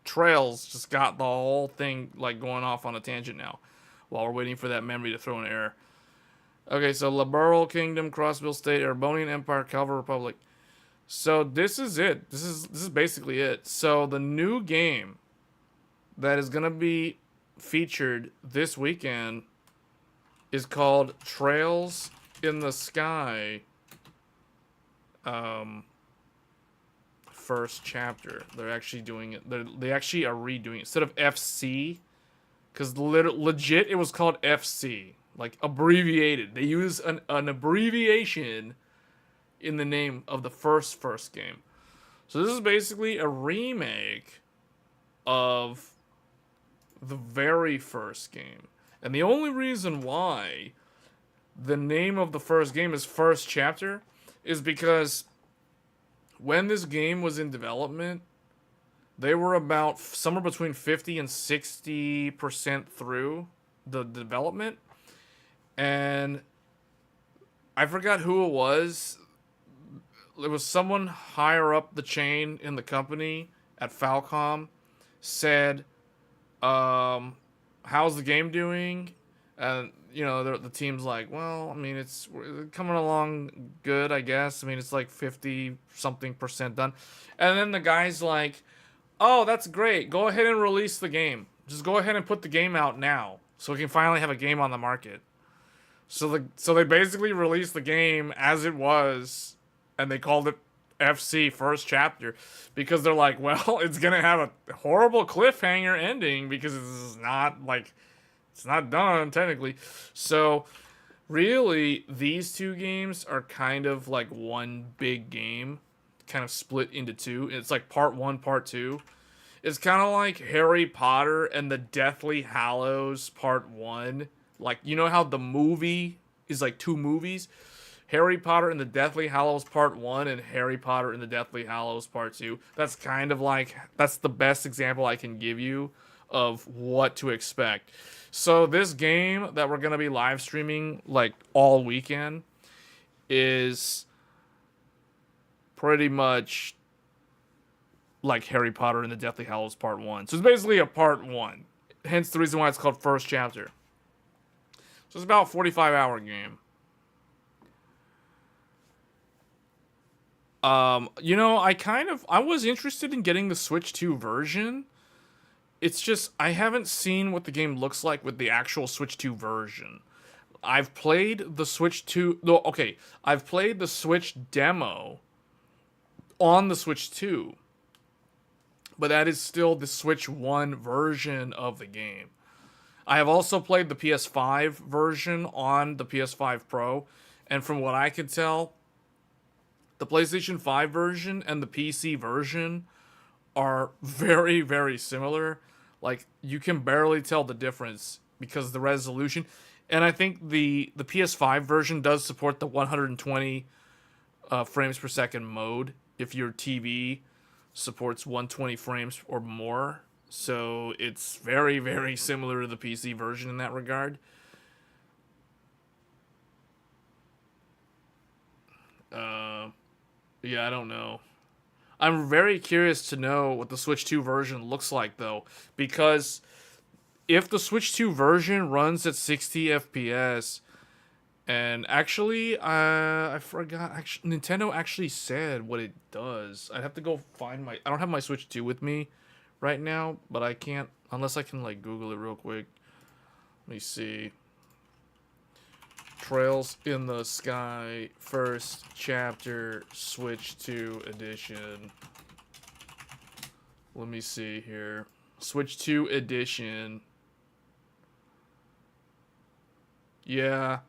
Trails just got the whole thing like going off on a tangent now, while we're waiting for that memory to throw an error. Okay, so Liberal Kingdom, Crossville State, Erebonian Empire, Calvard Republic. So this is it. This is basically it. So the new game that is gonna be featured this weekend is called Trails in the Sky. First chapter. They're actually doing it. They actually are redoing it instead of FC, because legit it was called FC, like abbreviated. They use an abbreviation in the name of the first game. So this is basically a remake of the very first game. And the only reason why the name of the first game is First Chapter is because when this game was in development, they were about somewhere between 50 and 60% through the development. And I forgot who it was. It was someone higher up the chain in the company at Falcom said, how's the game doing? And, you know, the team's like, well, I mean, it's coming along good, I guess. I mean, it's like 50-something% done. And then the guy's like, oh, that's great. Go ahead and release the game. Just go ahead and put the game out now, so we can finally have a game on the market. So they basically released the game as it was, and they called it FC First Chapter, because they're like, well, it's gonna have a horrible cliffhanger ending because it's not like, it's not done technically. So really, these two games are kind of like one big game, kind of split into two. It's like part 1, part 2. It's kind of like Harry Potter and the Deathly Hallows part 1. Like, you know how the movie is like 2 movies? Harry Potter and the Deathly Hallows Part 1 and Harry Potter and the Deathly Hallows Part 2. That's kind of like, that's the best example I can give you of what to expect. So this game that we're going to be live streaming like all weekend is pretty much like Harry Potter and the Deathly Hallows Part 1. So it's basically a Part 1. Hence the reason why it's called First Chapter. So it's about a 45-hour game. You know, I was interested in getting the Switch 2 version. It's just, I haven't seen what the game looks like with the actual Switch 2 version. I've played the Switch 2, no, okay, I've played the Switch demo on the Switch 2. But that is still the Switch 1 version of the game. I have also played the PS5 version on the PS5 Pro, and from what I could tell, the PlayStation 5 version and the PC version are very, very similar. Like, you can barely tell the difference because of the resolution. And I think the PS5 version does support the 120 frames per second mode if your TV supports 120 frames or more. So it's very, very similar to the PC version in that regard. Yeah, I don't know. I'm very curious to know what the Switch 2 version looks like, though, because if the Switch 2 version runs at 60 FPS, and actually, I forgot, actually, Nintendo actually said what it does. I'd have to go find I don't have my Switch 2 with me right now, but I can't, unless I can, like, Google it real quick. Let me see. Trails in the Sky, First Chapter, Switch 2 Edition. Let me see here. Switch 2 Edition. Yeah.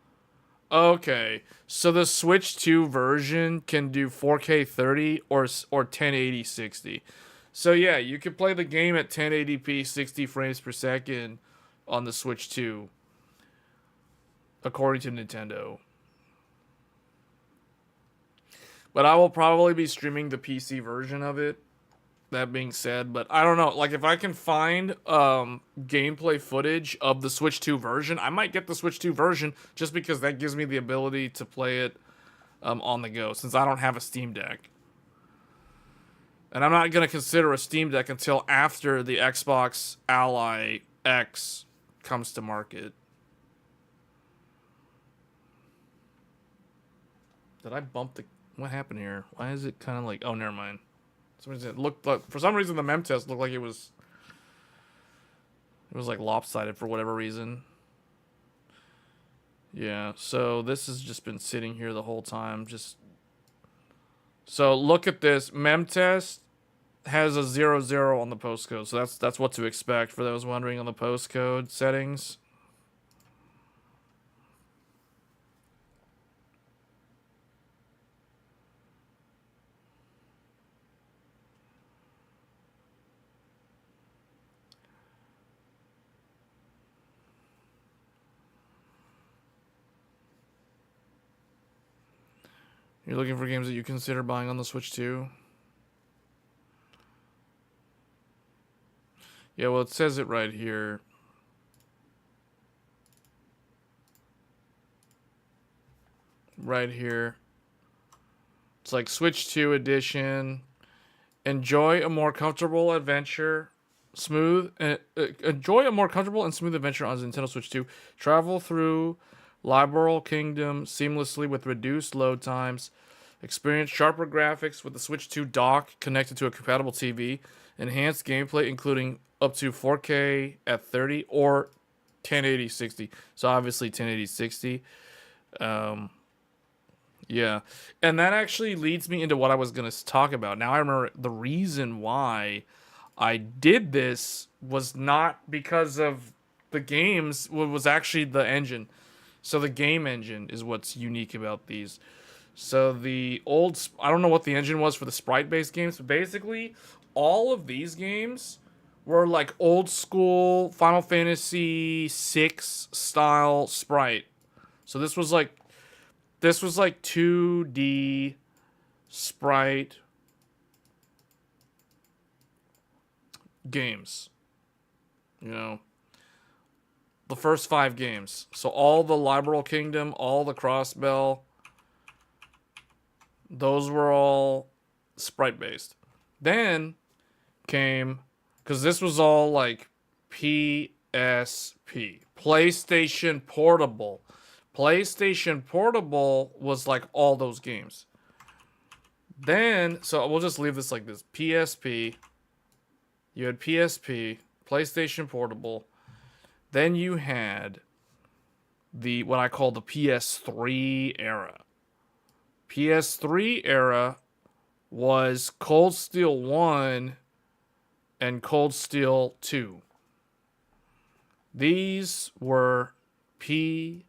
Okay. So the Switch 2 version can do 4K 30 or 1080 60. So yeah, you can play the game at 1080p 60 frames per second on the Switch 2. According to Nintendo. But I will probably be streaming the PC version of it. That being said, but I don't know. Like, if I can find gameplay footage of the Switch 2 version, I might get the Switch 2 version just because that gives me the ability to play it on the go, since I don't have a Steam Deck. And I'm not going to consider a Steam Deck until after the Xbox Ally X comes to market. Did I bump the... What happened here? Why is it kind of like... Oh, never mind. It looked like... For some reason, the mem test looked like it was... It was like lopsided for whatever reason. Yeah, so this has just been sitting here the whole time. Just... So look at this. Mem test has a 00 on the postcode. So that's what to expect for those wondering on the postcode settings. You're looking for games that you consider buying on the Switch 2? Yeah, well, it says it right here. Right here. It's like Switch 2 edition. Enjoy a more comfortable adventure. Enjoy a more comfortable and smooth adventure on Nintendo Switch 2. Travel through Liberal Kingdom seamlessly with reduced load times. Experience sharper graphics with the Switch 2 dock connected to a compatible TV. Enhanced gameplay including up to 4K at 30 or 1080 60. So obviously 1080 60. Yeah. And that actually leads me into what I was going to talk about. Now I remember the reason why I did this was not because of the games, it was actually the engine. So the game engine is what's unique about these. So the old, I don't know what the engine was for the sprite-based games, but basically all of these games were like old school Final Fantasy VI style sprite. So this was like 2D sprite games. You know, the first 5 games. So all the Liberal Kingdom, all the Crossbell, those were all sprite based. Then because this was all like PSP, PlayStation Portable. PlayStation Portable was like all those games. Then, so we'll just leave this like this. PSP. You had PSP, PlayStation Portable. Then you had what I call the PS3 era. PS3 era was Cold Steel 1 and Cold Steel 2. These were PS3.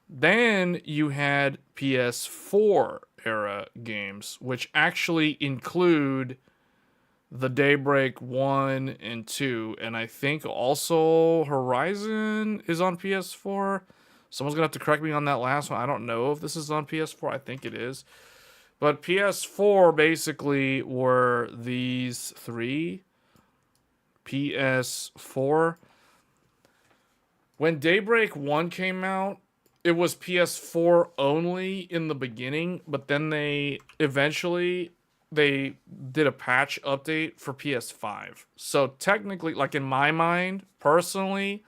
Then you had PS4 era games, which actually include the Daybreak 1 and 2, and I think also Horizon is on PS4. Someone's going to have to correct me on that last one. I don't know if this is on PS4. I think it is. But PS4 basically were these 3. PS4. When Daybreak 1 came out, it was PS4 only in the beginning, but then they did a patch update for PS5. So technically, like in my mind, personally,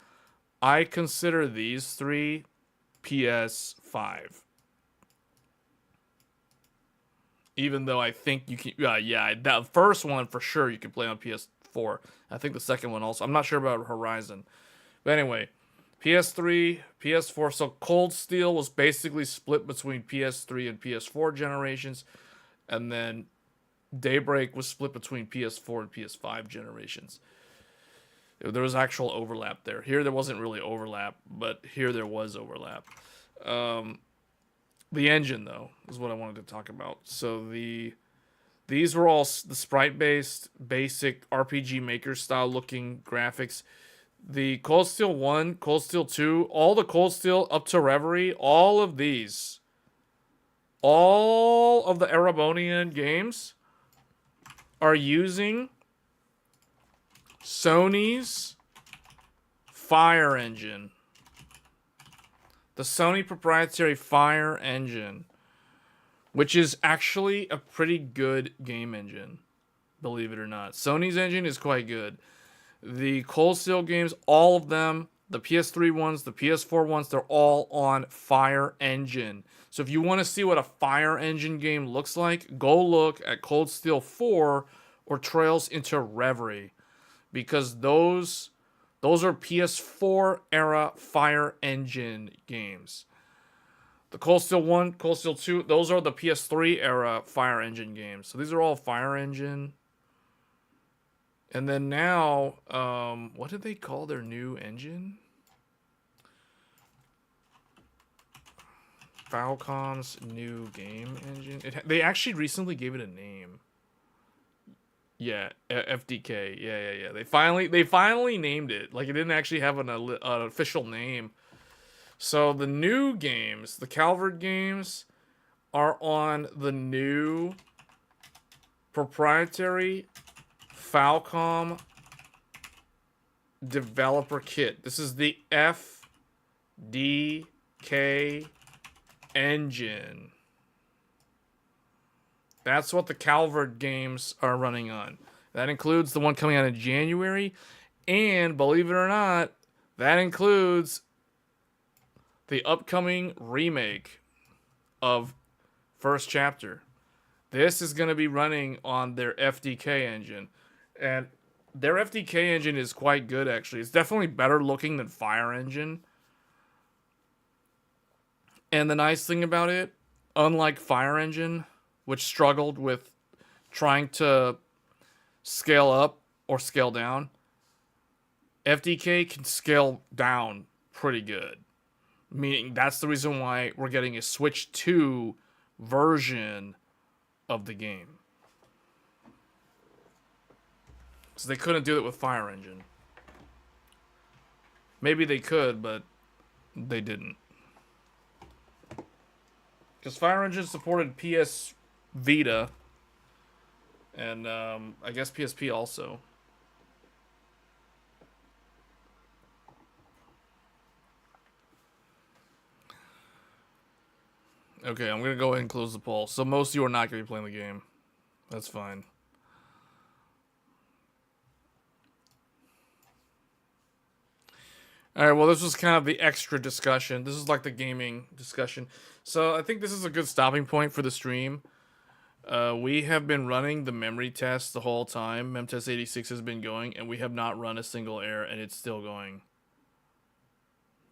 I consider these 3 PS5. Even though I think you can, that first one for sure you can play on PS4. I think the second one also. I'm not sure about Horizon. But anyway, PS3, PS4. So Cold Steel was basically split between PS3 and PS4 generations. And then Daybreak was split between PS4 and PS5 generations. There was actual overlap there. Here there wasn't really overlap, but here there was overlap. The engine, though, is what I wanted to talk about. So these were all the sprite-based, basic RPG Maker style looking graphics. The Cold Steel 1, Cold Steel 2, all the Cold Steel up to Reverie, all of these, all of the Erebonian games are using Sony's Fire Engine. The Sony proprietary Fire Engine, which is actually a pretty good game engine, believe it or not. Sony's engine is quite good. The Cold Steel games, all of them, the PS3 ones, the PS4 ones, they're all on Fire Engine. So if you want to see what a Fire Engine game looks like, go look at Cold Steel 4 or Trails into Reverie, because those are PS4 era Fire Engine games. The Cold Steel 1, Cold Steel 2, those are the PS3 era Fire Engine games. So these are all Fire Engine. And then now, what did they call their new engine? Falcom's new game engine. They actually recently gave it a name. Yeah, FDK. Yeah. They finally named it. Like, it didn't actually have an official name. So the new games, the Calvert games, are on the new proprietary Falcom developer kit. This is the FDK engine. That's what the Calvert games are running on. That includes the one coming out in January, and believe it or not, that includes the upcoming remake of First Chapter. This is going to be running on their FDK engine. And their FDK engine is quite good, actually. It's definitely better looking than Fire Engine. And the nice thing about it, unlike Fire Engine, which struggled with trying to scale up or scale down, FDK can scale down pretty good. Meaning that's the reason why we're getting a Switch 2 version of the game. So they couldn't do it with Fire Engine. Maybe they could, but they didn't. Because Fire Engine supported PS Vita and I guess PSP also. Okay, I'm going to go ahead and close the poll. So most of you are not going to be playing the game. That's fine. Alright, well, this was kind of the extra discussion. This is like the gaming discussion. So I think this is a good stopping point for the stream. We have been running the memory test the whole time. MemTest 86 has been going, and we have not run a single error, and it's still going.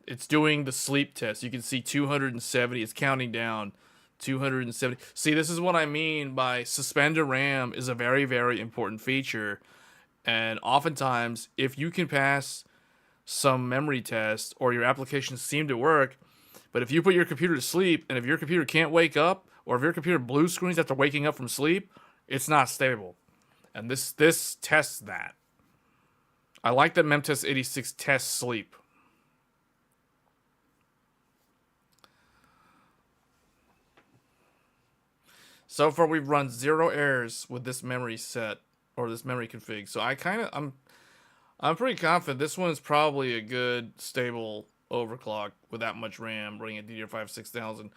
It's doing the sleep test. You can see 270. It's counting down. 270. See, this is what I mean by suspended RAM is a very, very important feature. And oftentimes, if you can pass some memory test or your applications seem to work, but if you put your computer to sleep and if your computer can't wake up, or if your computer blue screens after waking up from sleep, it's not stable. And this tests that. I like that MemTest 86 tests sleep. So far, we've run 0 errors with this memory set or this memory config. So I'm pretty confident this one is probably a good stable overclock with that much RAM running at DDR5 6000.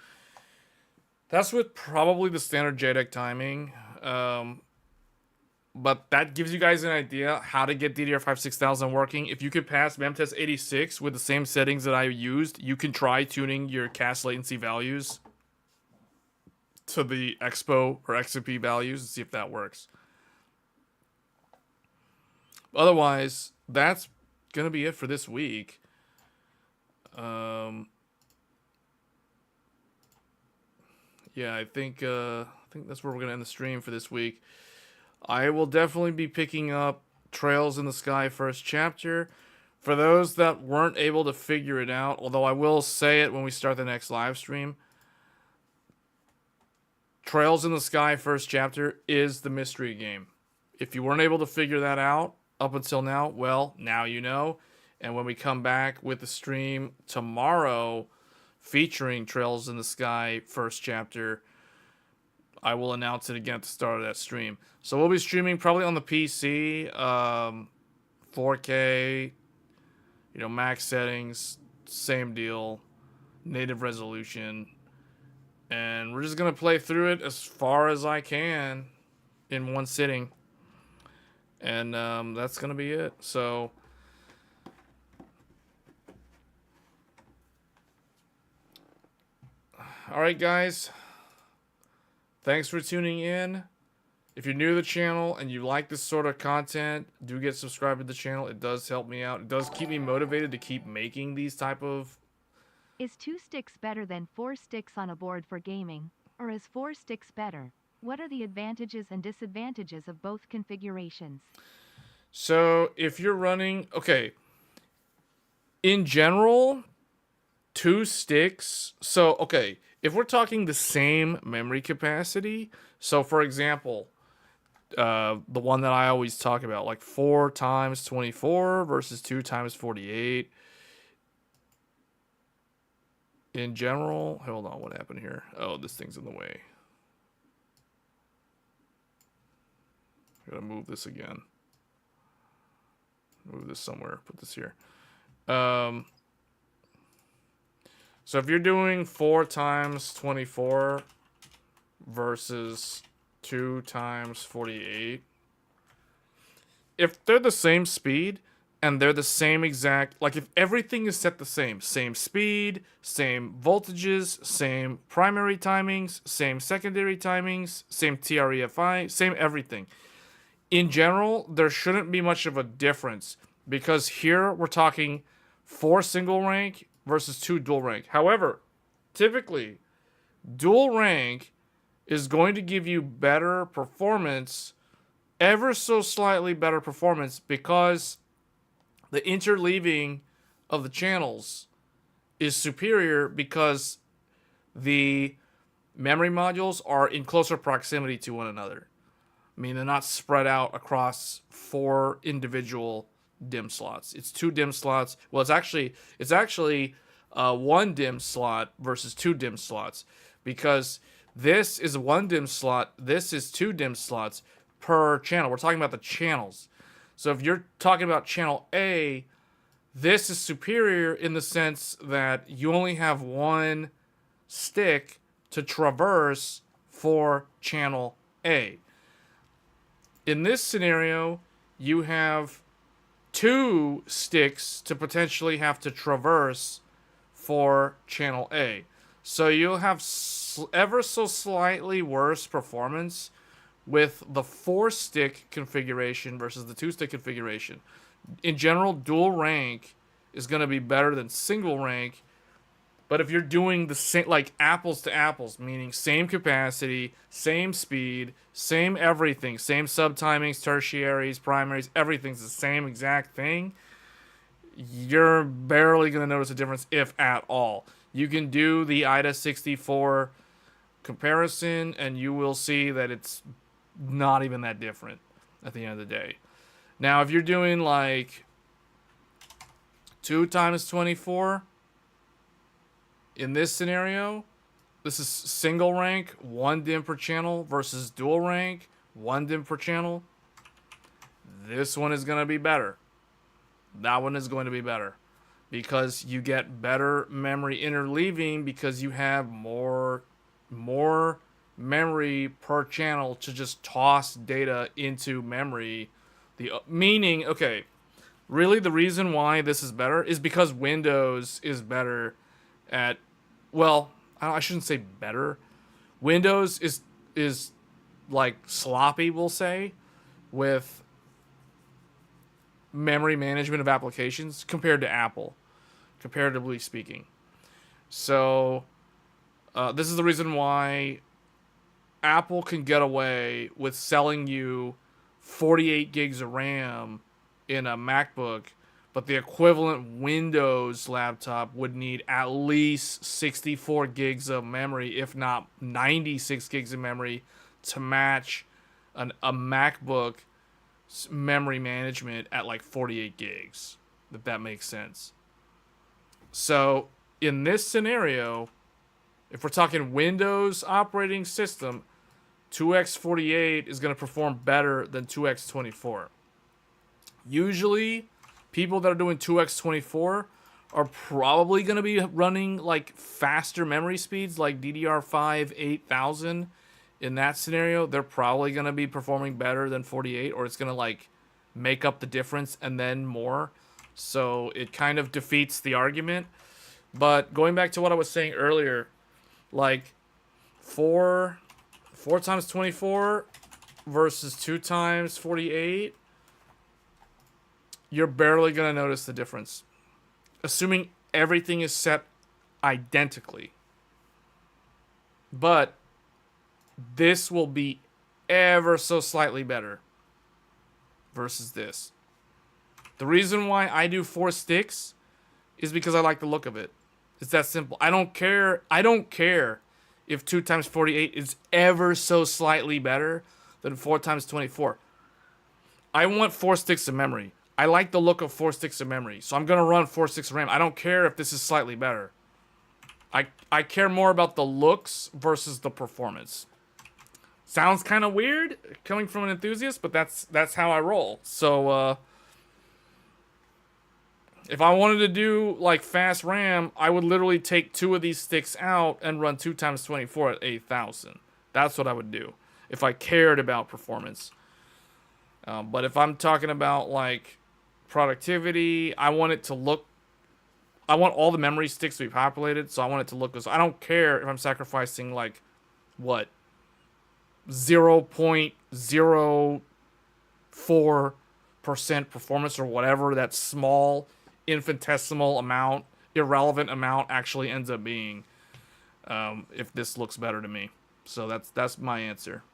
That's with probably the standard JEDEC timing. But that gives you guys an idea how to get DDR5 6000 working. If you could pass MemTest 86 with the same settings that I used, you can try tuning your cache latency values to the Expo or XMP values and see if that works. Otherwise, that's going to be it for this week. Yeah, I think that's where we're going to end the stream for this week. I will definitely be picking up Trails in the Sky First Chapter. For those that weren't able to figure it out, although I will say it when we start the next live stream, Trails in the Sky First Chapter is the mystery game. If you weren't able to figure that out up until now, well, now you know. And when we come back with the stream tomorrow featuring Trails in the Sky first chapter, I will announce it again at the start of that stream. So we'll be streaming probably on the PC, 4K, max settings, same deal, native resolution. And we're just going to play through it as far as I can in one sitting. And that's going to be it. So all right, guys. Thanks for tuning in. If you're new to the channel and you like this sort of content, do get subscribed to the channel. It does help me out. It does keep me motivated to keep making these type of... Is 2 sticks better than 4 sticks on a board for gaming? Or is 4 sticks better? What are the advantages and disadvantages of both configurations? So if you're running... Okay. In general, 2 sticks... So, okay. If we're talking the same memory capacity... So, for example... the one that I always talk about, like 4 times 24 versus 2 times 48. In general, hold on, what happened here? Oh, this thing's in the way. Gotta move this again. Move this somewhere. Put this here. So if you're doing 4 times 24 versus 2 times 48, if they're the same speed and they're the same exact, like if everything is set the same speed, same voltages, same primary timings, same secondary timings, same TREFI, same everything. In general, there shouldn't be much of a difference because here we're talking 4 single rank versus 2 dual rank. However, typically, dual rank is going to give you better performance, ever so slightly better performance, because the interleaving of the channels is superior because the memory modules are in closer proximity to one another. I mean, they're not spread out across 4 individual DIMM slots. It's 2 DIMM slots. Well, it's actually 1 DIMM slot versus 2 DIMM slots, because this is 1 DIMM slot, this is 2 DIMM slots per channel. We're talking about the channels. So if you're talking about channel A, this is superior in the sense that you only have 1 stick to traverse for channel A. In this scenario, you have 2 sticks to potentially have to traverse for channel A. So you'll have ever so slightly worse performance with the 4-stick configuration versus the 2-stick configuration. In general, dual rank is going to be better than single rank. But if you're doing the same, like apples to apples, meaning same capacity, same speed, same everything, same subtimings, tertiaries, primaries, everything's the same exact thing, you're barely going to notice a difference, if at all. You can do the IDA 64 comparison, and you will see that it's not even that different at the end of the day. Now, if you're doing like 2 times 24, in this scenario, this is single rank, 1 DIMM per channel, versus dual rank, 1 DIMM per channel. This one is going to be better. That one is going to be better, because you get better memory interleaving, because you have more memory per channel to just toss data into memory. Meaning, okay, really the reason why this is better is because Windows is better at, well, I shouldn't say better. Windows is like sloppy, we'll say, with memory management of applications compared to Apple, comparatively speaking. So this is the reason why Apple can get away with selling you 48 gigs of RAM in a MacBook, but the equivalent Windows laptop would need at least 64 gigs of memory, if not 96 gigs of memory, to match a MacBook memory management at like 48 gigs. if that makes sense. So in this scenario, if we're talking Windows operating system, 2x48 is going to perform better than 2x24. Usually, people that are doing 2x24 are probably going to be running like faster memory speeds like DDR5 8000. In that scenario, they're probably going to be performing better than 48, or it's going to like make up the difference and then more. So it kind of defeats the argument. But going back to what I was saying earlier, like 4 times 24 versus 2 times 48, you're barely going to notice the difference. Assuming everything is set identically. But this will be ever so slightly better versus this. The reason why I do 4 sticks is because I like the look of it. It's that simple. I don't care if 2 times 48 is ever so slightly better than 4 times 24. I want 4 sticks of memory. I like the look of 4 sticks of memory, so I'm going to run 4 sticks of RAM. I don't care if this is slightly better. I care more about the looks versus the performance. Sounds kind of weird coming from an enthusiast, but that's how I roll. So if I wanted to do like fast RAM, I would literally take 2 of these sticks out and run 2 times 24 at 8000. That's what I would do if I cared about performance. But if I'm talking about like productivity, I want it to look, I want all the memory sticks to be populated, so I want it to look as, I don't care if I'm sacrificing like what 0.04% performance or whatever that small infinitesimal amount, irrelevant amount actually ends up being, if this looks better to me. So that's my answer.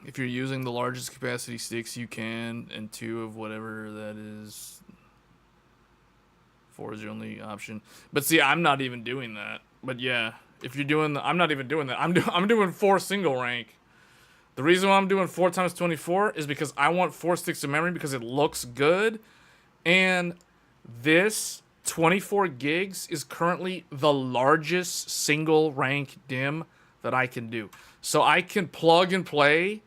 If you're using the largest capacity sticks you can, and 2 of whatever that is, 4 is your only option. But see, I'm not even doing that. But yeah, if you're doing I'm not even doing that. I'm doing 4 single rank. The reason why I'm doing 4 times 24 is because I want 4 sticks of memory because it looks good. And this 24 gigs is currently the largest single rank DIMM that I can do. So I can plug and play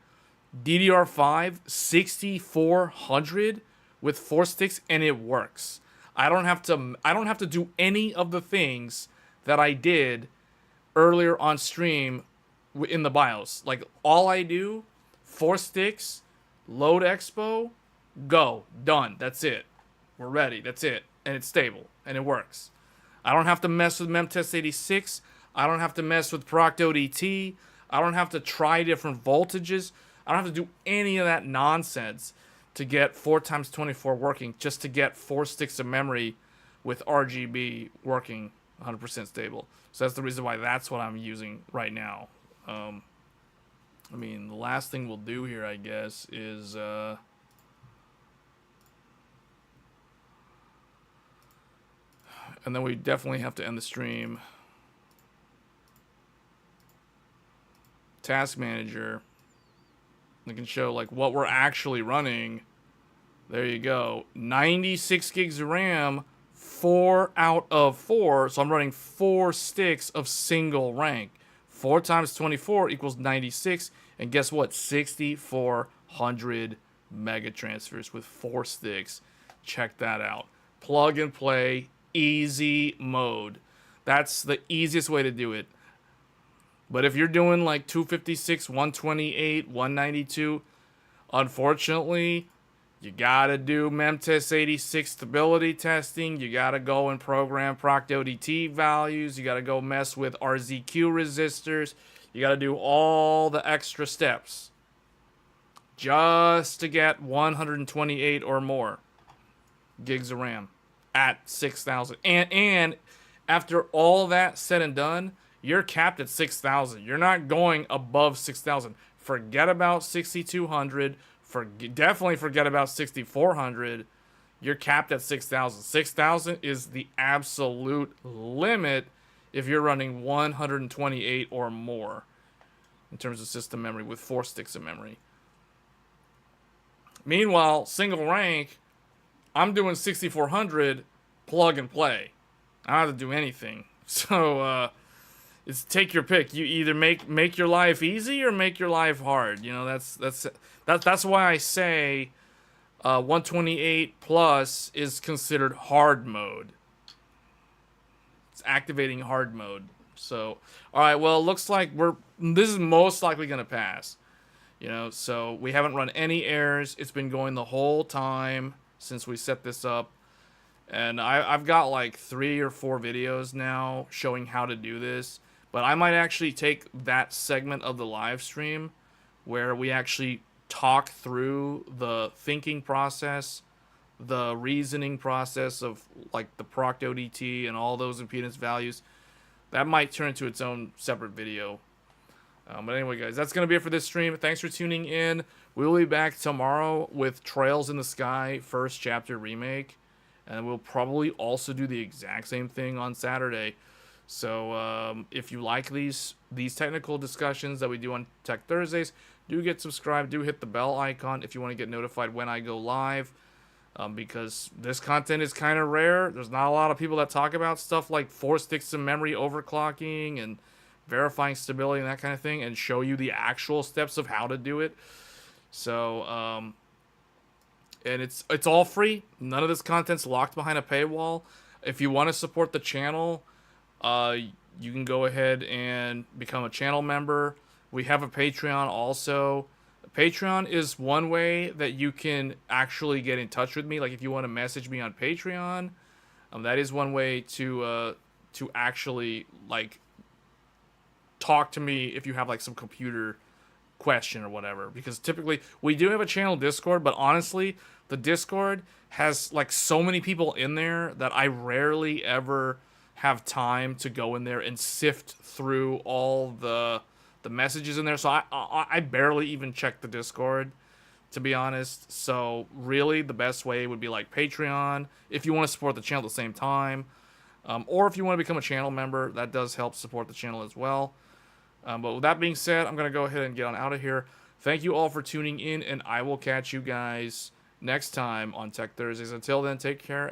DDR5 6400 with 4 sticks and it works. I don't have to do any of the things that I did earlier on stream in the BIOS. Like, all I do, 4 sticks, load Expo, go, done. That's it. We're ready. That's it. And it's stable and it works. I don't have to mess with memtest86. I don't have to mess with proctodt. I don't have to try different voltages. I don't have to do any of that nonsense to get 4 times 24 working, just to get 4 sticks of memory with RGB working 100% stable. So that's the reason why that's what I'm using right now. I mean, the last thing we'll do here, I guess, is and then we definitely have to end the stream. Task Manager. I can show like what we're actually running. There you go. 96 gigs of RAM, 4 out of 4. So I'm running 4 sticks of single rank. 4 times 24 equals 96. And guess what? 6,400 mega transfers with 4 sticks. Check that out. Plug and play, easy mode. That's the easiest way to do it. But if you're doing like 256, 128, 192, unfortunately, you gotta do memtest86 stability testing. You gotta go and program proctodt values. You gotta go mess with RZQ resistors. You gotta do all the extra steps just to get 128 or more gigs of RAM at 6,000. And after all that said and done, you're capped at 6,000. You're not going above 6,000. Forget about 6,200. Definitely forget about 6,400. You're capped at 6,000. 6,000 is the absolute limit if you're running 128 or more in terms of system memory with 4 sticks of memory. Meanwhile, single rank, I'm doing 6400 plug and play. I don't have to do anything. So it's take your pick. You either make your life easy or make your life hard. You know, that's why I say 128 plus is considered hard mode. It's activating hard mode. So, all right. Well, it looks like this is most likely gonna pass. You know, so we haven't run any errors. It's been going the whole time since we set this up. And I've got like 3 or 4 videos now showing how to do this. But I might actually take that segment of the live stream where we actually talk through the thinking process, the reasoning process of like the proc ODT and all those impedance values. That might turn into its own separate video. But anyway, guys, that's going to be it for this stream. Thanks for tuning in. We'll be back tomorrow with Trails in the Sky First Chapter Remake. And we'll probably also do the exact same thing on Saturday. So if you like these technical discussions that we do on Tech Thursdays, do get subscribed. Do hit the bell icon if you want to get notified when I go live. Because this content is kind of rare. There's not a lot of people that talk about stuff like 4 sticks of memory overclocking and verifying stability and that kind of thing, and show you the actual steps of how to do it. So, and it's all free. None of this content's locked behind a paywall. If you want to support the channel, you can go ahead and become a channel member. We have a Patreon also. Patreon is one way that you can actually get in touch with me. Like if you want to message me on Patreon, that is one way to actually like talk to me if you have like some computer question or whatever. Because typically we do have a channel Discord, but honestly, the Discord has like so many people in there that I rarely ever have time to go in there and sift through all the messages in there. So I barely even check the Discord, to be honest. So really the best way would be like Patreon if you want to support the channel at the same time, or if you want to become a channel member, that does help support the channel as well. But with that being said, I'm going to go ahead and get on out of here. Thank you all for tuning in, and I will catch you guys next time on Tech Thursdays. Until then, take care.